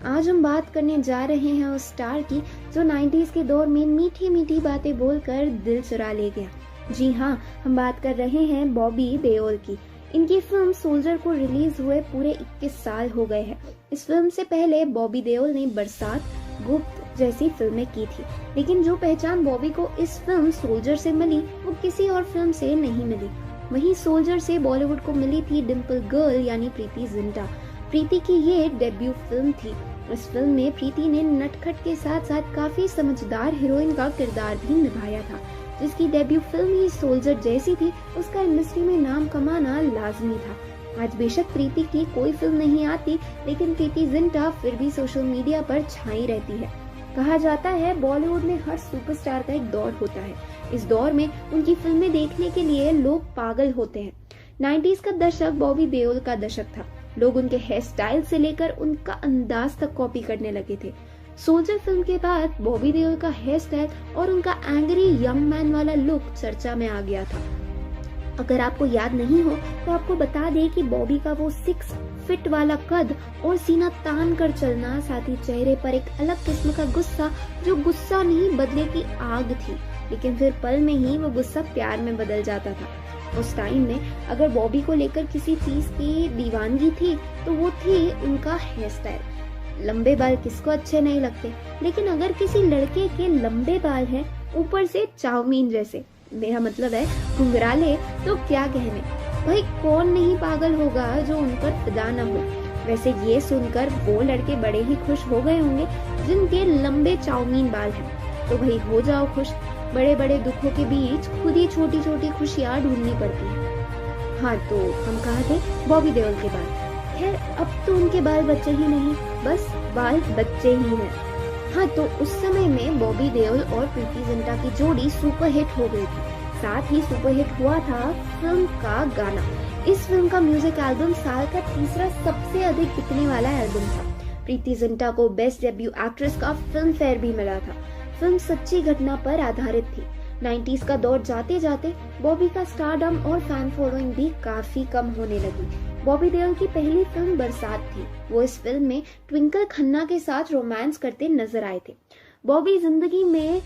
आज हम बात करने जा रहे हैं उस स्टार की जो 90s के दौर में मीठी मीठी बातें बोलकर दिल चुरा ले गया। जी हाँ, हम बात कर रहे हैं बॉबी देओल की। इनकी फिल्म सोल्जर को रिलीज हुए पूरे 21 साल हो गए हैं। इस फिल्म से पहले बॉबी देओल ने बरसात, गुप्त जैसी फिल्में की थी, लेकिन जो पहचान बॉबी को इस फिल्म सोल्जर से मिली वो किसी और फिल्म से नहीं मिली। वहीं सोल्जर से बॉलीवुड को मिली थी डिम्पल गर्ल यानी प्रीति जिंटा। प्रीति की ये डेब्यू फिल्म थी। इस फिल्म में प्रीति ने नटखट के साथ साथ काफी समझदार हीरोइन का किरदार भी निभाया था। जिसकी डेब्यू फिल्म ही सोल्जर जैसी थी, उसका इंडस्ट्री में नाम कमाना लाजमी था। आज बेशक प्रीति की कोई फिल्म नहीं आती, लेकिन प्रीति जिंटा फिर भी सोशल मीडिया पर छाई रहती है। कहा जाता है बॉलीवुड में हर सुपरस्टार का एक दौर होता है। इस दौर में उनकी फिल्में देखने के लिए लोग पागल होते हैं। 90s का दशक बॉबी देओल का दशक था। लोग उनके हेयर स्टाइल से लेकर उनका अंदाज तक कॉपी करने लगे थे। सोल्जर फिल्म के बाद बॉबी देओल का हेयर स्टाइल और उनका एंग्री यंग मैन वाला लुक चर्चा में आ गया था। अगर आपको याद नहीं हो तो आपको बता दें कि बॉबी का वो 6 फीट वाला कद और सीना तान कर चलना, साथ ही चेहरे पर एक अलग किस्म का गुस्सा, जो गुस्सा नहीं बदले की आग थी, लेकिन फिर पल में ही वो गुस्सा प्यार में बदल जाता था। उस टाइम में अगर बॉबी को लेकर किसी चीज की दीवानगी थी तो वो थी उनका हेयर स्टाइल। लंबे बाल किसको अच्छे नहीं लगते, लेकिन अगर किसी लड़के के लंबे बाल हैं ऊपर से चाउमीन जैसे, मेरा मतलब है घुंघराले, तो क्या कहने। भाई कौन नहीं पागल होगा जो उन पर फिदा न हो। वैसे ये सुनकर वो लड़के बड़े ही खुश हो गए होंगे जिनके लंबे चाउमीन बाल हैं। तो भाई हो जाओ खुश। बड़े बड़े दुखों के बीच खुद ही छोटी छोटी खुशियाँ ढूंढनी पड़ती है। हाँ, तो हम कहा थे बॉबी देओल के बाल। खैर अब तो उनके बाल बच्चे ही नहीं, बस बाल बच्चे ही हैं। हाँ, तो उस समय में बॉबी देओल और प्रीति जिंटा की जोड़ी सुपरहिट हो गई थी। साथ ही सुपरहिट हुआ था फिल्म का गाना। इस फिल्म का म्यूजिक एल्बम साल का तीसरा सबसे अधिक बिकने वाला एल्बम था। प्रीति जिंटा को बेस्ट डेब्यू एक्ट्रेस का फिल्म फेयर भी मिला था। फिल्म सच्ची घटना पर आधारित थी। 90s का दौर जाते जाते बॉबी का स्टारडम और फैन फॉलोइंग भी काफी कम होने लगी। बॉबी देओल की पहली फिल्म बरसात थी। वो इस फिल्म में ट्विंकल खन्ना के साथ रोमांस करते नजर आए थे। बॉबी जिंदगी में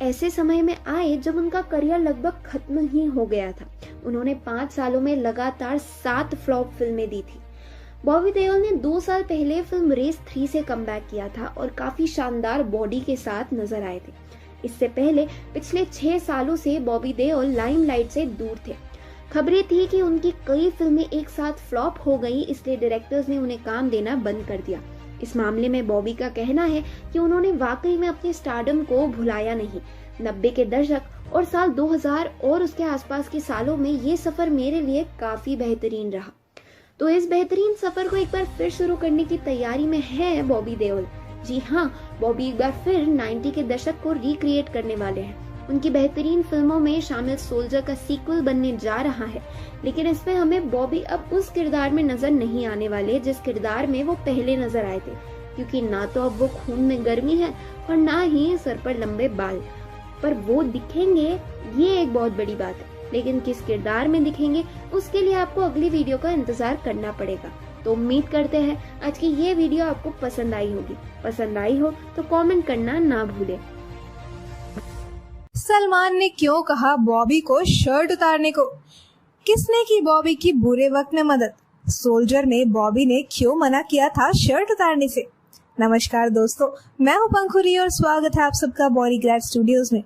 ऐसे समय में आए जब उनका करियर लगभग खत्म ही हो गया था। उन्होंने 5 सालों में लगातार 7 फ्लॉप फिल्में दी थी। बॉबी देओल ने 2 साल पहले फिल्म रेस 3 से कमबैक किया था और काफी शानदार बॉडी के साथ नजर आए थे। इससे पहले पिछले 6 सालों से बॉबी देओल लाइमलाइट से दूर थे। खबरें थी कि उनकी कई फिल्में एक साथ फ्लॉप हो गई, इसलिए डायरेक्टर्स ने उन्हें काम देना बंद कर दिया। इस मामले में बॉबी का कहना है कि उन्होंने वाकई में अपने स्टारडम को भुलाया नहीं। 90 के दशक और साल 2000 और उसके आसपास के सालों में ये सफर मेरे लिए काफी बेहतरीन रहा। तो इस बेहतरीन सफर को एक बार फिर शुरू करने की तैयारी में है बॉबी देओल। जी हाँ, बॉबी एक बार फिर 90 के दशक को रिक्रिएट करने वाले हैं। उनकी बेहतरीन फिल्मों में शामिल सोल्जर का सीक्वल बनने जा रहा है, लेकिन इसमें हमें बॉबी अब उस किरदार में नजर नहीं आने वाले जिस किरदार में वो पहले नजर आए थे, क्योंकि ना तो अब वो खून में गर्मी है और ना ही सर पर लंबे बाल। पर वो दिखेंगे, ये एक बहुत बड़ी बात है, लेकिन किस किरदार में दिखेंगे उसके लिए आपको अगली वीडियो का इंतजार करना पड़ेगा। तो उम्मीद करते हैं आज की ये वीडियो आपको पसंद आई होगी। पसंद आई हो तो कमेंट करना ना भूलें। सलमान ने क्यों कहा बॉबी को शर्ट उतारने को? किसने की बॉबी की बुरे वक्त में मदद? सोल्जर में बॉबी ने क्यों मना किया था शर्ट उतारने से? नमस्कार दोस्तों, मैं हूं पंखुरी और स्वागत है आप सबका बॉलीग्राड स्टूडियोज में।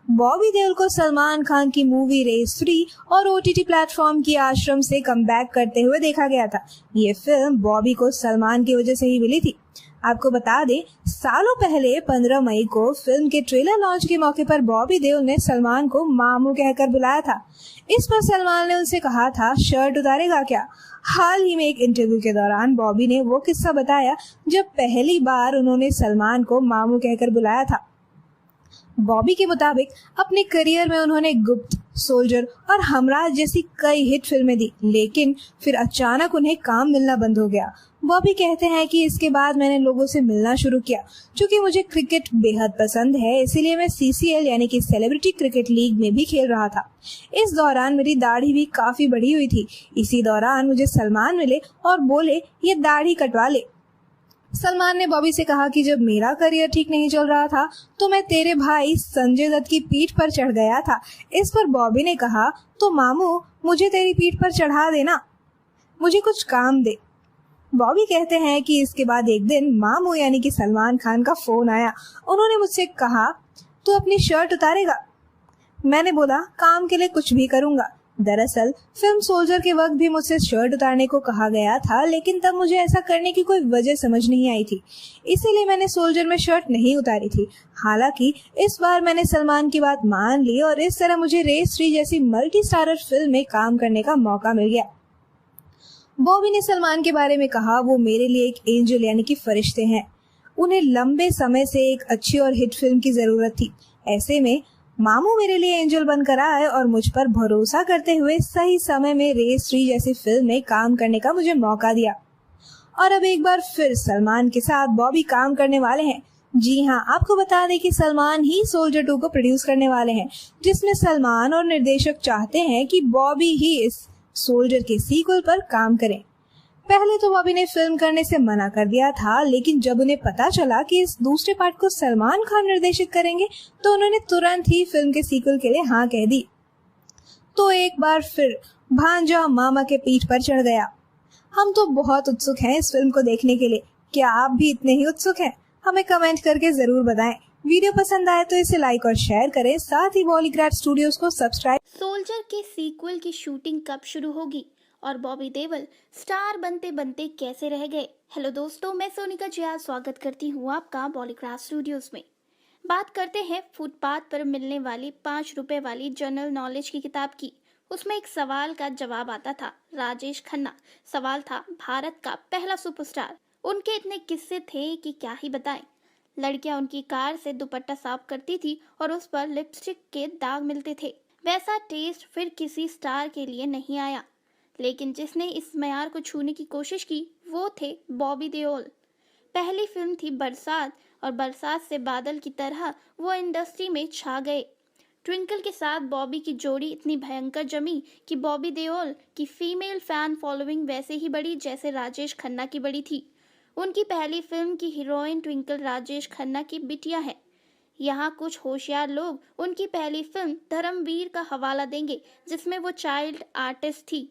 बॉबी देओल को सलमान खान की मूवी रेस 3 और OTT प्लेटफॉर्म की आश्रम से कमबैक करते हुए देखा गया था। ये फिल्म बॉबी को सलमान की वजह से ही मिली थी। आपको बता दें, सालों पहले 15 मई को फिल्म के ट्रेलर लॉन्च के मौके पर बॉबी देओल ने सलमान को मामू कहकर बुलाया था। इस पर सलमान ने उनसे कहा था शर्ट उतारेगा क्या? हाल ही में एक इंटरव्यू के दौरान बॉबी ने वो किस्सा बताया जब पहली बार उन्होंने सलमान को मामू कहकर बुलाया था। बॉबी के मुताबिक अपने करियर में उन्होंने गुप्त, सोल्जर और हमराज जैसी कई हिट फिल्में दी, लेकिन फिर अचानक उन्हें काम मिलना बंद हो गया। बॉबी कहते हैं कि इसके बाद मैंने लोगों से मिलना शुरू किया। क्योंकि मुझे क्रिकेट बेहद पसंद है, इसीलिए मैं CCL यानी कि सेलिब्रिटी क्रिकेट लीग में भी खेल रहा था। इस दौरान मेरी दाढ़ी भी काफी बढ़ी हुई थी। इसी दौरान मुझे सलमान मिले और बोले ये दाढ़ी कटवा ले। सलमान ने बॉबी से कहा कि जब मेरा करियर ठीक नहीं चल रहा था तो मैं तेरे भाई संजय दत्त की पीठ पर चढ़ गया था। इस पर बॉबी ने कहा तो मामू मुझे तेरी पीठ पर चढ़ा देना, मुझे कुछ काम दे। बॉबी कहते हैं कि इसके बाद एक दिन मामू यानी कि सलमान खान का फोन आया। उन्होंने मुझसे कहा तू अपनी शर्ट उतारेगा? मैंने बोला काम के लिए कुछ भी करूंगा। दरअसल फिल्म सोल्जर के वक्त भी मुझसे शर्ट उतारने को कहा गया था, लेकिन तब मुझे ऐसा करने की कोई वजह समझ नहीं आई थी, इसीलिए मैंने सोल्जर में शर्ट नहीं उतारी थी। हालांकि इस बार मैंने सलमान की बात मान ली और इस तरह मुझे रेस 3 जैसी मल्टी स्टारर फिल्म में काम करने का मौका मिल गया। बॉबी ने सलमान के बारे में कहा वो मेरे लिए एक एंजल यानी कि फरिश्ते हैं। उन्हें लंबे समय से एक अच्छी और हिट फिल्म की जरूरत थी। ऐसे में मामू मेरे लिए एंजल बनकर आए और मुझ पर भरोसा करते हुए सही समय में रेस 3 जैसी फिल्म में काम करने का मुझे मौका दिया। और अब एक बार फिर सलमान के साथ बॉबी काम करने वाले हैं। जी हाँ, आपको बता दें कि सलमान ही सोल्जर 2 को प्रोड्यूस करने वाले हैं, जिसमें सलमान और निर्देशक चाहते हैं कि बॉबी ही इस सोल्जर के सीक्वल पर काम करें। पहले तो बॉबी ने फिल्म करने से मना कर दिया था, लेकिन जब उन्हें पता चला कि इस दूसरे पार्ट को सलमान खान निर्देशित करेंगे तो उन्होंने तुरंत ही फिल्म के सीक्वल के लिए हाँ कह दी। तो एक बार फिर भांजा मामा के पीठ पर चढ़ गया। हम तो बहुत उत्सुक हैं इस फिल्म को देखने के लिए। क्या आप भी इतने ही उत्सुक हैं? हमें कमेंट करके जरूर बताएं। वीडियो पसंद आए तो इसे लाइक और शेयर करें, साथ ही बॉलीग्राड स्टूडियोज को सब्सक्राइब। सोल्जर के सीक्वल की शूटिंग कब शुरू होगी और बॉबी देओल स्टार बनते बनते कैसे रह गए? हेलो दोस्तों, मैं सोनिका जिया स्वागत करती हूँ आपका बॉलीग्राड स्टूडियोज में। बात करते हैं फुटपाथ पर मिलने वाली 5 रुपए वाली जनरल नॉलेज की किताब की। उसमें एक सवाल का जवाब आता था, राजेश खन्ना। सवाल था भारत का पहला सुपरस्टार। उनके इतने किस्से थे कि क्या ही बताएं। लड़कियां उनकी कार से दुपट्टा साफ करती थी और उस पर लिपस्टिक के दाग मिलते थे। वैसा टेस्ट फिर किसी स्टार के लिए नहीं आया, लेकिन जिसने इस मयार को छूने की कोशिश की वो थे बॉबी देओल। पहली फिल्म थी बरसात और बरसात से बादल की तरह वो इंडस्ट्री में छा गए। ट्विंकल के साथ बॉबी की जोड़ी इतनी भयंकर जमी कि बॉबी देओल की फीमेल फैन फॉलोइंग वैसे ही बढ़ी जैसे राजेश खन्ना की बड़ी थी। उनकी पहली फिल्म की हीरोइन ट्विंकल राजेश खन्ना की बिटिया है। यहाँ कुछ होशियार लोग उनकी पहली फिल्म धर्मवीर का हवाला देंगे जिसमें वो चाइल्ड आर्टिस्ट थी।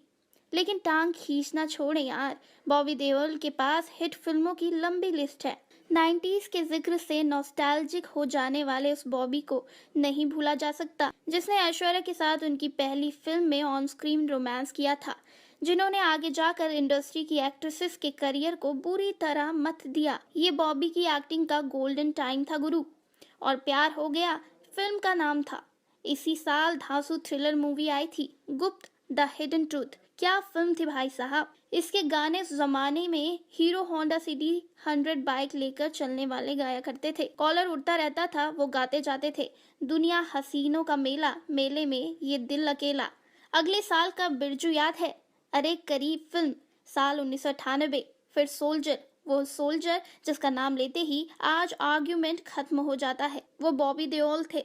लेकिन टांग खींचना छोड़े यार, बॉबी देओल के पास हिट फिल्मों की लंबी लिस्ट है। 90s के जिक्र से नॉस्टैल्जिक हो जाने वाले उस बॉबी को नहीं भूला जा सकता जिसने ऐश्वर्या के साथ उनकी पहली फिल्म में ऑन स्क्रीन रोमांस किया था, जिन्होंने आगे जाकर इंडस्ट्री की एक्ट्रेसेस के करियर को बुरी तरह मत दिया। ये बॉबी की एक्टिंग का गोल्डन टाइम था गुरु। और प्यार हो गया फिल्म का नाम था। इसी साल धांसू थ्रिलर मूवी आई थी, गुप्त द हिडन ट्रूथ। क्या फिल्म थी भाई साहब। इसके गाने उस जमाने में हीरो होंडा सिटी 100 बाइक लेकर चलने वाले गाया करते थे। कॉलर उड़ता रहता था, वो गाते जाते थे, दुनिया हसीनों का मेला, मेले में ये दिल अकेला। अगले साल का बिरजू याद है? अरे करीब फिल्म, साल 1998। फिर सोल्जर, वो सोल्जर जिसका नाम लेते ही आज आर्ग्यूमेंट खत्म हो जाता है, वो बॉबी देओल थे।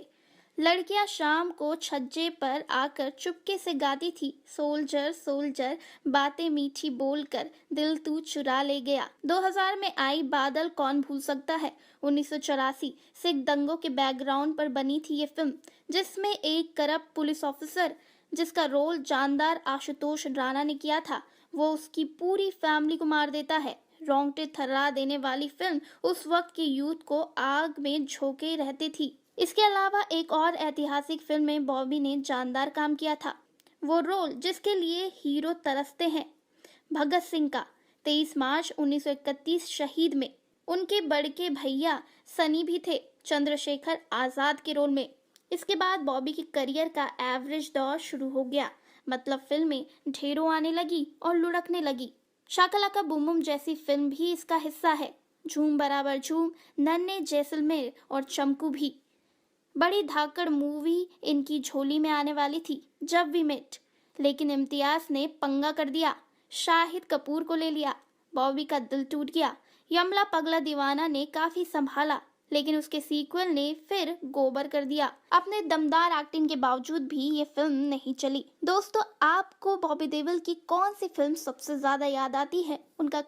लड़कियां शाम को छज्जे पर आकर चुपके से गाती थी, सोल्जर सोल्जर बातें मीठी बोलकर दिल तू चुरा ले गया। 2000 में आई बादल कौन भूल सकता है। 1984 सिख दंगों के बैकग्राउंड पर बनी थी ये फिल्म, जिसमें एक करप्ट पुलिस ऑफिसर जिसका रोल जानदार आशुतोष राणा ने किया था, वो उसकी पूरी फैमिली को मार देता है। रोंगटे थर्रा देने वाली फिल्म उस वक्त के यूथ को आग में झोंके रहती थी। इसके अलावा एक और ऐतिहासिक फिल्म में बॉबी ने जानदार काम किया था, वो रोल जिसके लिए हीरो तरसते हैं, भगत सिंह का 23 मार्च 1931 शहीद में। उनके बड़के भैया सनी भी थे, चंद्रशेखर आजाद के रोल में। इसके बाद बॉबी की करियर का एवरेज दौर शुरू हो गया, मतलब फिल्में ढेरों आने लगी और लुढ़कने लगी। शाका बूम बूम जैसी फिल्म भी इसका हिस्सा है, झूम बराबर झूम, नन्हे जैसलमेर और चमकू भी। बड़ी धाकड़ मूवी इनकी झोली में आने वाली थी, जब वी मेट, लेकिन इम्तियाज ने पंगा कर दिया, शाहिद कपूर को ले लिया, बॉबी का दिल टूट गया। यमला पगला दीवाना ने काफी संभाला, लेकिन उसके सीक्वल ने फिर गोबर कर दिया। अपने दमदार एक्टिंग के बावजूद भी ये फिल्म नहीं चली। दोस्तों, आपको बॉबी देओल की कौन सी फिल्म सबसे ज्यादा याद आती है? उनका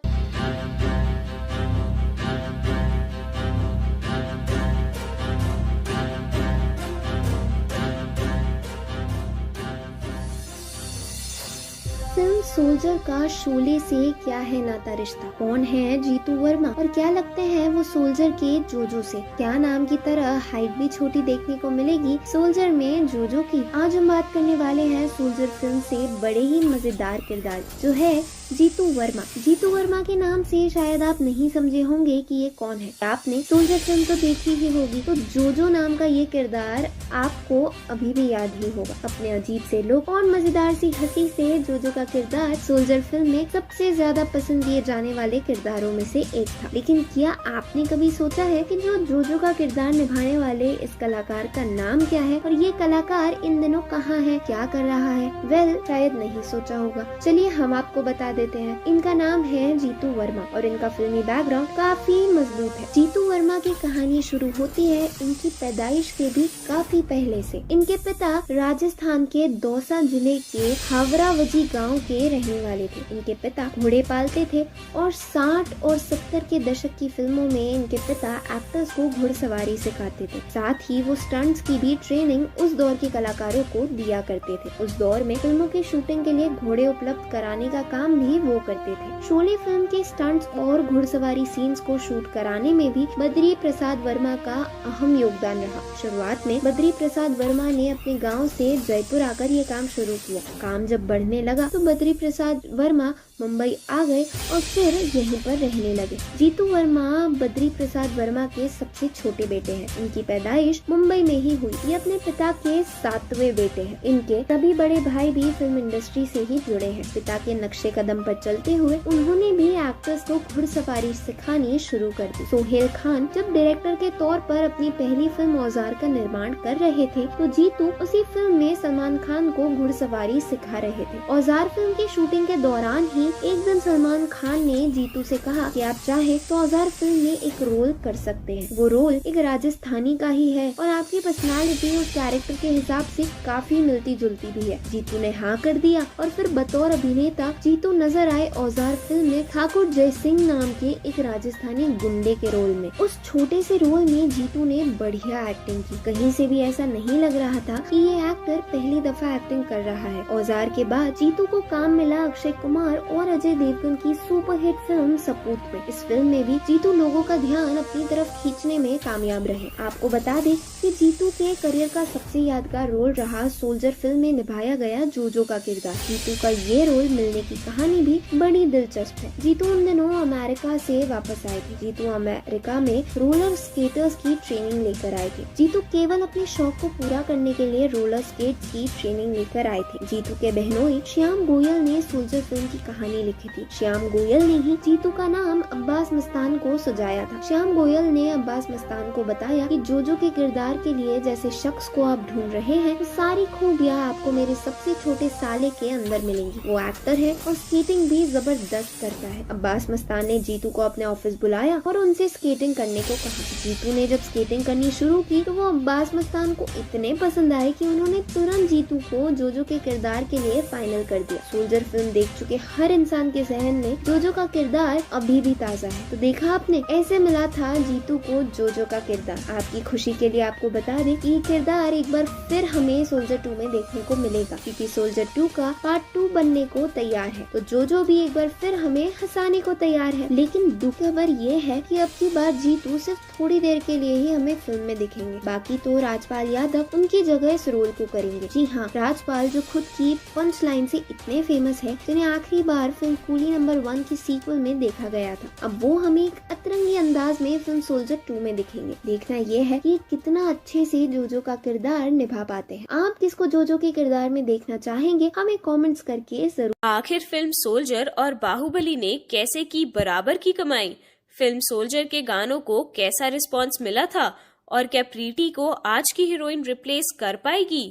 फिल्म सोल्जर का शोले से क्या है नाता रिश्ता? कौन है जीतू वर्मा और क्या लगते हैं वो सोल्जर के जोजो से? क्या नाम की तरह हाइट भी छोटी देखने को मिलेगी सोल्जर में जोजो की? आज हम बात करने वाले हैं सोल्जर फिल्म से बड़े ही मजेदार किरदार जो है जीतू वर्मा। जीतू वर्मा के नाम से शायद आप नहीं समझे होंगे कि ये कौन है। आपने सोल्जर फिल्म तो देखी ही होगी, तो जोजो नाम का ये किरदार आपको अभी भी याद ही होगा। अपने अजीब से लुक और मजेदार सी हंसी से जोजो का किरदार सोल्जर फिल्म में सबसे ज्यादा पसंद किए जाने वाले किरदारों में से एक था। लेकिन क्या आपने कभी सोचा है कि जो जोजो का किरदार निभाने वाले इस कलाकार का नाम क्या है और ये कलाकार इन दिनों कहाँ है, क्या कर रहा है? वेल, शायद नहीं सोचा होगा। चलिए हम आपको बता देते हैं। इनका नाम है जीतू वर्मा और इनका फिल्मी बैकग्राउंड काफी मजबूत है। जीतू वर्मा की कहानी शुरू होती है इनकी पैदाइश के भी काफी पहले से। इनके पिता राजस्थान के दौसा जिले के हावरावजी गांव के रहने वाले थे। इनके पिता घोड़े पालते थे और 60 और 70 के दशक की फिल्मों में इनके पिता एक्टर्स को घुड़सवारी सिखाते थे। साथ ही वो स्टंट्स की भी ट्रेनिंग उस दौर के कलाकारों को दिया करते थे। उस दौर में फिल्मों की शूटिंग के लिए घोड़े उपलब्ध कराने का काम भी वो करते थे। शोले फिल्म के स्टंट्स और घुड़सवारी सीन्स को शूट कराने में भी बद्री प्रसाद वर्मा का अहम योगदान रहा। शुरुआत में बद्री प्रसाद वर्मा ने अपने गांव से जयपुर आकर ये काम शुरू किया। काम जब बढ़ने लगा तो बद्री प्रसाद वर्मा मुंबई आ गए और फिर यहीं पर रहने लगे। जीतू वर्मा बद्री प्रसाद वर्मा के सबसे छोटे बेटे हैं। इनकी पैदाइश मुंबई में ही हुई। ये अपने पिता के 7वें बेटे हैं। इनके सभी बड़े भाई भी फिल्म इंडस्ट्री से ही जुड़े हैं। पिता के नक्शे कदम पर चलते हुए उन्होंने भी एक्टर्स को घुड़सवारी सिखानी शुरू कर दी। सोहेल खान जब डायरेक्टर के तौर पर अपनी पहली फिल्म औजार का निर्माण कर रहे थे तो जीतू उसी फिल्म में सलमान खान को घुड़सवारी सिखा रहे थे। औजार औजार फिल्म की शूटिंग के दौरान ही एक दिन सलमान खान ने जीतू से कहा कि आप चाहे तो औजार फिल्म में एक रोल कर सकते हैं। वो रोल एक राजस्थानी का ही है और आपकी पर्सनालिटी उस कैरेक्टर के हिसाब से काफी मिलती जुलती भी है। जीतू ने हाँ कर दिया और फिर बतौर अभिनेता जीतू नजर आए औजार फिल्म में ठाकुर जय सिंह नाम के एक राजस्थानी गुंडे के रोल में। उस छोटे से रोल में जीतू ने बढ़िया एक्टिंग की। कहीं से भी ऐसा नहीं लग रहा था कि ये एक्टर पहली दफा एक्टिंग कर रहा है। औजार के बाद जीतू को काम मिला अक्षय कुमार और अजय देवगन की सुपरहिट फिल्म सपूत में। इस फिल्म में भी जीतू लोगों का ध्यान अपनी तरफ खींचने में कामयाब रहे। आपको बता दें कि जीतू के करियर का सबसे यादगार रोल रहा सोल्जर फिल्म में निभाया गया जोजो का किरदार। जीतू का ये रोल मिलने की कहानी भी बड़ी दिलचस्प है। जीतू उन दिनों अमेरिका से वापस आए थे। जीतू अमेरिका में रोलर स्केटर्स की ट्रेनिंग लेकर आए थे। जीतू केवल अपने शौक को पूरा करने के लिए रोलर स्केट्स की ट्रेनिंग लेकर आए थे। जीतू के बहनोई श्याम गोयल ने सोल्जर फिल्म की कहानी लिखी थी। श्याम गोयल ने ही जीतू का नाम अब्बास मस्तान को सुझाया था। श्याम गोयल ने अब्बास मस्तान को बताया कि जोजो के किरदार के लिए जैसे शख्स को आप ढूंढ रहे हैं, वो सारी खूबियाँ आपको मेरे सबसे छोटे साले के अंदर मिलेंगी। वो एक्टर है और स्केटिंग भी जबरदस्त करता है। अब्बास मस्तान ने जीतू को अपने ऑफिस बुलाया और उनसे स्केटिंग करने को कहा। जीतू ने जब स्केटिंग करनी शुरू की तो वो अब्बास मस्तान को इतने पसंद आए कि उन्होंने तुरंत जीतू को जोजो के किरदार के लिए फाइनल कर दिया। सोल्जर फिल्म देख चुके हर इंसान के जहन में जोजो का किरदार अभी भी ताज़ा है। तो देखा आपने, ऐसे मिला था जीतू को जोजो का किरदार। आपकी खुशी के लिए आपको बता दें कि ये किरदार एक बार फिर हमें सोल्जर 2 में देखने को मिलेगा, क्योंकि सोल्जर 2 का पार्ट 2 बनने को तैयार है। तो जोजो भी एक बार फिर हमें हंसाने को तैयार है। लेकिन दुख खबर ये है कि अब की बार जीतू सिर्फ थोड़ी देर के लिए ही हमें फिल्म में दिखेंगे। बाकी तो राजपाल यादव उनकी जगह इस रोल को करेंगे। जी हाँ, राजपाल जो खुद की पंच लाइन से इतने फेमस है, जिन्हें आखिरी बार फिल्म कूली नंबर 1 की सीक्वल में देखा गया था, अब वो हमें एक अतरंगी अंदाज में फिल्म सोल्जर 2 में दिखेंगे। देखना ये है कि कितना अच्छे से जोजो का किरदार निभा पाते हैं। आप किसको जोजो के किरदार में देखना चाहेंगे, हमें कमेंट्स करके जरूर। आखिर फिल्म सोल्जर और बाहुबली ने कैसे की बराबर की कमाई? फिल्म सोल्जर के गानों को कैसा रिस्पॉन्स मिला था और क्या प्रीति को आज की हीरोइन रिप्लेस कर पाएगी?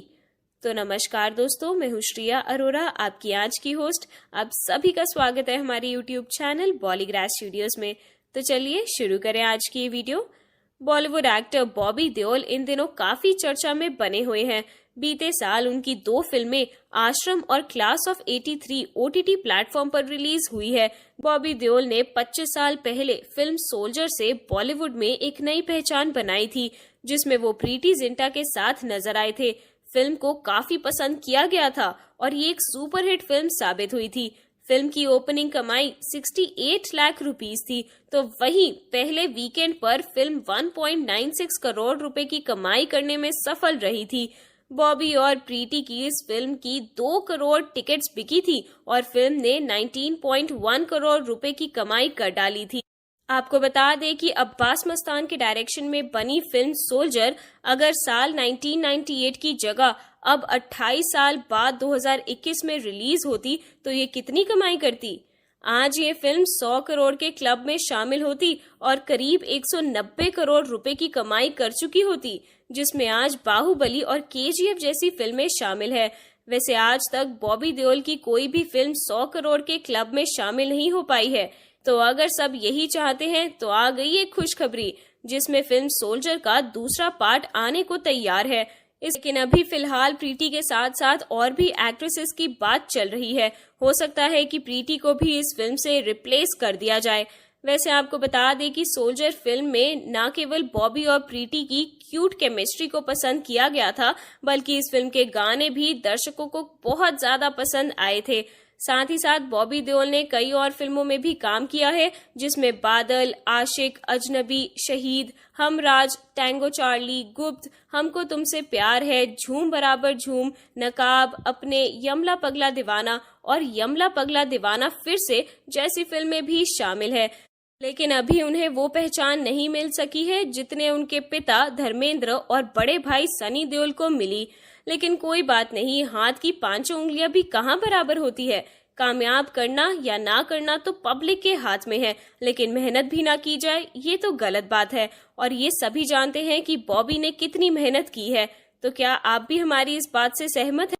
तो नमस्कार दोस्तों, मैं हूँ श्रिया अरोरा, आपकी आज की होस्ट। आप सभी का स्वागत है हमारे यूट्यूब चैनल बॉलीग्रास स्टूडियोज में। तो चलिए शुरू करें आज की ये वीडियो। बॉलीवुड एक्टर बॉबी देओल इन दिनों काफी चर्चा में बने हुए हैं। बीते साल उनकी 2 फिल्में आश्रम और क्लास ऑफ 83 OTT प्लेटफॉर्म पर रिलीज हुई है। बॉबी देओल ने 25 साल पहले फिल्म सोल्जर से बॉलीवुड में एक नई पहचान बनाई थी, जिसमें वो प्रीति जिंटा के साथ नजर आए थे। फिल्म को काफी पसंद किया गया था और ये एक सुपरहिट फिल्म साबित हुई थी। फिल्म की ओपनिंग कमाई 68 लाख रुपीस थी, तो वहीं पहले वीकेंड पर फिल्म 1.96 करोड़ रुपए की कमाई करने में सफल रही थी। बॉबी और प्रीति की इस फिल्म की 2 करोड़ टिकट्स बिकी थी और फिल्म ने 19.1 करोड़ रुपए की कमाई कर डाली थी। आपको बता दें कि अब्बास मस्तान के डायरेक्शन में बनी फिल्म सोल्जर अगर साल 1998 की जगह अब 28 साल बाद 2021 में रिलीज होती तो ये कितनी कमाई करती? आज ये फिल्म 100 करोड़ के क्लब में शामिल होती और करीब 190 करोड़ रुपए की कमाई कर चुकी होती, जिसमें आज बाहुबली और KGF जैसी फिल्में शामिल है। वैसे आज तक बॉबी देओल की कोई भी फिल्म 100 करोड़ के क्लब में शामिल नहीं हो पाई है। तो अगर सब यही चाहते हैं तो आ गई एक खुशखबरी, जिसमें फिल्म सोल्जर का दूसरा पार्ट आने को तैयार है। लेकिन अभी फिलहाल प्रीति के साथ साथ और भी एक्ट्रेसेस की बात चल रही है। हो सकता है कि प्रीति को भी इस फिल्म से रिप्लेस कर दिया जाए। वैसे आपको बता दें कि सोल्जर फिल्म में न केवल बॉबी और प्रीति की क्यूट केमिस्ट्री को पसंद किया गया था, बल्कि इस फिल्म के गाने भी दर्शकों को बहुत ज्यादा पसंद आए थे। साथ ही साथ बॉबी देओल ने कई और फिल्मों में भी काम किया है, जिसमें बादल, आशिक, अजनबी, शहीद, हमराज, टैंगो चार्ली, गुप्त, हमको तुमसे प्यार है, झूम बराबर झूम, नकाब, अपने, यमला पगला दीवाना और यमला पगला दीवाना फिर से जैसी फिल्में भी शामिल है। लेकिन अभी उन्हें वो पहचान नहीं मिल सकी है जितने उनके पिता धर्मेंद्र और बड़े भाई सनी देओल को मिली। लेकिन कोई बात नहीं, हाथ की 5 उंगलियां भी कहाँ बराबर होती है। कामयाब करना या ना करना तो पब्लिक के हाथ में है, लेकिन मेहनत भी ना की जाए ये तो गलत बात है। और ये सभी जानते हैं कि बॉबी ने कितनी मेहनत की है। तो क्या आप भी हमारी इस बात से सहमत हैं?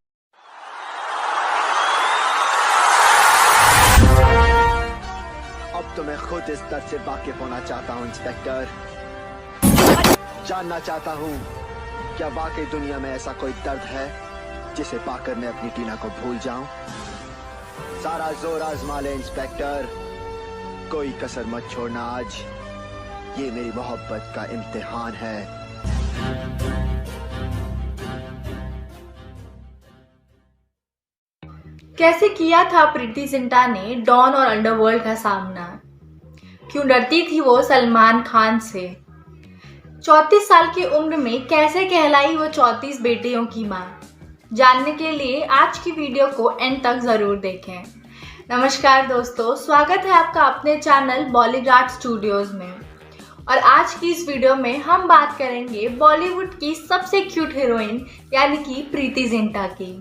मैं खुद इस दर्द से वाकिफ होना चाहता हूँ इंस्पेक्टर। जानना चाहता हूँ क्या वाकई दुनिया में ऐसा कोई दर्द है जिसे पाकर मैं अपनी टीना को भूल जाऊं। सारा जोर आजमा ले इंस्पेक्टर, कोई कसर मत छोड़ना। आज ये मेरी मोहब्बत का इम्तिहान है। कैसे किया था प्रीति जिंटा ने डॉन और अंडरवर्ल्ड का सामना? क्यों डरती थी वो सलमान खान से? 34 साल की उम्र में कैसे कहलाई वो 34 बेटियों की मां? जानने के लिए आज की वीडियो को एंड तक जरूर देखें। नमस्कार दोस्तों, स्वागत है आपका अपने चैनल बॉलीग्राड स्टूडियोज में। और आज की इस वीडियो में हम बात करेंगे बॉलीवुड की सबसे क्यूट हीरोइन यानी कि प्रीति जिंटा की।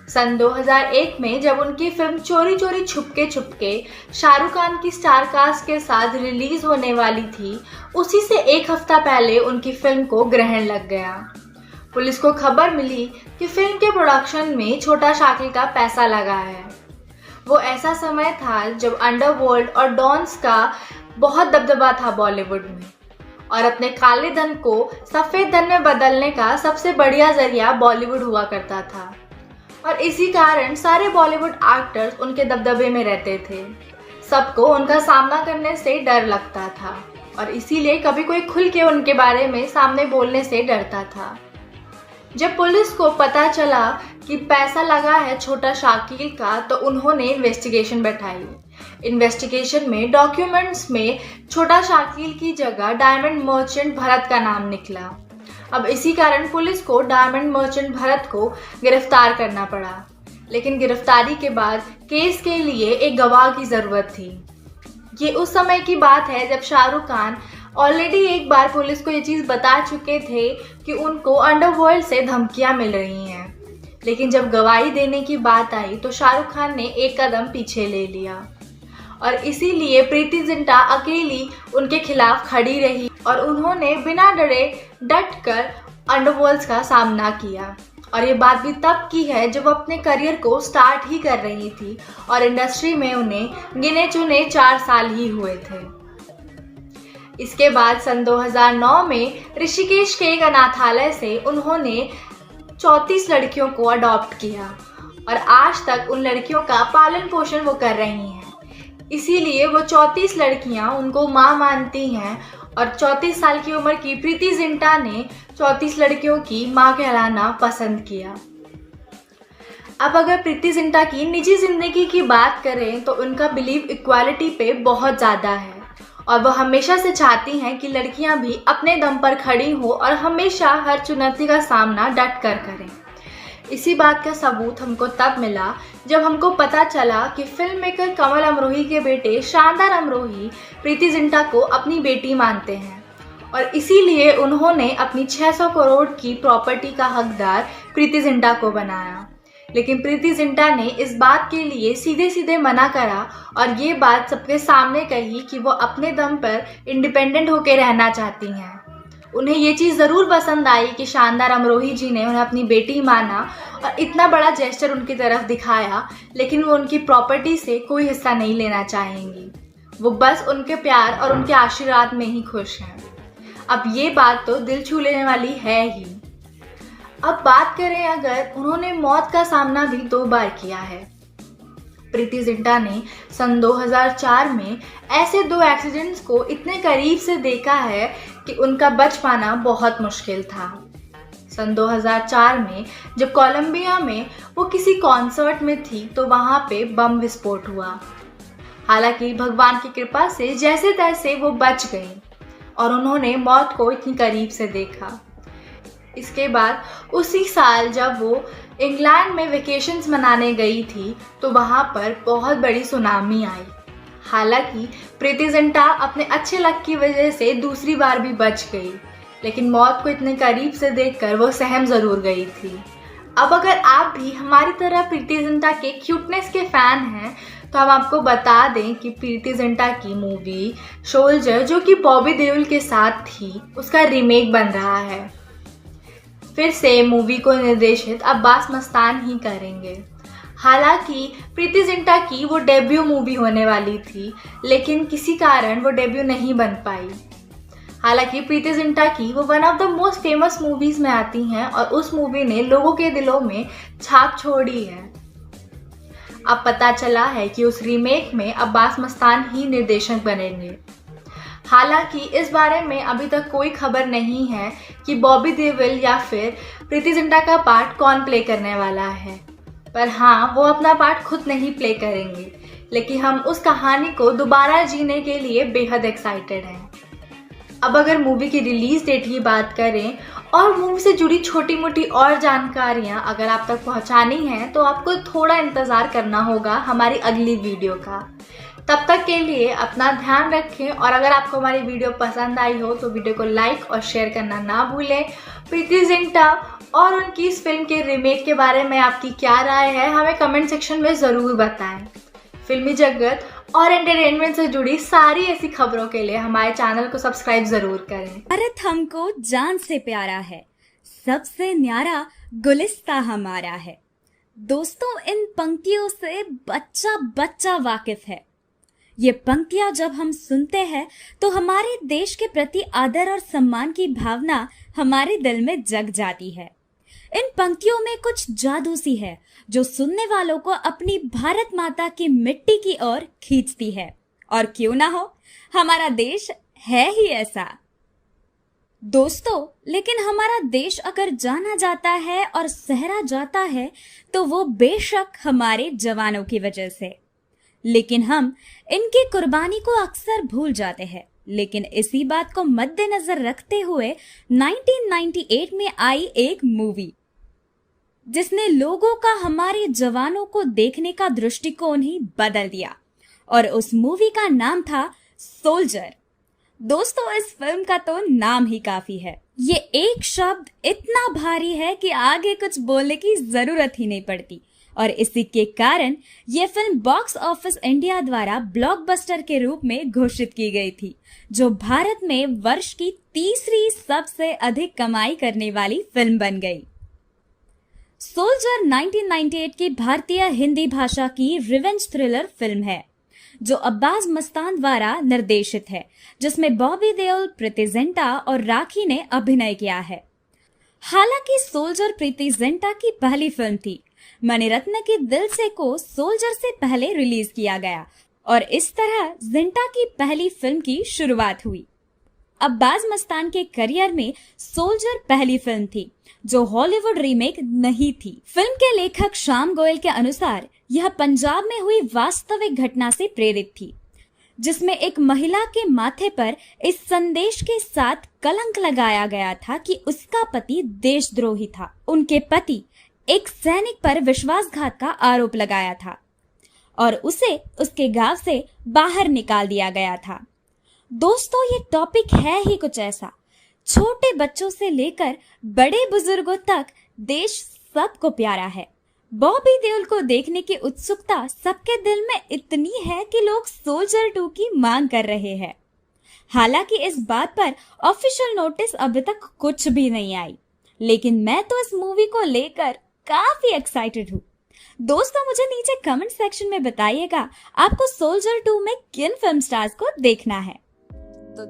सन 2001 में जब उनकी फिल्म चोरी चोरी छुपके शाहरुख खान की स्टार कास्ट के साथ रिलीज होने वाली थी, उसी से एक हफ्ता पहले उनकी फिल्म को ग्रहण लग गया। पुलिस को खबर मिली कि फिल्म के प्रोडक्शन में छोटा शाकिल का पैसा लगा है। वो ऐसा समय था जब अंडरवर्ल्ड और डॉन्स का बहुत दबदबा था बॉलीवुड में, और अपने काले धन को सफेद धन में बदलने का सबसे बढ़िया जरिया बॉलीवुड हुआ करता था। और इसी कारण सारे बॉलीवुड एक्टर्स उनके दबदबे में रहते थे। सबको उनका सामना करने से डर लगता था और इसीलिए कभी कोई खुल के उनके बारे में सामने बोलने से डरता था। जब पुलिस को पता चला कि पैसा लगा है छोटा शाकिल का, तो उन्होंने इन्वेस्टिगेशन बैठाई। इन्वेस्टिगेशन में डॉक्यूमेंट्स में छोटा शाकिल की जगह डायमंड मर्चेंट भरत का नाम निकला। अब इसी कारण पुलिस को डायमंड मर्चेंट भरत को गिरफ्तार करना पड़ा। लेकिन गिरफ्तारी के बाद केस के लिए एक गवाह की जरूरत थी। ये उस समय की बात है जब शाहरुख खान ऑलरेडी एक बार पुलिस को ये चीज़ बता चुके थे कि उनको अंडरवर्ल्ड से धमकियां मिल रही हैं। लेकिन जब गवाही देने की बात आई तो शाहरुख खान ने एक कदम पीछे ले लिया और इसीलिए प्रीति जिंटा अकेली उनके खिलाफ खड़ी रही और उन्होंने बिना डरे डट कर अंडरवर्ल्ड का सामना किया। और ये बात भी तब की है जब वो अपने करियर को स्टार्ट ही कर रही थी और इंडस्ट्री में उन्हें गिने चुने 4 साल ही हुए थे। इसके बाद सन 2009 में ऋषिकेश के एक अनाथालय से उन्होंने 34 लड़कियों को अडॉप्ट किया और आज तक उन लड़कियों का पालन पोषण वो कर रही हैं। इसीलिए वो 34 लड़कियां उनको माँ मानती हैं और 34 साल की उम्र की प्रीति जिंटा ने 34 लड़कियों की माँ कहलाना पसंद किया। अब अगर प्रीति जिंटा की निजी जिंदगी की बात करें तो उनका बिलीव इक्वालिटी पे बहुत ज़्यादा है और वह हमेशा से चाहती हैं कि लड़कियां भी अपने दम पर खड़ी हो और हमेशा हर चुनौती का सामना डट कर करें। इसी बात का सबूत हमको तब मिला जब हमको पता चला कि फिल्म मेकर कमल अमरोही के बेटे शानदार अमरोही प्रीति जिंटा को अपनी बेटी मानते हैं और इसीलिए उन्होंने अपनी 600 करोड़ की प्रॉपर्टी का हकदार प्रीति जिंटा को बनाया। लेकिन प्रीति जिंटा ने इस बात के लिए सीधे सीधे मना करा और ये बात सबके सामने कही कि वो अपने दम पर इंडिपेंडेंट होकर रहना चाहती हैं। उन्हें ये चीज़ ज़रूर पसंद आई कि शानदार अमरोही जी ने उन्हें अपनी बेटी माना और इतना बड़ा जेस्चर उनकी तरफ दिखाया, लेकिन वो उनकी प्रॉपर्टी से कोई हिस्सा नहीं लेना चाहेंगी। वो बस उनके प्यार और उनके आशीर्वाद में ही खुश हैं। अब ये बात तो दिल छू लेने वाली है ही। अब बात करें अगर उन्होंने मौत का सामना भी 2 बार किया है। प्रीति जिंटा ने सन 2004 में ऐसे 2 एक्सीडेंट्स को इतने करीब से देखा है कि उनका बच पाना बहुत मुश्किल था। सन 2004 में जब कोलंबिया में वो किसी कॉन्सर्ट में थी तो वहाँ पे बम विस्फोट हुआ। हालांकि भगवान की कृपा से जैसे तैसे वो बच गई और उन्होंने मौत को इतनी करीब से देखा। इसके बाद उसी साल जब वो इंग्लैंड में वेकेशंस मनाने गई थी तो वहाँ पर बहुत बड़ी सुनामी आई। हालांकि प्रीति जिंटा अपने अच्छे लक की वजह से दूसरी बार भी बच गई, लेकिन मौत को इतने करीब से देखकर वो सहम ज़रूर गई थी। अब अगर आप भी हमारी तरह प्रीति जिंटा के क्यूटनेस के फ़ैन हैं तो हम आपको बता दें कि प्रीति जिंटा की मूवी सोल्जर, जो कि बॉबी देओल के साथ थी, उसका रीमेक बन रहा है। फिर से मूवी को निर्देशित अब्बास मस्तान ही करेंगे। हालांकि प्रीति जिंटा की वो डेब्यू मूवी होने वाली थी, लेकिन किसी कारण वो डेब्यू नहीं बन पाई। हालांकि प्रीति जिंटा की वो one of the most famous movies में आती हैं और उस मूवी ने लोगों के दिलों में छाप छोड़ी है। अब पता चला है कि उस रीमेक में अब्बास मस्तान ही निर्देशक बनेंगे। हालांकि इस बारे में अभी तक कोई खबर नहीं है कि बॉबी देओल या फिर प्रीति जिंटा का पार्ट कौन प्ले करने वाला है, पर हाँ, वो अपना पार्ट खुद नहीं प्ले करेंगे, लेकिन हम उस कहानी को दोबारा जीने के लिए बेहद एक्साइटेड हैं। अब अगर मूवी की रिलीज डेट की बात करें और मूवी से जुड़ी छोटी मोटी और जानकारियां अगर आप तक पहुंचानी है तो आपको थोड़ा इंतज़ार करना होगा हमारी अगली वीडियो का। तब तक के लिए अपना ध्यान रखें और अगर आपको हमारी वीडियो पसंद आई हो तो वीडियो को लाइक और शेयर करना ना भूलें। प्रीति जिंटा और उनकी इस फिल्म के रीमेक के बारे में आपकी क्या राय है, हमें कमेंट सेक्शन में ज़रूर बताएं। फिल्मी जगत और एंटरटेनमेंट से जुड़ी सारी ऐसी खबरों के लिए हमारे चैनल को सब्सक्राइब जरूर करें। भारत हमको जान से प्यारा है, सबसे न्यारा गुलिस्ता हमारा है। दोस्तों, इन पंक्तियों से बच्चा बच्चा वाकिफ है। ये पंक्तियां जब हम सुनते हैं तो हमारे देश के प्रति आदर और सम्मान की भावना हमारे दिल में जग जाती है। इन पंक्तियों में कुछ जादू सी है जो सुनने वालों को अपनी भारत माता की मिट्टी की ओर खींचती है। और क्यों ना हो, हमारा देश है ही ऐसा। दोस्तों, लेकिन हमारा देश अगर जाना जाता है और सहरा जाता है तो वो बेशक हमारे जवानों की वजह से, लेकिन हम इनकी कुर्बानी को अक्सर भूल जाते हैं। लेकिन इसी बात को मद्देनजर रखते हुए 1998 में आई एक मूवी जिसने लोगों का हमारे जवानों को देखने का दृष्टिकोण ही बदल दिया, और उस मूवी का नाम था सोल्जर। दोस्तों, इस फिल्म का तो नाम ही काफी है। ये एक शब्द इतना भारी है कि आगे कुछ बोलने की जरूरत ही नहीं पड़ती, और इसी के कारण ये फिल्म बॉक्स ऑफिस इंडिया द्वारा ब्लॉकबस्टर के रूप में घोषित की गई थी, जो भारत में वर्ष की तीसरी सबसे अधिक कमाई करने वाली फिल्म बन गई। सोल्जर 1998 की भारतीय हिंदी भाषा की रिवेंज थ्रिलर फिल्म है जो अब्बास मस्तान द्वारा निर्देशित है, जिसमें बॉबी देओल, प्रीति जिंटा और राखी ने अभिनय किया है। हालांकि सोल्जर प्रीति जिंटा की पहली फिल्म थी। मणिरत्न की दिल से को सोल्जर से पहले रिलीज किया गया और इस तरह जिंटा की पहली फिल्म की शुरुआत हुई। अब्बास मस्तान के करियर में सोल्जर पहली फिल्म थी जो हॉलीवुड रीमेक नहीं थी। फिल्म के लेखक श्याम गोयल के अनुसार यह पंजाब में हुई वास्तविक घटना से प्रेरित थी, जिसमें एक महिला के माथे पर इस संदेश के साथ कलंक लगाया गया था कि उसका पति देशद्रोही था। उनके पति एक सैनिक पर विश्वासघात का आरोप लगाया था और उसे उसके गांव से बाहर निकाल दिया गया था। दोस्तों, ये टॉपिक है ही कुछ ऐसा। छोटे बच्चों से लेकर बड़े बुजुर्गों तक देश सबको प्यारा है। बॉबी देओल को देखने की उत्सुकता सबके दिल में इतनी है कि लोग सोल्जर 2 की मांग कर रहे हैं। हालांकि इस बात पर ऑफिशियल नोटिस अभी तक कुछ भी नहीं आई, लेकिन मैं तो इस मूवी को लेकर काफी एक्साइटेड हूँ। दोस्तों, मुझे नीचे कमेंट सेक्शन में बताइएगा आपको सोल्जर 2 में किन फिल्म स्टार्स को देखना है। तो